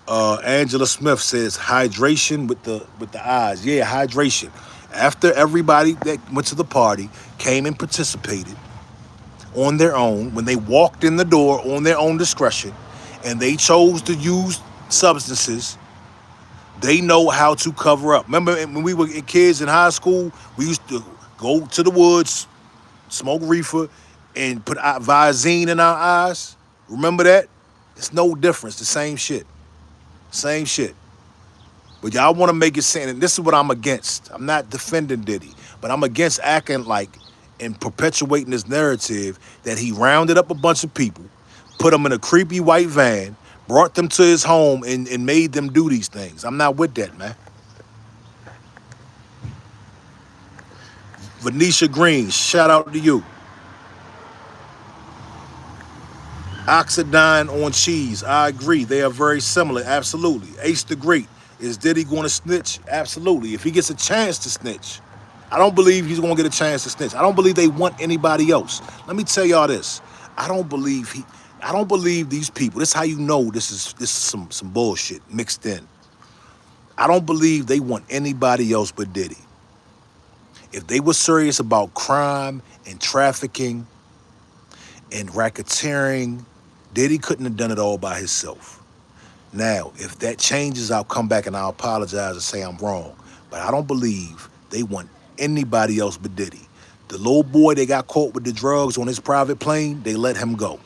Angela Smith says hydration with the eyes. Yeah, hydration. After everybody that went to the party came and participated on their own, when they walked in the door on their own discretion, and they chose to use substances, they know how to cover up. Remember when we were kids in high school, we used to go to the woods, smoke reefer, and put Visine in our eyes? Remember that? It's no difference. The same shit. Same shit. But y'all want to make it sound, and this is what I'm against. I'm not defending Diddy, but I'm against acting like and perpetuating this narrative that he rounded up a bunch of people, put them in a creepy white van, brought them to his home, and made them do these things. I'm not with that, man. Venetia Green, shout out to you. Oxidine on cheese, I agree. They are very similar, absolutely. Ace the Great, is Diddy going to snitch? Absolutely. If he gets a chance to snitch. I don't believe he's going to get a chance to snitch. I don't believe they want anybody else. Let me tell y'all this. I don't believe these people. This is how you know this is some bullshit mixed in. I don't believe they want anybody else but Diddy. If they were serious about crime and trafficking and racketeering, Diddy couldn't have done it all by himself. Now, if that changes, I'll come back and I'll apologize and say I'm wrong. But I don't believe they want anybody else but Diddy. The little boy they got caught with the drugs on his private plane, they let him go.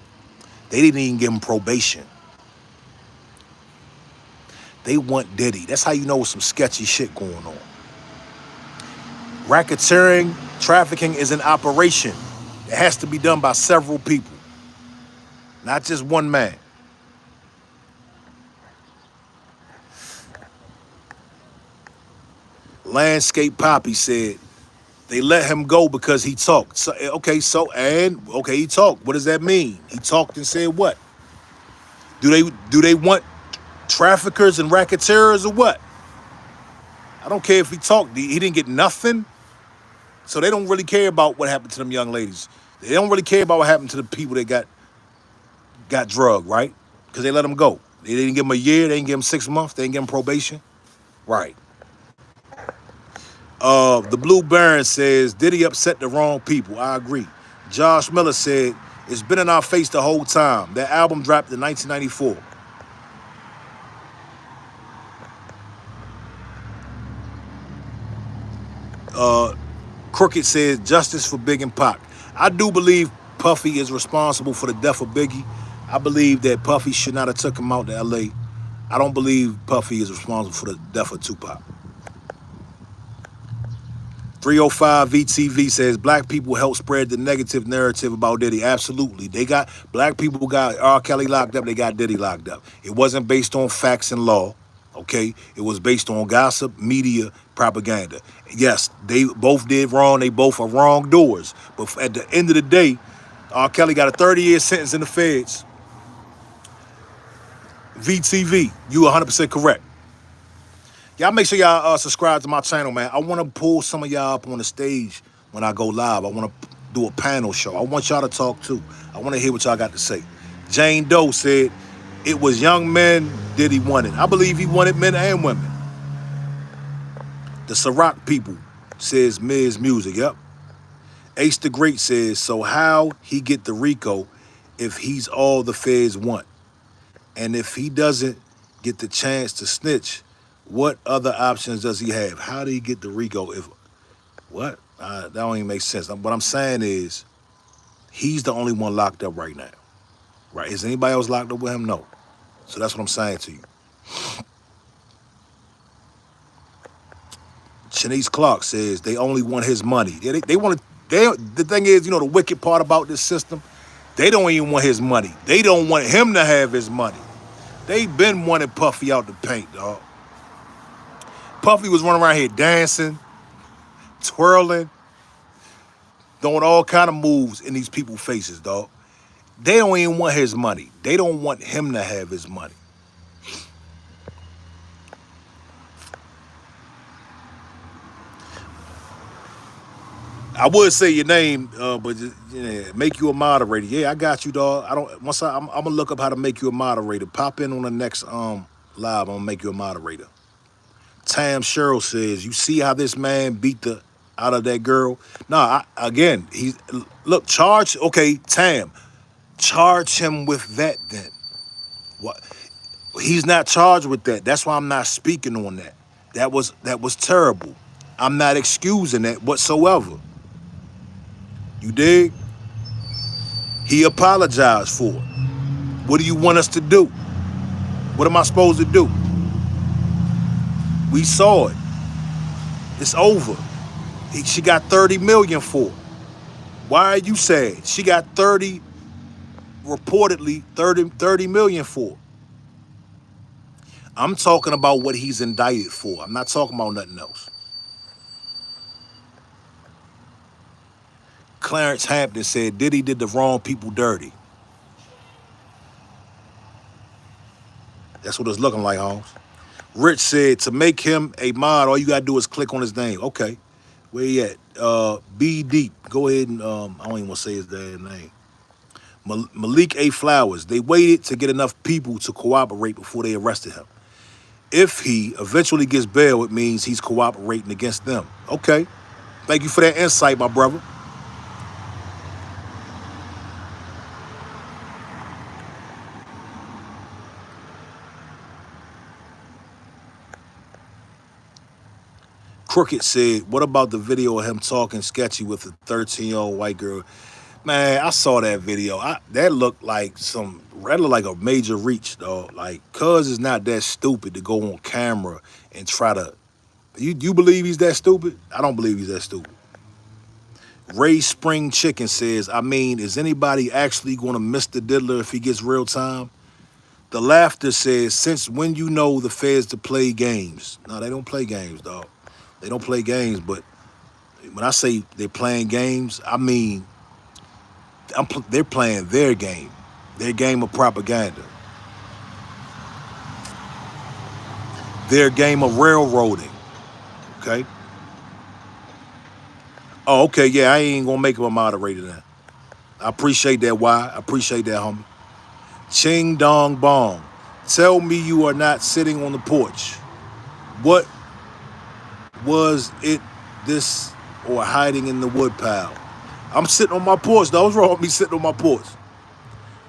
They didn't even give him probation. They want Diddy. That's how you know some sketchy shit going on. Racketeering, trafficking is an operation. It has to be done by several people, not just one man. Landscape Poppy said they let him go because he talked. So, okay, he talked. What does that mean? He talked and said what? Do they want traffickers and racketeers or what? I don't care if he talked. He didn't get nothing. So they don't really care about what happened to them young ladies. They don't really care about what happened to the people that got drugged, right? Because they let them go. They didn't give them a year. They didn't give them 6 months. They didn't give them probation. Right. The Blue Baron says, Diddy upset the wrong people. I agree. Josh Miller said, it's been in our face the whole time. That album dropped in 1994. Crooked says, justice for Big and Pac. I do believe Puffy is responsible for the death of Biggie. I believe that Puffy should not have took him out to L.A. I don't believe Puffy is responsible for the death of Tupac. 305 VTV says, black people help spread the negative narrative about Diddy. Absolutely. Black people got R. Kelly locked up. They got Diddy locked up. It wasn't based on facts and law. Okay, it was based on gossip, media, propaganda. Yes, they both did wrong. They both are wrongdoers. But at the end of the day, R. Kelly got a 30-year sentence in the feds. VTV, you 100% correct. Y'all make sure y'all subscribe to my channel, man. I want to pull some of y'all up on the stage when I go live. I want to do a panel show. I want y'all to talk too. I want to hear what y'all got to say. Jane Doe said, it was young men Diddy wanted. I believe he wanted men and women. The Ciroc people says Miz Music. Yep. Ace the Great says, so how he get the RICO if he's all the feds want. And if he doesn't get the chance to snitch, what other options does he have? How do he get the RICO? If what? That don't even make sense. What I'm saying is, he's the only one locked up right now. Right? Is anybody else locked up with him? No. So that's what I'm saying to you. Shanice Clark says they only want his money. They want to. The thing is, the wicked part about this system, they don't even want his money. They don't want him to have his money. They been wanting Puffy out the paint, dog. Puffy was running around here dancing, twirling, doing all kind of moves in these people's faces, dog. They don't even want his money. They don't want him to have his money. I would say your name, but make you a moderator. Yeah, I got you, dog. I'm gonna look up how to make you a moderator. Pop in on the next live. I'm gonna make you a moderator. Tam Cheryl says, you see how this man beat the out of that girl? Nah, again, charge. Okay, Tam, charge him with that then. What? He's not charged with that. That's why I'm not speaking on that. That was terrible. I'm not excusing that whatsoever. You dig? He apologized for it. What do you want us to do? What am I supposed to do? We saw it. It's over. She got 30 million for it. Why are you sad? She got reportedly 30 million for it. I'm talking about what he's indicted for. I'm not talking about nothing else. Clarence Hampton said Diddy did the wrong people dirty. That's what it's looking like, Holmes. Rich said to make him a mod, all you gotta do is click on his name. Okay, where he at? B Deep. Go ahead and I don't even want to say his damn name. Malik A. Flowers. They waited to get enough people to cooperate before they arrested him. If he eventually gets bail, it means he's cooperating against them. Okay. Thank you for that insight, my brother. Crooked said, what about the video of him talking sketchy with a 13-year-old white girl? Man, I saw that video. That looked like a major reach, dog. Like, cuz is not that stupid to go on camera and try to. You believe he's that stupid? I don't believe he's that stupid. Ray Spring Chicken says, is anybody actually going to miss the diddler if he gets real time? The Laughter says, since when you know the feds to play games? No, they don't play games, dog. They don't play games, but when I say they're playing games, they're playing their game of propaganda, their game of railroading, okay? Oh, okay, yeah, I ain't gonna make him a moderator then. I appreciate that, I appreciate that, homie. Ching Dong Bong, tell me you are not sitting on the porch. What was it, this, or hiding in the woodpile? I'm sitting on my porch, though. What's wrong with me sitting on my porch?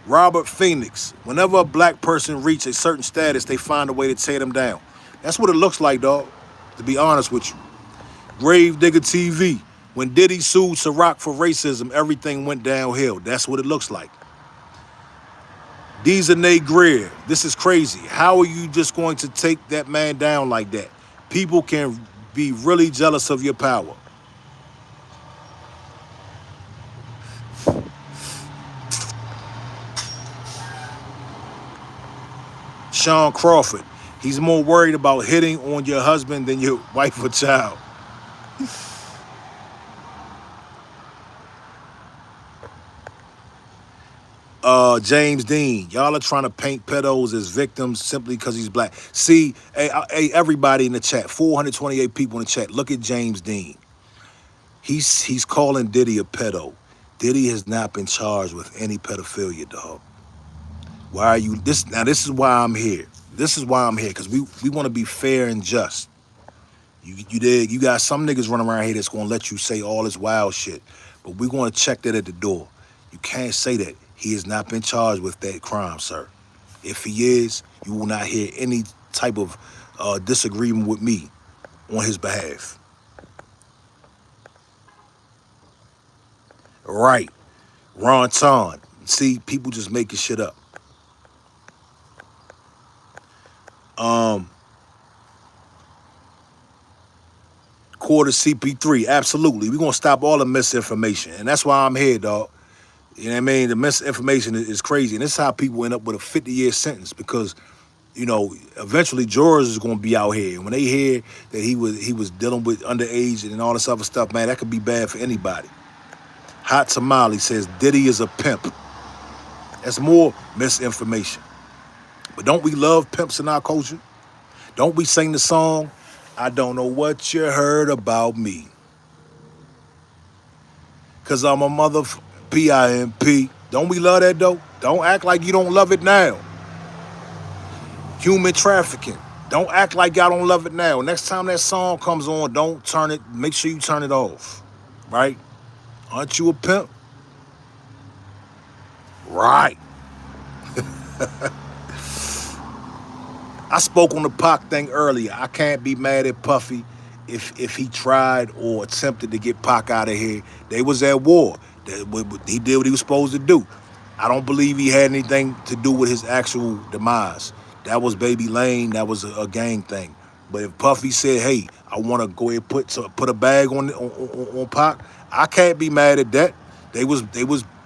Robert Phoenix, whenever a black person reaches a certain status, they find a way to tear them down. That's what it looks like, dog, to be honest with you. Grave Digger TV, when Diddy sued Ciroc for racism, everything went downhill. That's what it looks like. Dejanay Greer, this is crazy. How are you just going to take that man down like that? People can be really jealous of your power. Sean Crawford, he's more worried about hitting on your husband than your wife or child. James Dean, y'all are trying to paint pedos as victims simply because he's black. See, hey, everybody in the chat, 428 people in the chat, look at James Dean. He's calling Diddy a pedo. Diddy has not been charged with any pedophilia, dog. Why are you this? Now this is why I'm here. This is why I'm here, because we want to be fair and just. You dig? You got some niggas running around here that's gonna let you say all this wild shit, but we're gonna check that at the door. You can't say that. He has not been charged with that crime, sir. If he is, you will not hear any type of disagreement with me on his behalf. Right. Ron Ton. See, people just making shit up. Quarter CP3, absolutely. We're gonna stop all the misinformation. And that's why I'm here, dog. You know what I mean? The misinformation is crazy. And this is how people end up with a 50-year sentence because, you know, eventually jurors is gonna be out here. And when they hear that he was dealing with underage and all this other stuff, man, that could be bad for anybody. Hot Tamale says Diddy is a pimp. That's more misinformation. But don't we love pimps in our culture? Don't we sing the song, I don't know what you heard about me? Cause I'm a mother PIMP. Don't we love that though? Don't act like you don't love it now. Human trafficking. Don't act like y'all don't love it now. Next time that song comes on, don't turn it, make sure you turn it off. Right? Aren't you a pimp? Right. I spoke on the Pac thing earlier. I can't be mad at Puffy if he tried or attempted to get Pac out of here. They was at war. He did what he was supposed to do. I don't believe he had anything to do with his actual demise. That was Baby Lane. That was a gang thing. But if Puffy said, hey, I want to go ahead and put a bag on Pac, I can't be mad at that. They was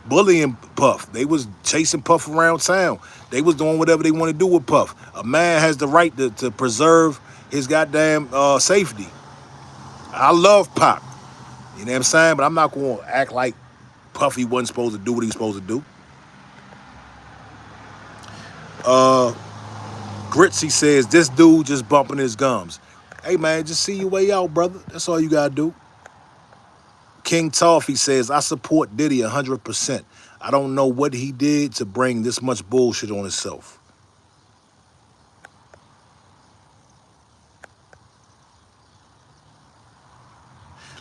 bullying Puff. They was chasing Puff around town. They was doing whatever they want to do with Puff. A man has the right to preserve his goddamn safety. I love Pac. You know what I'm saying? But I'm not going to act like Puffy wasn't supposed to do what he was supposed to do. Gritsy says, this dude just bumping his gums. Hey, man, just see your way out, brother. That's all you got to do. King Toffee says, I support Diddy 100%. I don't know what he did to bring this much bullshit on himself.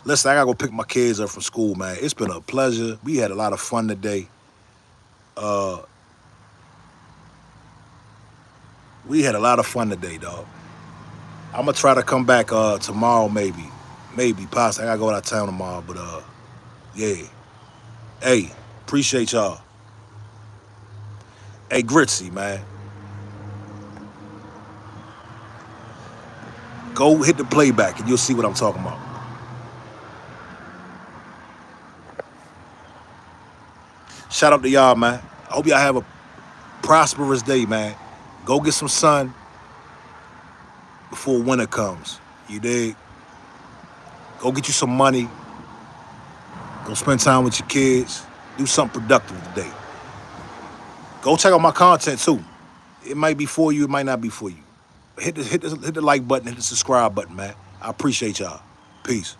Listen, I gotta go pick my kids up from school, man. It's been a pleasure. We had a lot of fun today. We had a lot of fun today, dog. I'm gonna try to come back tomorrow, maybe. Maybe, possibly. I gotta go out of town tomorrow, but yeah. Hey, appreciate y'all. Hey, Gritsy, man. Go hit the playback and you'll see what I'm talking about. Shout out to y'all, man. I hope y'all have a prosperous day, man. Go get some sun before winter comes. You dig? Go get you some money. Go spend time with your kids. Do something productive today. Go check out my content too. It might be for you, it might not be for you. Hit the like button, hit the subscribe button, man. I appreciate y'all. Peace.